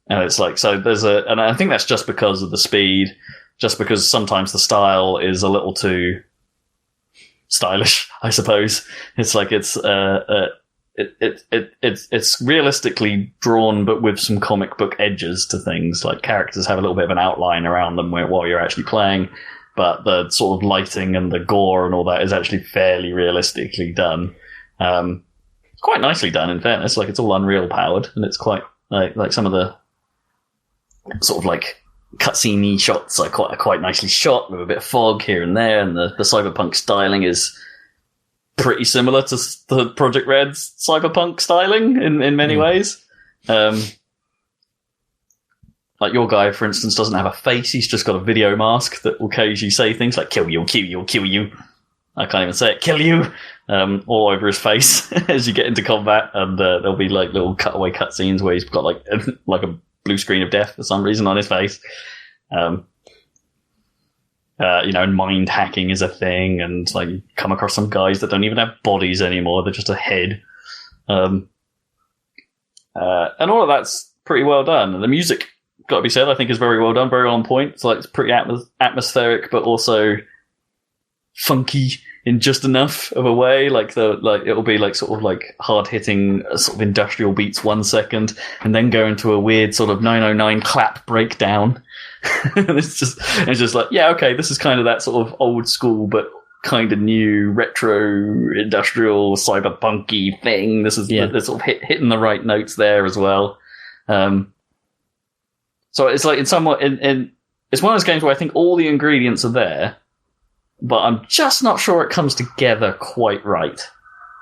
And it's so there's and I think that's just because of the speed, just because sometimes the style is a little too stylish, I suppose. It's it's realistically drawn, but with some comic book edges to things. Characters have a little bit of an outline around them while you're actually playing. But the sort of lighting and the gore and all that is actually fairly realistically done. Quite nicely done, in fairness. Like, it's all Unreal powered, and it's quite like some of the sort of like cutscene-y shots are quite nicely shot with a bit of fog here and there, and the Cyberpunk styling is pretty similar to the Project Red's Cyberpunk styling in many ways. Like, your guy, for instance, doesn't have a face. He's just got a video mask that will occasionally say things like "kill you, kill you, kill you." I can't even say it. Kill you, all over his face as you get into combat, and there'll be like little cutaway cutscenes where he's got like a blue screen of death for some reason on his face. And mind hacking is a thing, and like you come across some guys that don't even have bodies anymore; they're just a head. And all of that's pretty well done. And the music, got to be said, I think is very well done, very on point. It's like it's pretty atmospheric, but also funky in just enough of a way. Like it'll be like sort of like hard hitting sort of industrial beats 1 second, and then go into a weird sort of 909 clap breakdown. it's just like, yeah, okay, this is kind of that sort of old school but kind of new retro industrial cyberpunky thing. This is they're sort of hitting the right notes there as well. So it's like it's one of those games where I think all the ingredients are there, but I'm just not sure it comes together quite right.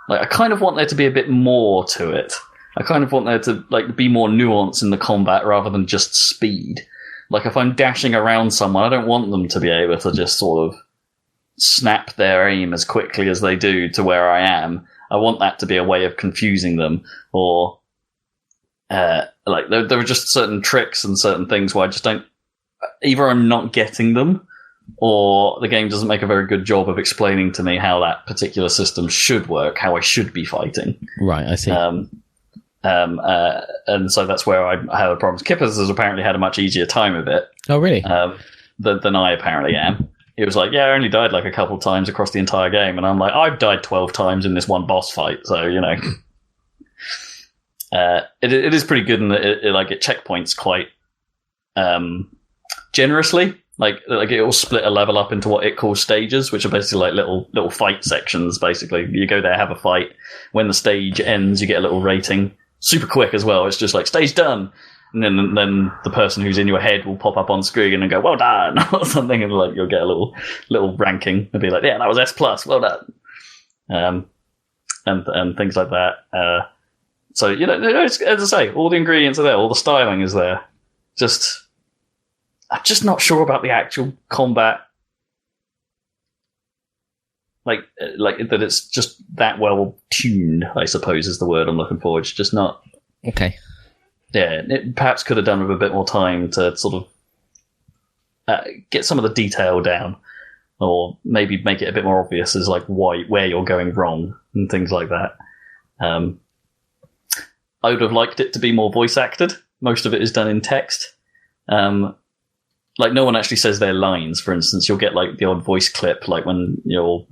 Like, I kind of want there to be a bit more to it. I kind of want there to like be more nuance in the combat rather than just speed. Like, if I'm dashing around someone, I don't want them to be able to just sort of snap their aim as quickly as they do to where I am. I want that to be a way of confusing them, or like there are just certain tricks and certain things where I just don't. Either I'm not getting them, or the game doesn't make a very good job of explaining to me how that particular system should work, how I should be fighting. Right, I see. And so that's where I have a problem. Kippers has apparently had a much easier time of it. Oh, really? Than I apparently am. He was like, yeah, I only died like a couple of times across the entire game. And I'm like, I've died 12 times in this one boss fight. So, you know. It is pretty good in that it checkpoints quite generously. Like it will split a level up into what it calls stages, which are basically like little fight sections. Basically, you go there, have a fight. When the stage ends, you get a little rating. Super quick as well. It's just like stage done, and then the person who's in your head will pop up on screen and go well done or something, and like you'll get a little ranking and be like, yeah, that was S+, well done, and things like that. So you know, as I say, all the ingredients are there, all the styling is there. I'm just not sure about the actual combat. Like that it's just that well tuned, I suppose is the word I'm looking for. It's just not... Okay. Yeah, it perhaps could have done with a bit more time to sort of get some of the detail down, or maybe make it a bit more obvious as like where you're going wrong and things like that. I would have liked it to be more voice acted. Most of it is done in text. Like, no one actually says their lines. For instance, you'll get like the odd voice clip, like when your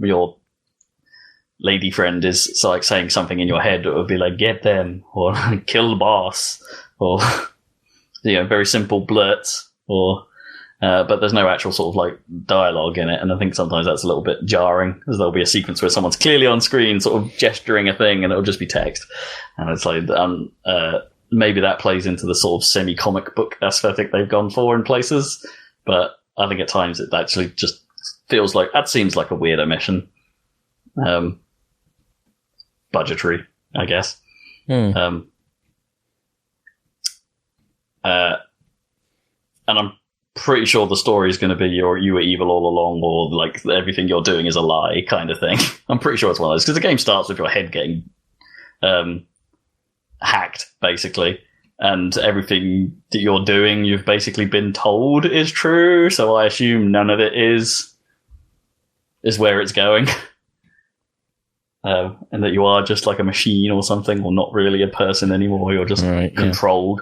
lady friend is like saying something in your head. It would be like, "Get them," or "Kill the boss," or very simple blurts. Or but there's no actual sort of like dialogue in it, and I think sometimes that's a little bit jarring, as there'll be a sequence where someone's clearly on screen, sort of gesturing a thing, and it'll just be text, and it's like maybe that plays into the sort of semi-comic book aesthetic they've gone for in places, but I think at times it actually just feels like that seems like a weird omission. Budgetary, I guess. And I'm pretty sure the story is going to be you were evil all along, or like everything you're doing is a lie kind of thing. I'm pretty sure it's one of those, because the game starts with your head getting hacked, basically, and everything that you're doing you've basically been told is true, so I assume none of it is where it's going. And that you are just like a machine or something, or not really a person anymore, you're just controlled.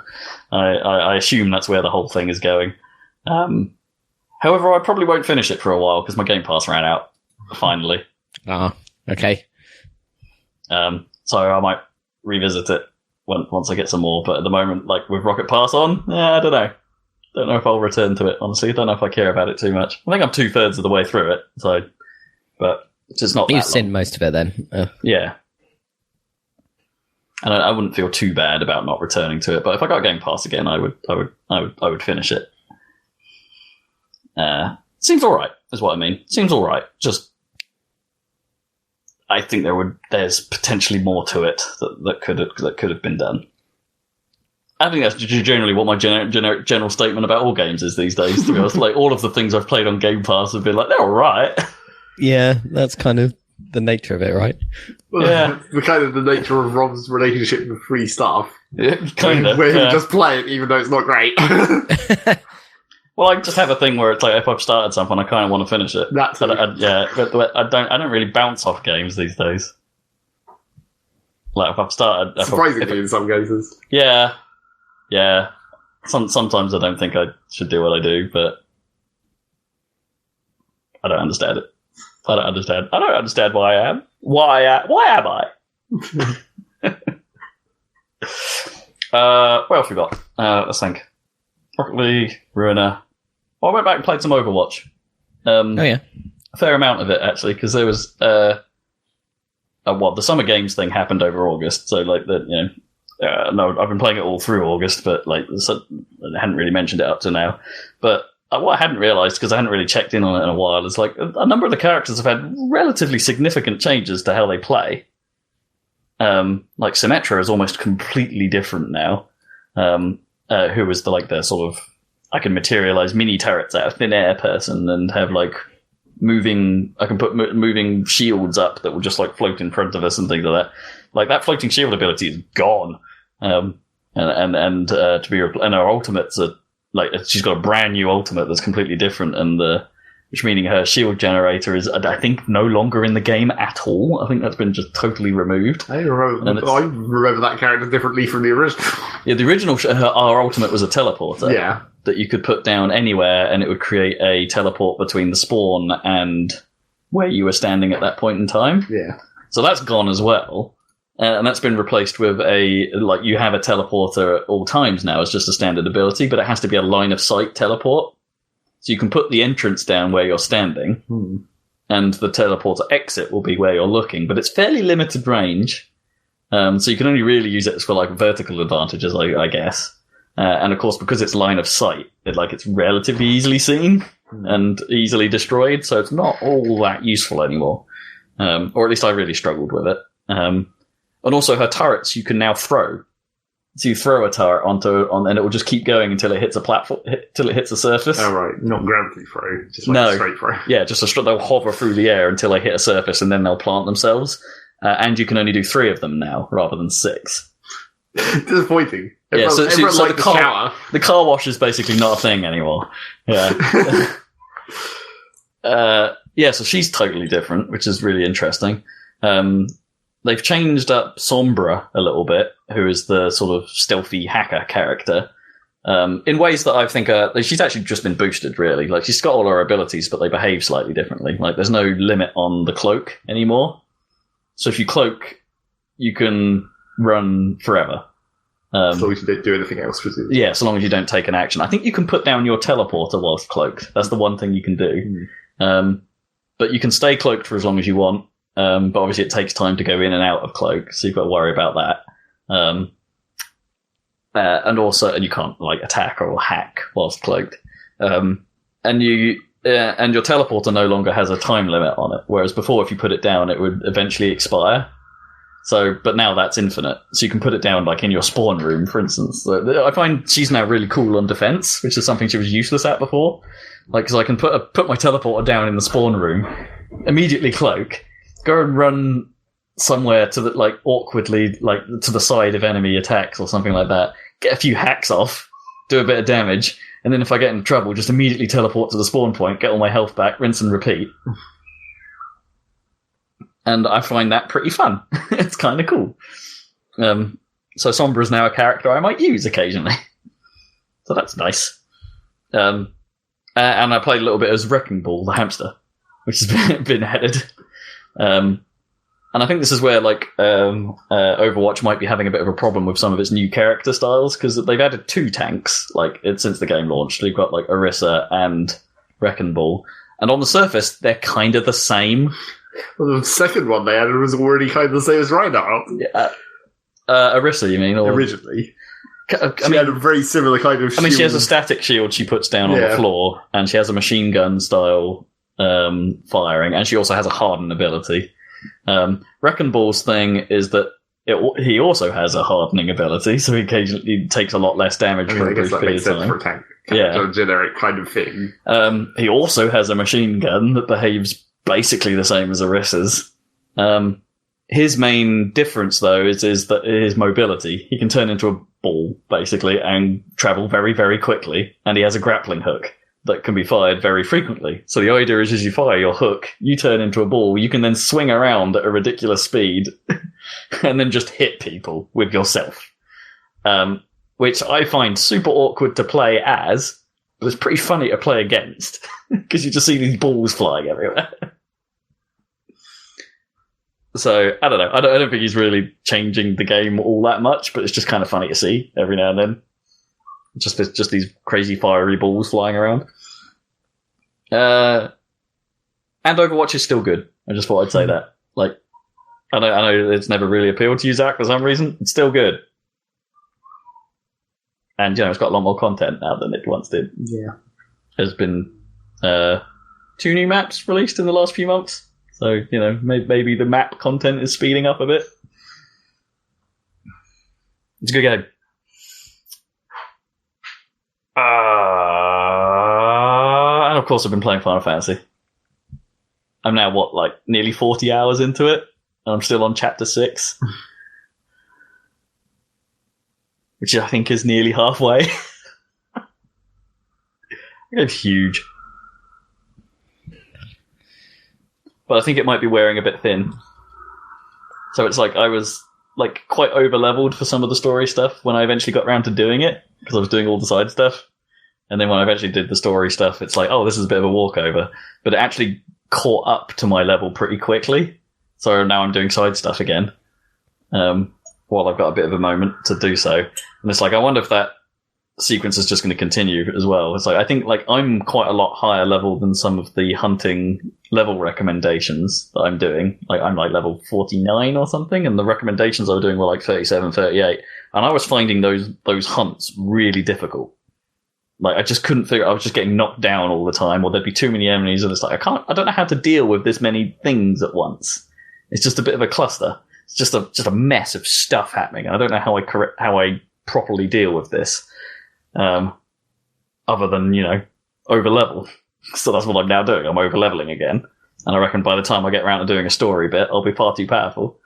I assume that's where the whole thing is going. However, I probably won't finish it for a while because my Game Pass ran out finally. Okay. So I might revisit it once I get some more, but at the moment, like with Rocket Pass on, I don't know. Don't know if I'll return to it, honestly. Don't know if I care about it too much. I think I'm 2/3 of the way through it, so, but it's just not. You've seen most of it then. Yeah. And I wouldn't feel too bad about not returning to it. But if I got Game Pass again, I would finish it. Seems all right, is what I mean. Seems all right. Just, I think there's potentially more to it that could have been done. I think that's generally what my general statement about all games is these days. To be honest, like all of the things I've played on Game Pass have been like they're all right. Yeah, that's kind of the nature of it, right? Well, yeah, the kind of the nature of Rob's relationship with free stuff. Yeah, kind of. Where you just play it, even though it's not great. Well, I just have a thing where it's like if I've started something, I kind of want to finish it. That's but I don't really bounce off games these days. Like if I've started, surprisingly in some cases. Yeah. Sometimes I don't think I should do what I do, but I don't understand it. I don't understand why I am. Why am I? What else we got? Let's think. Rocket League, Ruiner. I went back and played some Overwatch. Oh yeah, a fair amount of it actually, because there was the Summer Games thing happened over August, so like no, I've been playing it all through August, but like I hadn't really mentioned it up to now. But what I hadn't realised, because I hadn't really checked in on it in a while, is like a number of the characters have had relatively significant changes to how they play. Like Symmetra is almost completely different now. Who was the sort of I can materialize mini turrets out of thin air person and have like I can put moving shields up that will just like float in front of us and things like that. Like that floating shield ability is gone. And her ultimates are like she's got a brand new ultimate that's completely different, and which meaning her shield generator is I think no longer in the game at all. I think that's been just totally removed. I remember that character differently from the original. Yeah, the original our ultimate was a teleporter. Yeah. That you could put down anywhere, and it would create a teleport between the spawn and where you were standing at that point in time. Yeah. So that's gone as well. And that's been replaced with you have a teleporter at all times now as just a standard ability, but it has to be a line of sight teleport. So you can put the entrance down where you're standing, and the teleporter exit will be where you're looking, but it's fairly limited range. So you can only really use it for like vertical advantages, I guess. And of course, because it's line of sight, it's relatively easily seen and easily destroyed, so it's not all that useful anymore. Or at least I really struggled with it. And also her turrets you can now throw. So you throw a turret and it will just keep going until it hits a platform, till it hits a surface. Oh right, not gravity throw, just a straight throw. Yeah, they'll hover through the air until they hit a surface, and then they'll plant themselves. And you can only do 3 of them now rather than 6. Disappointing. So the car wash is basically not a thing anymore. Yeah. So she's totally different, which is really interesting. They've changed up Sombra a little bit, who is the sort of stealthy hacker character, in ways that I think she's actually just been boosted, really. Like, she's got all her abilities, but they behave slightly differently. Like, there's no limit on the cloak anymore. So if you cloak, you can run forever. As long as you don't do anything else, presumably. Yeah, so long as you don't take an action. I think you can put down your teleporter whilst cloaked. That's the one thing you can do. But you can stay cloaked for as long as you want. But obviously it takes time to go in and out of cloak, so you've got to worry about that. And you can't attack or hack whilst cloaked. And your teleporter no longer has a time limit on it, whereas before if you put it down it would eventually expire. But now that's infinite, so you can put it down in your spawn room, for instance. So I find she's now really cool on defense, which is something she was useless at before. Because I can put my teleporter down in the spawn room, immediately cloak, go and run somewhere to the awkwardly to the side of enemy attacks or something like that, get a few hacks off, do a bit of damage, and then if I get into trouble, just immediately teleport to the spawn point, get all my health back, rinse and repeat. And I find that pretty fun. It's kind of cool. So Sombra is now a character I might use occasionally. So that's nice. And I played a little bit as Wrecking Ball, the hamster, which has been added. And I think this is where Overwatch might be having a bit of a problem with some of its new character styles, because they've added 2 tanks since the game launched. They've got Orisa and Wrecking Ball. And on the surface, they're kind of the same. Well, the second one they added was already kind of the same as Reinhardt. Yeah. Arissa, you mean? Or... Originally. She had a very similar kind of shield. I mean, she has a static shield she puts down on the floor, and she has a machine gun style firing, and she also has a harden ability. Wrecking Ball's thing is that he also has a hardening ability, so he occasionally takes a lot less damage for a brief period of time. For a tank. A generic kind of thing. He also has a machine gun that behaves basically the same as Arissa's. His main difference, though, is that his mobility. He can turn into a ball, basically, and travel very, very quickly, and he has a grappling hook that can be fired very frequently. So the idea is, as you fire your hook, you turn into a ball, you can then swing around at a ridiculous speed and then just hit people with yourself. Which I find super awkward to play as, but it's pretty funny to play against, because you just see these balls flying everywhere. So, I don't know. I don't think he's really changing the game all that much, but it's just kind of funny to see every now and then. Just these crazy fiery balls flying around. And Overwatch is still good. I just thought I'd say that. Like, I know it's never really appealed to you, Zach, for some reason. It's still good. And, it's got a lot more content now than it once did. Yeah. There's been 2 new maps released in the last few months. So, maybe the map content is speeding up a bit. It's a good game. And of course I've been playing Final Fantasy. I'm now, nearly 40 hours into it, and I'm still on Chapter 6. Which I think is nearly halfway. It's huge. But I think it might be wearing a bit thin. So it's like I was quite over-leveled for some of the story stuff when I eventually got around to doing it, because I was doing all the side stuff. And then when I eventually did the story stuff, it's like, oh, this is a bit of a walkover. But it actually caught up to my level pretty quickly. So now I'm doing side stuff again. While I've got a bit of a moment to do so. And it's like, I wonder if that sequence is just going to continue as well. It's like, I think I'm quite a lot higher level than some of the hunting level recommendations that I'm doing. I'm level 49 or something, and the recommendations I was doing were 37, 38. And I was finding those hunts really difficult. I just couldn't figure. I was just getting knocked down all the time, or there'd be too many enemies, and it's I don't know how to deal with this many things at once. It's just a bit of a cluster. It's just a mess of stuff happening, and I don't know how I properly deal with this, other than over level. So that's what I'm now doing. I'm over leveling again, and I reckon by the time I get around to doing a story bit, I'll be far too powerful.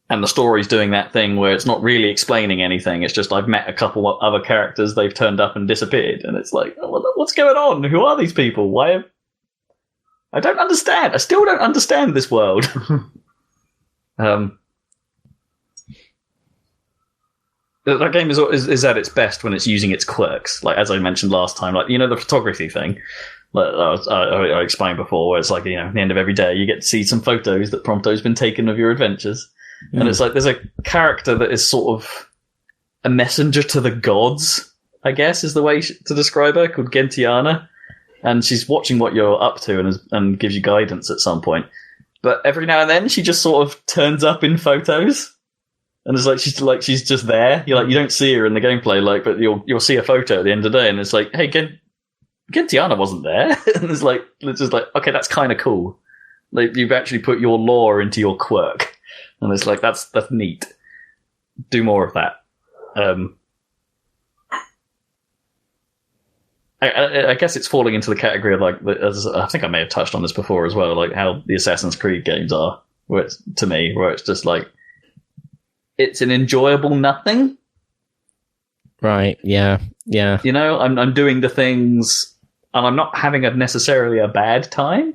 And the story's doing that thing where it's not really explaining anything. It's just I've met a couple of other characters, they've turned up and disappeared, and it's like, oh, what's going on? Who are these people? Why? I don't understand. I still don't understand this world. That game is at its best when it's using its quirks. As I mentioned last time, the photography thing. I explained before, where it's at the end of every day, you get to see some photos that Prompto's been taken of your adventures. Mm. And it's there's a character that is sort of a messenger to the gods, I guess, is the way to describe her, called Gentiana. And she's watching what you're up to and gives you guidance at some point. But every now and then, she just sort of turns up in photos. And it's she's just there. You don't see her in the gameplay, but you'll see a photo at the end of the day, and it's hey, Gentiana wasn't there. And it's just okay, that's kind of cool. You've actually put your lore into your quirk, and it's that's neat. Do more of that. I guess it's falling into the category of as I think I may have touched on this before as well, how the Assassin's Creed games are, where it's just it's an enjoyable nothing. Right, yeah. I'm doing the things, and I'm not having necessarily a bad time.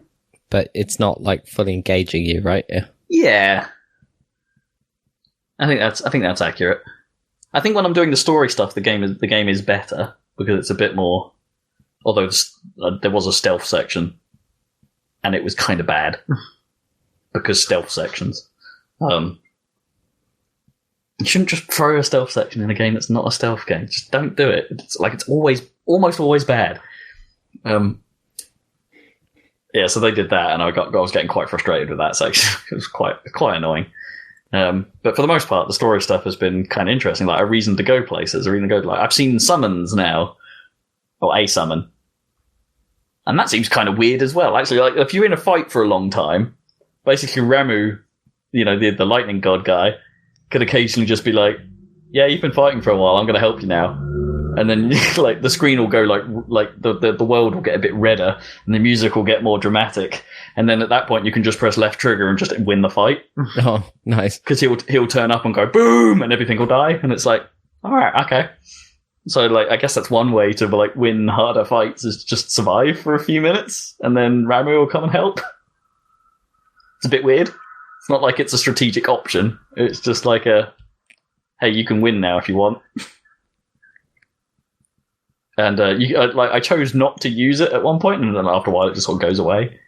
But it's not fully engaging you, right? Yeah. I think that's accurate. I think when I'm doing the story stuff, the game is better because it's a bit more. Although there was a stealth section, and it was kind of bad because stealth sections. You shouldn't just throw a stealth section in a game that's not a stealth game. Just don't do it. It's almost always bad. Yeah, so they did that, and I was getting quite frustrated with that section. It was quite annoying. But for the most part, the story stuff has been kind of interesting. Like a reason to go places, a reason to go. Like I've seen summons now, or a summon, and that seems kind of weird as well. Actually, like if you're in a fight for a long time, basically Ramu, the lightning god guy, could occasionally just be like, "Yeah, you've been fighting for a while. I'm going to help you now." And then like the screen will go like the world will get a bit redder and the music will get more dramatic. And then at that point you can just press left trigger and just win the fight. Oh, nice. Because he'll turn up and go boom and everything will die. And it's like, all right, okay. So like I guess that's one way to like win harder fights is just survive for a few minutes and then Ramu will come and help. It's a bit weird. It's not like it's a strategic option. It's just like hey, you can win now if you want. And I chose not to use it at one point, and then after a while, it just sort of goes away.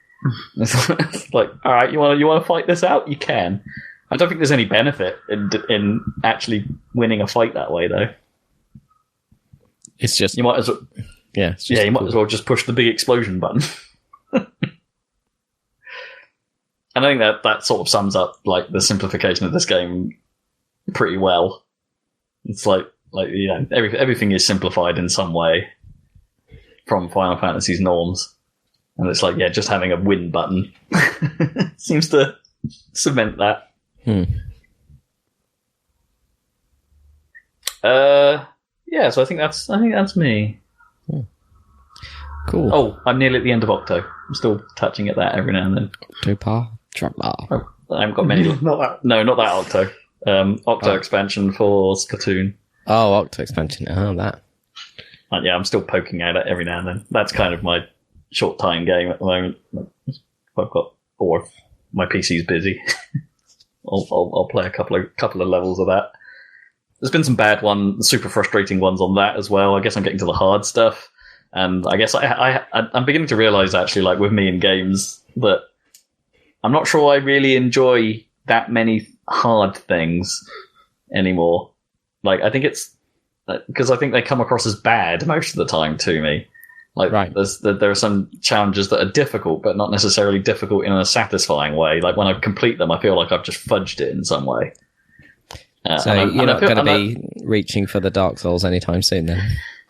It's like, all right, you want to fight this out? You can. I don't think there's any benefit in actually winning a fight that way, though. It's just you might as well, might as well just push the big explosion button. And I think that sort of sums up like the simplification of this game pretty well. It's like everything is simplified in some way from Final Fantasy's norms, and it's like just having a win button seems to cement that. So I think that's me. Cool. Oh, I'm nearly at the end of Octo. I'm still touching at that every now and then. Octopath Traveler. I haven't got many. Not that Octo. Octo expansion for Splatoon. Oh, Octo expansion. Oh, that. I'm still poking at it every now and then. That's kind of my short time game at the moment. I've got bored. My PC's busy. I'll play a couple of levels of that. There's been some bad ones, super frustrating ones on that as well. I guess I'm getting to the hard stuff, and I guess I'm beginning to realize actually, like with me in games, that I'm not sure I really enjoy that many hard things anymore. Like, I think it's because I think they come across as bad most of the time to me. Like, right. There are some challenges that are difficult, but not necessarily difficult in a satisfying way. Like, when I complete them, I feel like I've just fudged it in some way. So you're not going to be reaching for the Dark Souls anytime soon, then?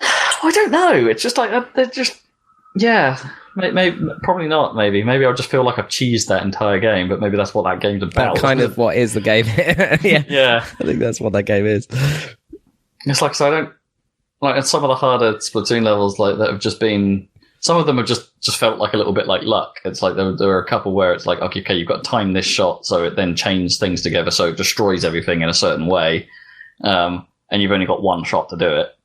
I don't know. It's just like, they're just... Yeah, maybe, probably not, maybe. Maybe I'll just feel like I've cheesed that entire game, but maybe that's what that game's about. That's kind of what is the game. Yeah. I think that's what that game is. It's like, so I don't... Like, some of the harder Splatoon levels like that have just been... Some of them have just felt like a little bit like luck. It's like there are a couple where it's like, okay, you've got to time this shot, so it then chains things together, so it destroys everything in a certain way. And you've only got one shot to do it.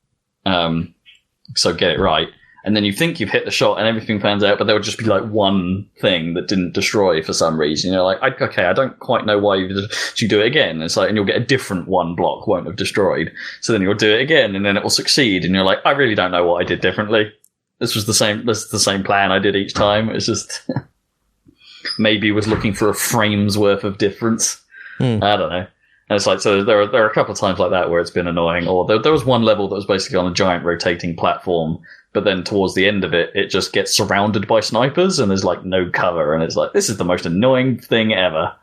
So get it right. And then you think you've hit the shot and everything pans out, but there would just be like one thing that didn't destroy for some reason. You're like, I don't quite know why you do it again. It's like, and you'll get a different one block won't have destroyed. So then you'll do it again and then it will succeed. And you're like, I really don't know what I did differently. This was the same plan I did each time. It's just maybe was looking for a frame's worth of difference. I don't know. And it's like, so there are a couple of times like that where it's been annoying. Or there was one level that was basically on a giant rotating platform, but then towards the end of it, it just gets surrounded by snipers and there's like no cover. And it's like, this is the most annoying thing ever.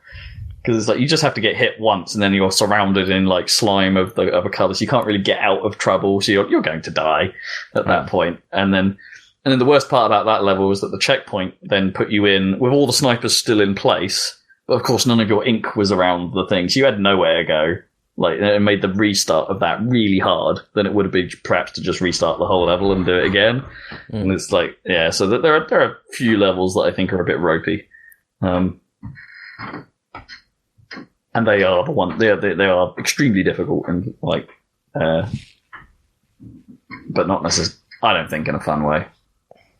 Because it's like, you just have to get hit once and then you're surrounded in like slime of a color. So you can't really get out of trouble. So you're going to die at that point. And then the worst part about that level was that the checkpoint then put you in with all the snipers still in place. But of course, none of your ink was around the thing. So you had nowhere to go. Like, it made the restart of that really hard. Then it would have been perhaps to just restart the whole level and do it again. And it's like, yeah, so there are a few levels that I think are a bit ropey. And they are they are extremely difficult and like, but not necessarily, I don't think in a fun way.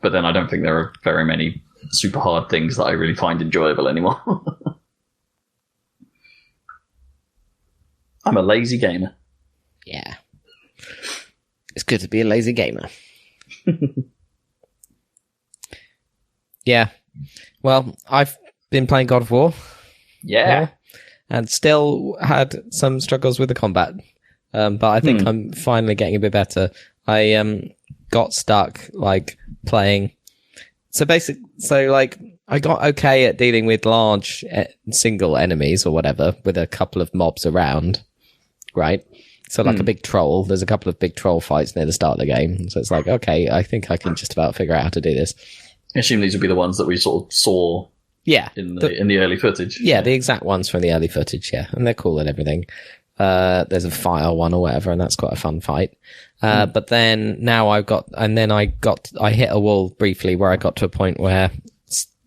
But then I don't think there are very many super hard things that I really find enjoyable anymore. I'm a lazy gamer. Yeah. It's good to be a lazy gamer. Yeah. Well, I've been playing God of War. Yeah. And still had some struggles with the combat. But I think I'm finally getting a bit better. I got stuck, like, playing. So I got okay at dealing with large single enemies or whatever with a couple of mobs around, right? So like a big troll, there's a couple of big troll fights near the start of the game. So it's like, okay, I think I can just about figure out how to do this. I assume these would be the ones that we sort of saw in the early footage. Yeah, the exact ones from the early footage, yeah. And they're cool and everything. There's a fire one or whatever, and that's quite a fun fight. But then now I hit a wall briefly where I got to a point where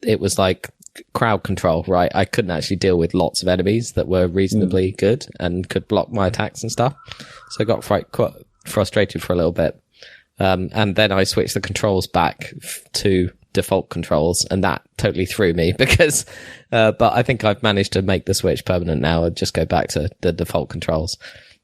it was like crowd control, right? I couldn't actually deal with lots of enemies that were reasonably good and could block my attacks and stuff. So I got quite frustrated for a little bit. And then I switched the controls back to default controls, and that totally threw me because, but I think I've managed to make the switch permanent now and just go back to the default controls.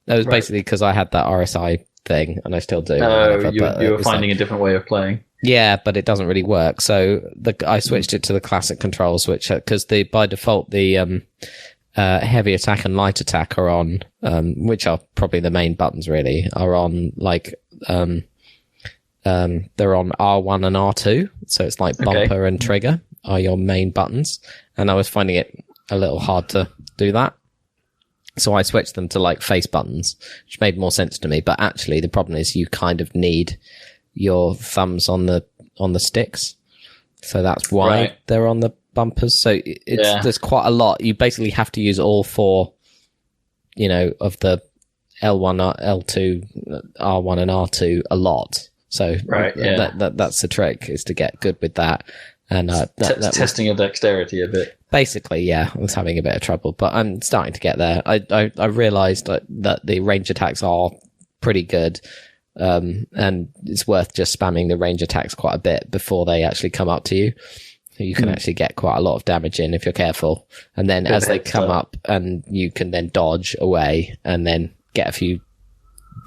That was basically because I had that RSI thing, and I still do. You were finding a different way of playing. Yeah, but it doesn't really work. So I switched it to the classic controls, which because by default the heavy attack and light attack are on, which are probably the main buttons really, are on like they're on R1 and R2. So it's like bumper and trigger are your main buttons, and I was finding it a little hard to do that. So I switched them to like face buttons, which made more sense to me. But actually, the problem is you kind of need your thumbs on the sticks, so that's why they're on the bumpers. So there's quite a lot. You basically have to use all four, of the L1, L2, R1, and R2 a lot. So that's the trick, is to get good with that. And testing your dexterity a bit. Basically, yeah, I was having a bit of trouble, but I'm starting to get there. I realised that the range attacks are pretty good. And it's worth just spamming the range attacks quite a bit before they actually come up to you. You can actually get quite a lot of damage in if you're careful. And then as they come up, and you can then dodge away and then get a few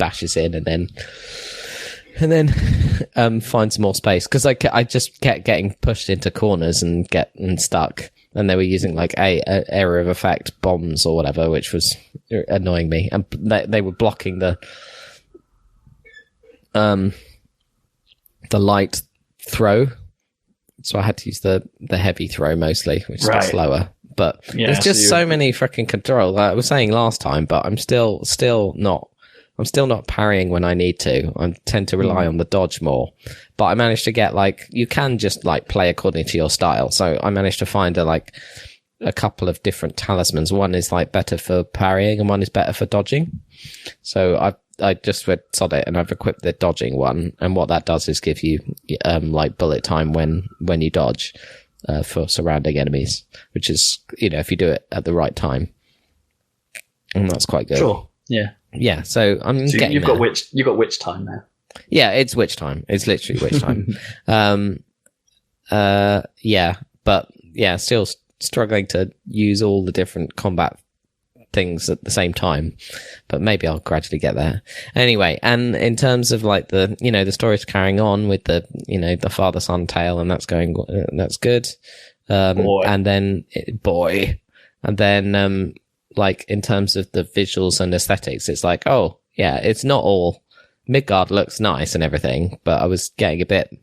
bashes in and then find some more space. Because I just kept getting pushed into corners and getting stuck. And they were using like a area of effect bombs or whatever, which was annoying me. And they were blocking the light throw, so I had to use the heavy throw mostly, which is slower. But there's just so many freaking control. Like I was saying last time, but I'm still not parrying when I need to. I tend to rely on the dodge more. But I managed to get you can just play according to your style. So I managed to find a couple of different talismans. One is better for parrying, and one is better for dodging. So I just read sod it, and I've equipped the dodging one, and what that does is give you bullet time when you dodge for surrounding enemies, which is if you do it at the right time, and that's quite good. Sure. Yeah. So I'm getting you've got witch time now. Yeah, it's witch time. It's literally witch time. But still struggling to use all the different combat things at the same time, but maybe I'll gradually get there. Anyway, and in terms of the story's carrying on with the father-son tale, and that's going, that's good. And then in terms of the visuals and aesthetics, it's it's not all Midgard looks nice and everything, but I was getting a bit,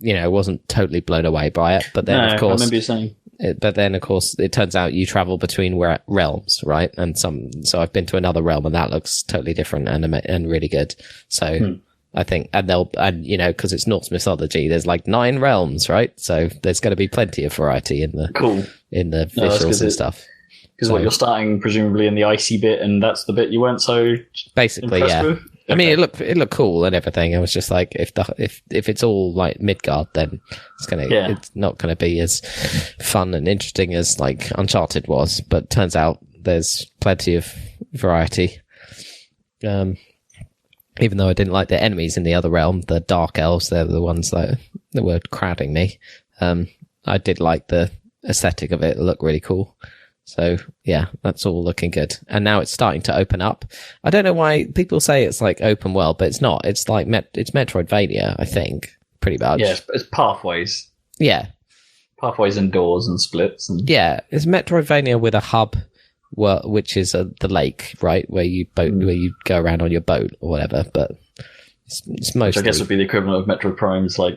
I wasn't totally blown away by it. But then, of course, I remember you saying. But then, of course, it turns out you travel between realms, right? And so I've been to another realm, and that looks totally different and really good. So I think, because it's Norse mythology, there's 9 realms, right? So there's going to be plenty of variety in the visuals and stuff. Because you're starting presumably in the icy bit, and that's the bit you weren't so basically, impressed with? I mean, it looked cool and everything. I was just if it's all Midgard, then it's not gonna be as fun and interesting as Uncharted was. But turns out there's plenty of variety. Even though I didn't like the enemies in the other realm, the dark elves, they're the ones that were crowding me. I did like the aesthetic of it. It looked really cool. So yeah, that's all looking good. And now it's starting to open up. I don't know why people say it's open world, but it's not. It's it's Metroidvania, I think, pretty much. Yeah, it's pathways. Yeah. Pathways and doors and splits. Yeah, it's Metroidvania with a hub, which is the lake, right? Where you go around on your boat or whatever, but it's mostly... Which I guess would be the equivalent of Metroid Prime's, go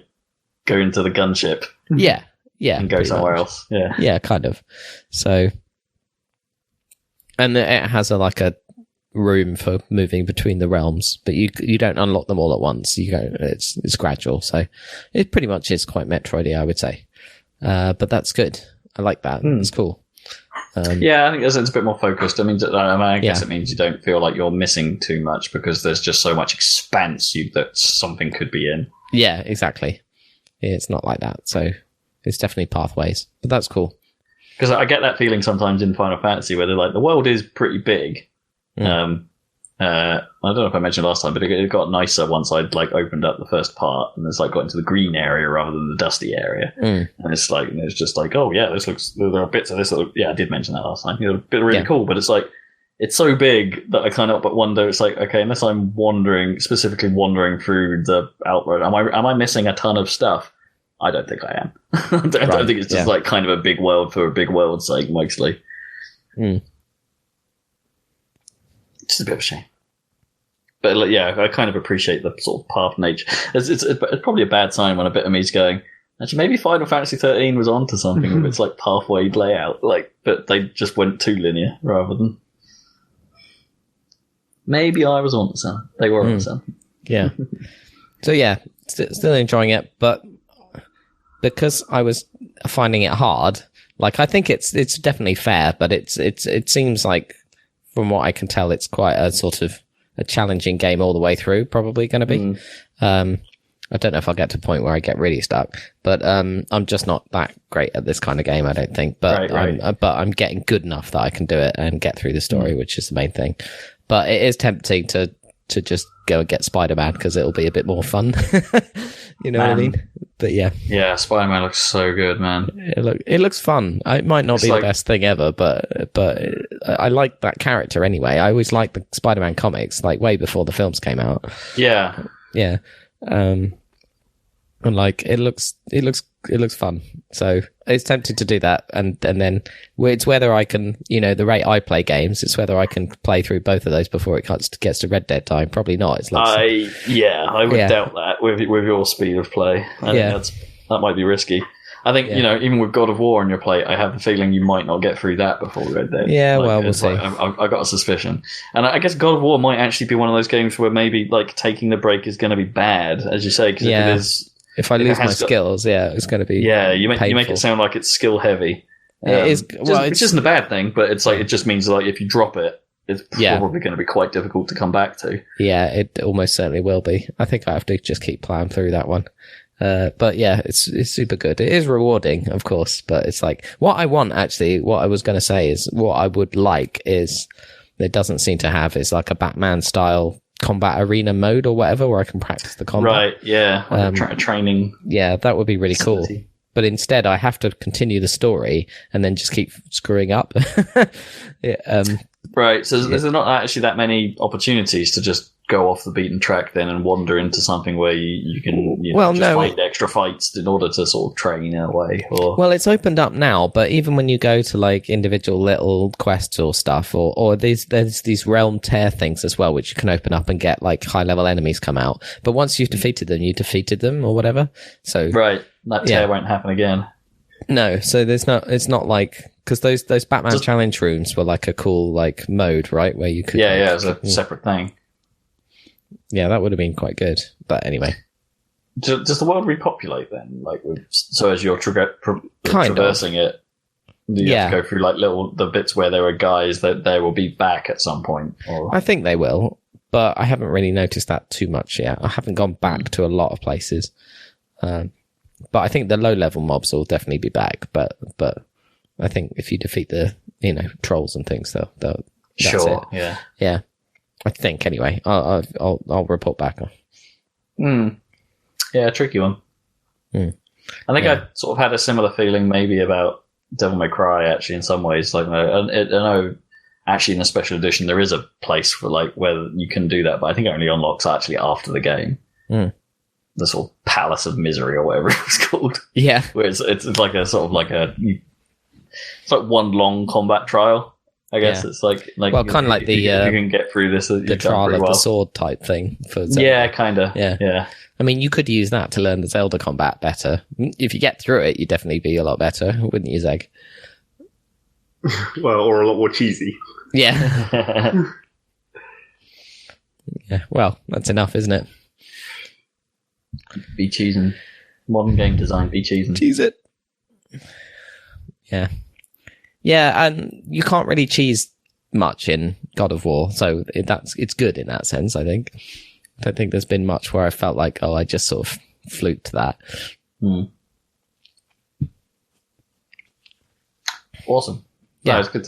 into the gunship. Yeah. and go somewhere else. Yeah, kind of. So, and it has a room for moving between the realms, but you don't unlock them all at once. You go, it's gradual. So it pretty much is quite Metroidy, I would say. But that's good. I like that. It's cool. Yeah, I think it's a bit more focused. I mean, I guess it means you don't feel like you're missing too much because there's just so much expanse that something could be in. Yeah, exactly. It's not like that. So it's definitely pathways, but that's cool. Because I get that feeling sometimes in Final Fantasy where they're like, the world is pretty big. I don't know if I mentioned last time, but it got nicer once I'd opened up the first part and it's got into the green area rather than the dusty area. And it's just oh yeah, there are bits of this that I did mention that last time. A bit really cool, but it's so big that I kind of but wonder. It's okay, unless I'm specifically wandering through the outroad, am I missing a ton of stuff? I don't think I am. I don't think it's just kind of a big world for a big world's sake mostly. It's a bit of a shame. But I kind of appreciate the sort of path nature. It's probably a bad sign when a bit of me's going, actually, maybe Final Fantasy 13 was onto something with its pathway layout, but they just went too linear rather than. Maybe I was onto something. They were onto something. Yeah. So still enjoying it, but because I was finding it hard, I think it's definitely fair, but it seems like, from what I can tell, it's quite a sort of a challenging game all the way through, probably going to be. I don't know if I'll get to a point where I get really stuck, but I'm just not that great at this kind of game, I don't think. But I'm getting good enough that I can do it and get through the story, which is the main thing. But it is tempting to just go and get Spider-Man because it'll be a bit more fun. You know what I mean? But yeah, Spider-Man looks so good, man. It looks fun. It might not be the best thing ever, but I like that character anyway. I always liked the Spider-Man comics, way before the films came out. Yeah. And it looks fun. So it's tempting to do that, and then it's whether I can, the rate I play games, it's whether I can play through both of those before it gets to Red Dead time. Probably not. It's I would doubt that with your speed of play. I think that might be risky. I think even with God of War on your plate, I have a feeling you might not get through that before Red Dead. Yeah, we'll see. I got a suspicion, and I guess God of War might actually be one of those games where maybe taking the break is going to to be bad, as you say, because if I lose my skills, it's going to be you make it sound like it's skill heavy. It is, which isn't a bad thing, but it's it just means if you drop it, it's probably going to be quite difficult to come back to. Yeah, it almost certainly will be. I think I have to just keep plowing through that one. But it's super good. It is rewarding, of course, but it's what I want, actually, what I was going to say is what I would like is it doesn't seem to have is a Batman style combat arena mode or whatever where I can practice the combat. Right, yeah. Training. Yeah, that would be really facility. Cool. But instead I have to continue the story and then just keep screwing up. Right, so there's not actually that many opportunities to just go off the beaten track then and wander into something where you can find extra fights in order to sort of train in a way. Well, it's opened up now, but even when you go to individual little quests or stuff, or there's these realm tear things as well, which you can open up and get high level enemies come out. But once you've defeated them, you defeated them or whatever. So right, that tear won't happen again. No, so it's not because those Batman challenge rooms were a cool mode, right, where you could it was a separate thing. Yeah, that would have been quite good. But anyway. Does the world repopulate then? So as you're traversing it, you have to go through the bits where there are guys that they will be back at some point? Or? I think they will, but I haven't really noticed that too much yet. I haven't gone back to a lot of places. But I think the low-level mobs will definitely be back. But I think if you defeat the trolls and things, that's sure, it. Yeah. I think anyway. I'll report back. Yeah, tricky one. I think I sort of had a similar feeling maybe about Devil May Cry actually in some ways. I know actually in the special edition there is a place for where you can do that, but I think it only unlocks actually after the game. The sort of Palace of Misery or whatever it was called. Yeah, where it's like a sort of it's like one long combat trial. I guess it's kind of like the you can get through this. The trial of the sword type thing for Zelda. Yeah, kind of. Yeah. I mean, you could use that to learn the Zelda combat better. If you get through it, you'd definitely be a lot better, wouldn't you, Zeg? Well, or a lot more cheesy. Yeah. Yeah, well, that's enough, isn't it? Be cheesing. Modern game design, be cheesing. Cheese it. Yeah. Yeah, and you can't really cheese much in God of War, so it's good in that sense, I think. I don't think there's been much where I felt like, oh, I just sort of fluked that. Awesome. Yeah, it's good.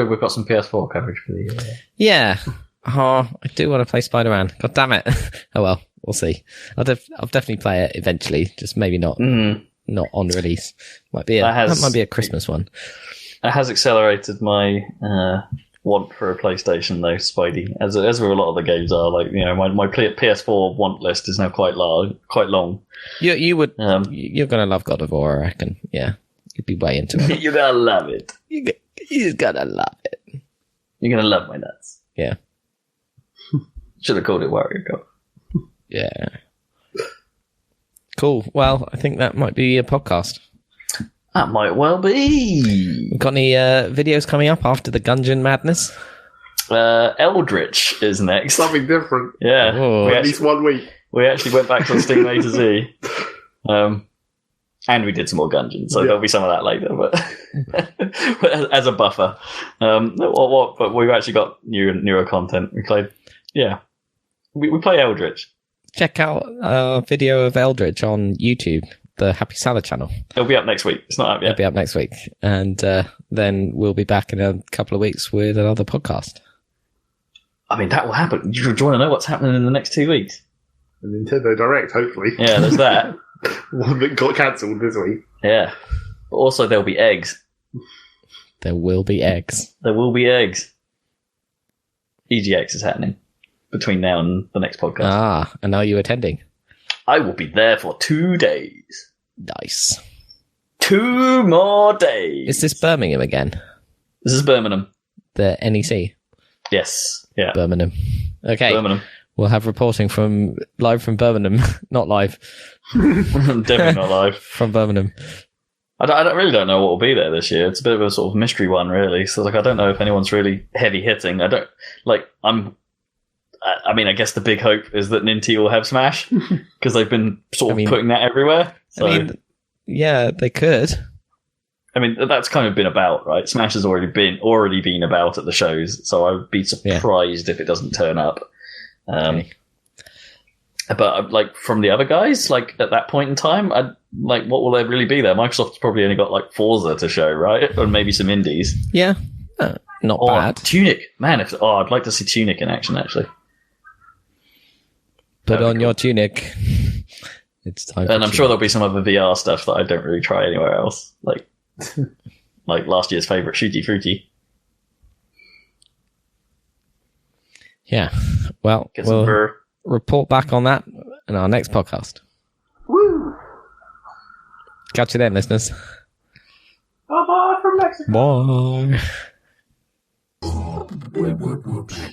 We've got some PS4 coverage for the year. Yeah. Oh, I do want to play Spider-Man. God damn it. Oh well, we'll see. I'll definitely play it eventually, just maybe not on release. Might be a Christmas one. It has accelerated my want for a PlayStation, though, Spidey. As with a lot of the games are, like, you know, my PS4 want list is now quite long. You would. You're gonna love God of War, I reckon. Yeah, you'd be way into it. You're gonna love it. You're gonna love it. You're gonna love my nuts. Yeah. Should have called it Warrior Cup. Yeah. Cool. Well, I think that might be a podcast. That might well be. Got any videos coming up after the Gungeon madness? Eldritch is next. Something different. Yeah. At least 1 week. We actually went back to Steam A to Z. And we did some more Gungeon, so there'll be some of that later, but as a buffer. But we've actually got newer content. We played, we play Eldritch. Check out a video of Eldritch on YouTube, the Happy Salad channel. It'll be up next week. It's not up yet. It'll be up next week. And then we'll be back in a couple of weeks with another podcast. I mean, that will happen. Do you want to know what's happening in the next 2 weeks? The Nintendo Direct, hopefully. Yeah, there's that. One that got cancelled this week. Yeah. But also, there'll be eggs. There will be eggs. There will be eggs. EGX is happening between now and the next podcast. Ah, and are you attending? I will be there for 2 days. Nice. 2 more days. Is this Birmingham again? This is Birmingham. The NEC? Yes. Yeah. Birmingham. Okay. Birmingham. We'll have reporting live from Birmingham. Not live. Definitely not live. From Birmingham. I really don't know what will be there this year. It's a bit of a sort of mystery one, really. So, I don't know if anyone's really heavy hitting. I mean, I guess the big hope is that Ninty will have Smash because they've been sort of putting that everywhere. So, yeah, they could. I mean, that's kind of been about, right? Smash has already been about at the shows, so I would be surprised if it doesn't turn up. Okay. But from the other guys, at that point in time, what will there really be there? Microsoft's probably only got Forza to show, right? Or maybe some indies. Yeah, not bad. Tunic, man! I'd like to see Tunic in action, actually. Put on your tunic. It's time. And I'm sure there'll be some other VR stuff that I don't really try anywhere else, like last year's favorite Shooty Fruity. Yeah, well, we'll report back on that in our next podcast. Woo! Catch you then, listeners. Bye-bye from Mexico. Bye.